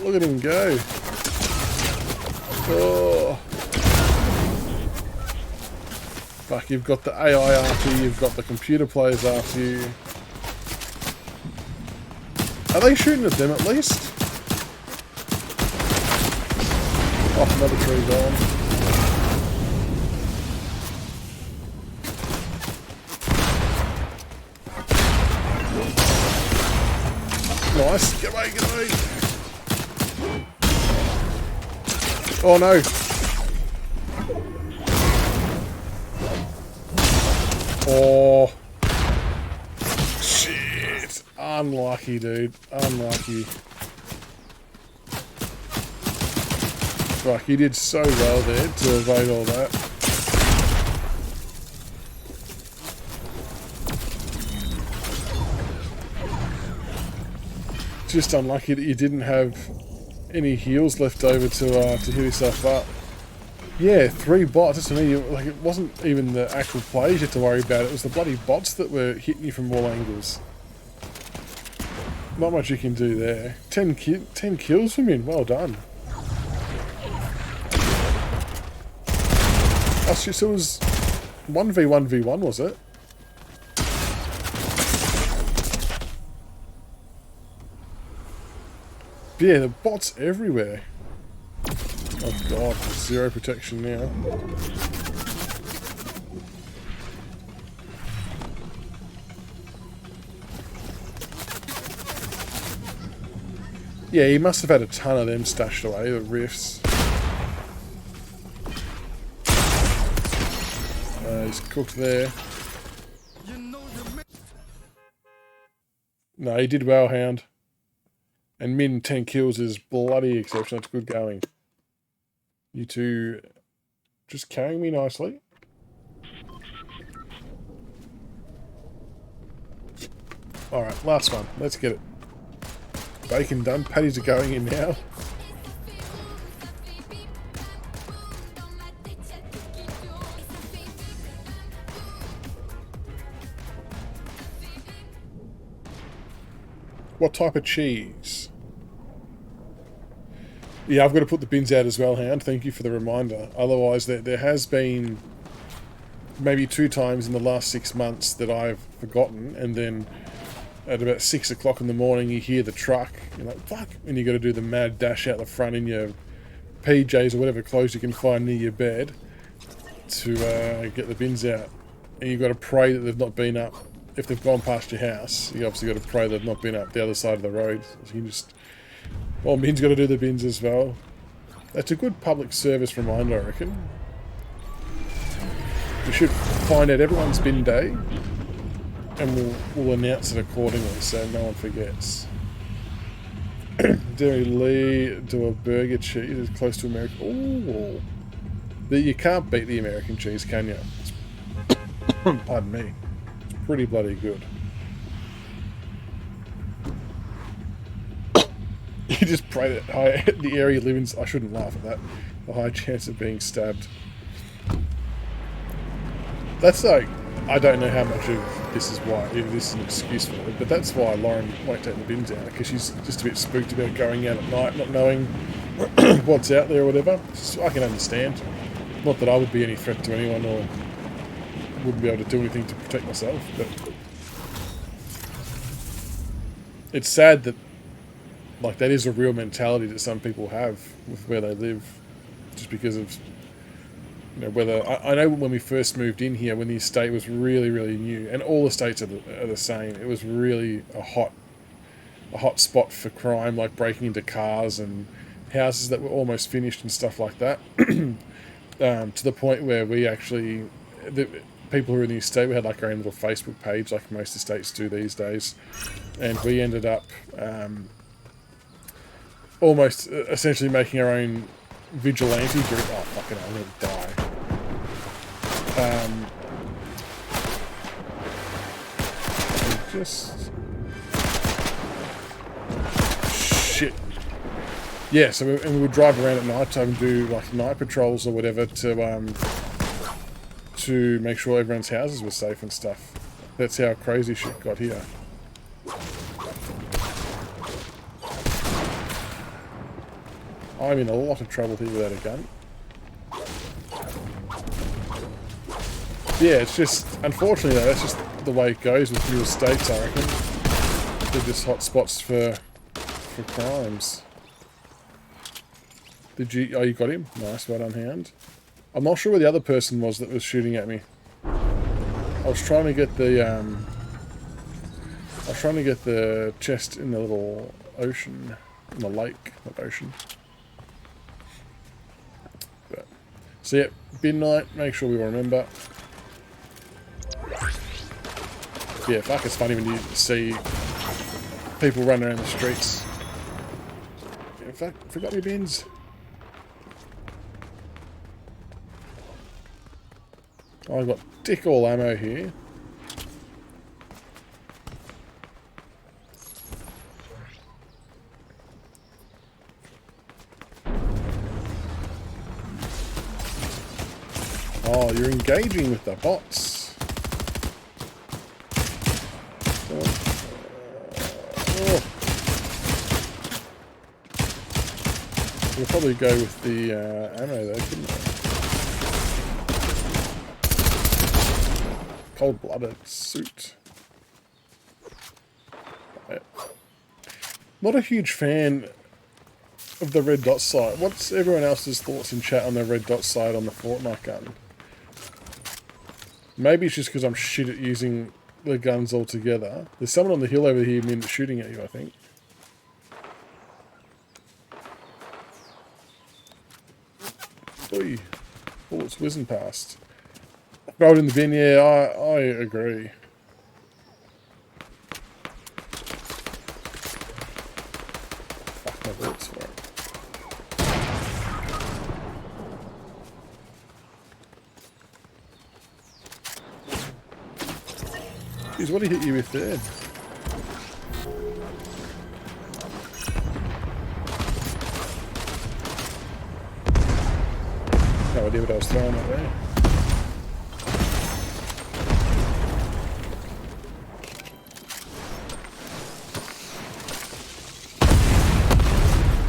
Look at him go. Oh. Fuck, you've got the AI after you. You've got the computer players after you. Are they shooting at them at least? Oh, another tree gone. Nice. Get away, get away. Oh no. Oh. Shit. Unlucky, dude. Unlucky. Fuck, you did so well there to evade all that. Just unlucky that you didn't have any heals left over to heal yourself up. Yeah, 3 bots. That's to me. Like, it wasn't even the actual players you had to worry about. It was the bloody bots that were hitting you from all angles. Not much you can do there. 10 kills from him. Well done. Oh, so it was 1v1v1, was it? But yeah, the bots everywhere. Oh god, 0 protection now. Yeah, he must have had a ton of them stashed away, the rifts. He's cooked there. No, he did well, Hound. And min 10 kills is bloody exceptional. That's good going. You two just carrying me nicely. Alright, last one. Let's get it. Bacon done. Patties are going in now. What type of cheese? Yeah, I've got to put the bins out as well, Hound. Thank you for the reminder. Otherwise, there has been maybe 2 times in the last 6 months that I've forgotten, and then at about 6 o'clock in the morning you hear the truck, you're like, fuck, and you got to do the mad dash out the front in your PJs or whatever clothes you can find near your bed to get the bins out. And you've got to pray that they've not been up. If they've gone past your house, you obviously got to pray they've not been up the other side of the road. So you just... Well, Min's got to do the bins as well. That's a good public service reminder, I reckon. We should find out everyone's bin day, and we'll announce it accordingly so no one forgets. Dairy Lee do a burger cheese is close to American. Ooh, you can't beat the American cheese, can you? Pardon me. Pretty bloody good. just pray that the area you live in, I shouldn't laugh at that, the high chance of being stabbed. That's like, I don't know how much of this is why, if this is an excuse for it, but that's why Lauren won't take the bins out, because she's just a bit spooked about going out at night, not knowing what's out there or whatever. I can understand. Not that I would be any threat to anyone or wouldn't be able to do anything to protect myself, but it's sad that, like, that is a real mentality that some people have with where they live, just because of, you know, whether I know when we first moved in here, when the estate was really, really new, and all estates are the same. It was really a hot spot for crime, like breaking into cars and houses that were almost finished and stuff like that. To the point where we actually, the people who were in the estate, we had like our own little Facebook page, like most estates do these days, and we ended up almost essentially making our own vigilante group. Oh fucking hell, I'm gonna die. Just shit. Yeah, so we would drive around at night time and do like night patrols or whatever to make sure everyone's houses were safe and stuff. That's how crazy shit got here. I'm in a lot of trouble here without a gun. Yeah, it's just, unfortunately though, that's just the way it goes with new estates, I reckon. They're just hot spots for crimes. Did you, oh, you got him? Nice, right on hand. I'm not sure where the other person was that was shooting at me. I was trying to get the chest in the little ocean, in the lake, not ocean. But, so yeah, bin night, make sure we remember. Yeah, fuck, it's funny when you see people running around the streets. In fact, forgot your bins. Oh, I've got dick all ammo here. Oh, you're engaging with the bots. We'll probably go with the ammo though, couldn't we? Cold-blooded suit. Not a huge fan of the red dot sight. What's everyone else's thoughts in chat on the red dot sight on the Fortnite gun? Maybe it's just because I'm shit at using the guns altogether. There's someone on the hill over here shooting at you, I think. Oi. Bullets whizzing past. Throw it in the bin, yeah, I agree. Fuck, my bullets for it. Jeez, what did he hit you with there? No idea what I was throwing at there.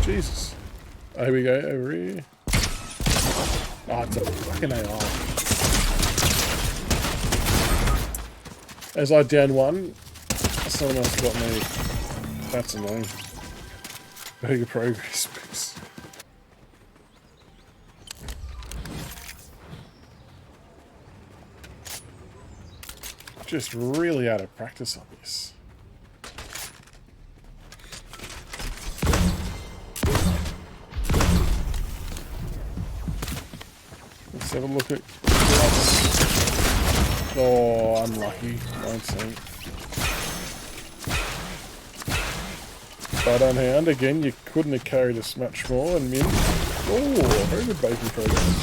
Jesus. Oh, here we go, over here. Oh, it's a fucking AI. As I down one, someone else got me. That's annoying. Very good progress, please. Just really out of practice on this. Let's have a look at gloves. Oh, unlucky. Won't see. But on hand again, you couldn't have carried us much more. And min. Oh, very good bacon program.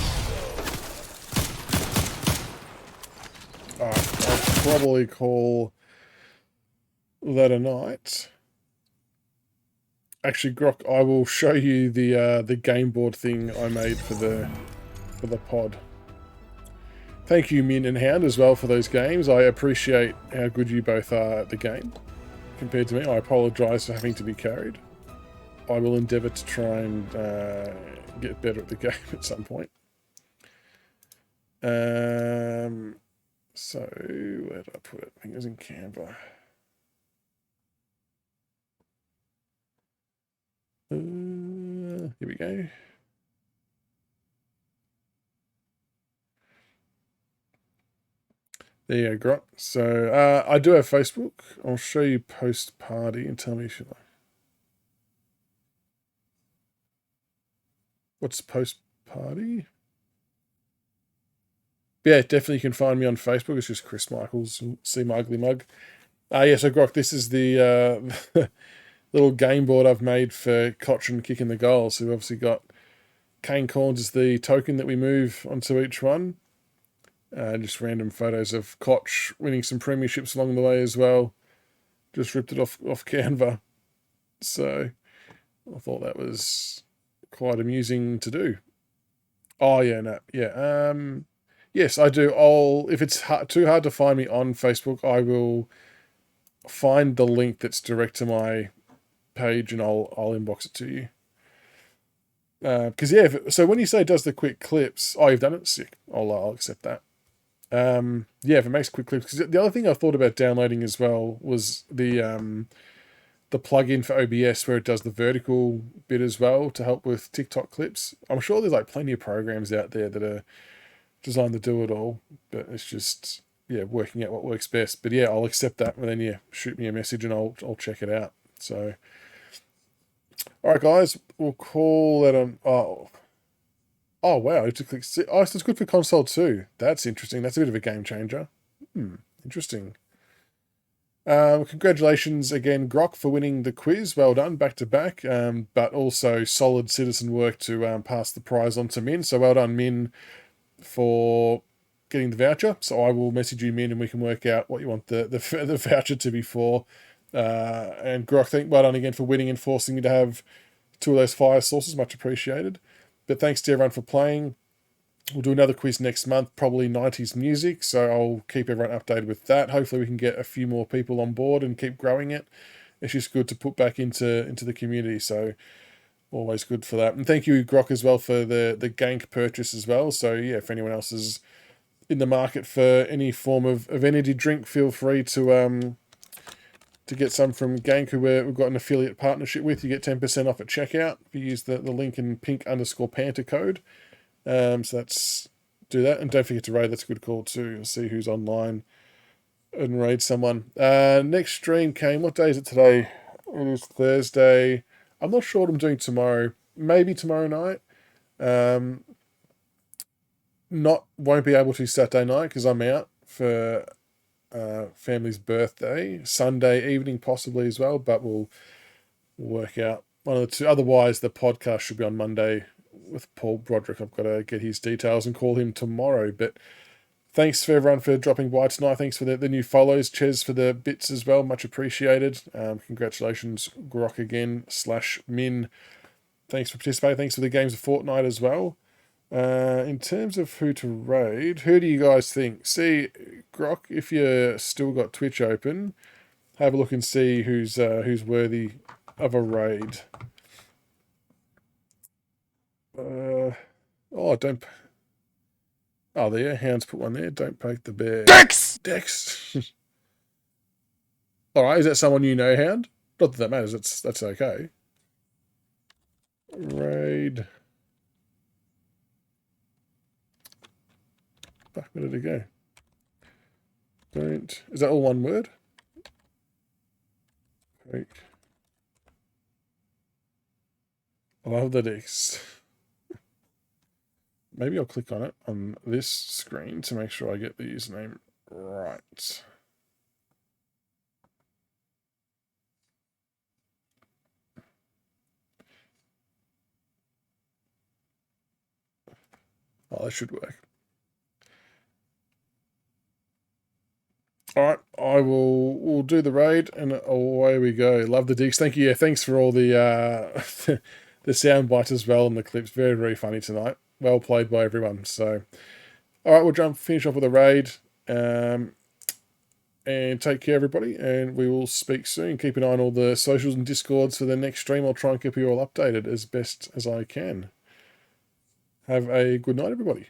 Alright, I'll probably call that a night. Actually, Grok, I will show you the game board thing I made for the pod. Thank you, Min and Hound, as well for those games. I appreciate how good you both are at the game compared to me. I apologise for having to be carried. I will endeavour to try and get better at the game at some point. So, where did I put it? I think it was in Canva. Here we go. There you go, Grok. So, I do have Facebook. I'll show you post party and tell me if you like. What's post party? Yeah, definitely you can find me on Facebook. It's just Chris Michaels. See my ugly mug. Yeah, so Grok, this is the little game board I've made for Cochrane kicking the goals. So we've obviously got Kane Corns as the token that we move onto each one. Just random photos of Koch winning some premierships along the way as well. Just ripped it off Canva. So I thought that was quite amusing to do. Oh, yeah, no. Yeah. Yes, I do. If it's too hard to find me on Facebook, I will find the link that's direct to my page and I'll inbox it to you. Because so when you say it does the quick clips, you've done it, sick. I'll accept that. If it makes quick clips. Because the other thing I thought about downloading as well was the plugin for OBS where it does the vertical bit as well to help with TikTok clips. I'm sure there's like plenty of programs out there that are designed to do it all, but it's just working out what works best. But I'll accept that, and then shoot me a message and I'll check it out. So, all right, guys, we'll call it oh wow, it's click. Oh, so it's good for console too. That's interesting. That's a bit of a game changer. Interesting. Congratulations again, Grok, for winning the quiz. Well done, back to back. But also solid citizen work to pass the prize on to Min. So well done, Min, for getting the voucher. So I will message you, Min, and we can work out what you want the voucher to be for. And Grok, well done again for winning and forcing me to have 2 of those fire sources. Much appreciated. But thanks to everyone for playing. We'll do another quiz next month, probably 90s music, so I'll keep everyone updated with that. Hopefully we can get a few more people on board and keep growing it. It's just good to put back into the community, so always good for that. And thank you, Grok, as well for the Gank purchase as well. So if anyone else is in the market for any form of energy drink, feel free to get some from Gank, who we've got an affiliate partnership with. You get 10% off at checkout if you use the link in pink_Panther code. So do that, and don't forget to raid. That's a good call too. You'll see who's online and raid someone. Next stream came. What day is it today? It is Thursday. I'm not sure what I'm doing tomorrow. Maybe tomorrow night. Won't be able to Saturday night because I'm out for family's birthday. Sunday evening possibly as well, but we'll work out one of the two. Otherwise, the podcast should be on Monday with Paul Broderick. I've got to get his details and call him tomorrow. But thanks for everyone for dropping by tonight. Thanks for the new follows. Ches for the bits as well. Much appreciated. Congratulations, Grok again /Min. Thanks for participating. Thanks for the games of Fortnite as well. In terms of who to raid, who do you guys think? See, Grok, if you still got Twitch open, have a look and see who's worthy of a raid. Don't. Oh, there, Hound's put one there. Don't poke the bear. Dex. All right, is that someone you know, Hound? Not that matters. That's okay. Raid. Fuck, where did it go? Don't. Is that all one word? Poke. I love the Dex. Maybe I'll click on it on this screen to make sure I get the username right. Oh, that should work. All right, we'll do the raid and away we go. Love the digs. Thank you. Yeah, thanks for all the the sound bites as well and the clips. Very, very funny tonight. Well played by everyone. So all right, we'll finish off with a raid. And take care, everybody, and we will speak soon. Keep an eye on all the socials and discords for the next stream. I'll try and keep you all updated as best as I can. Have a good night, everybody.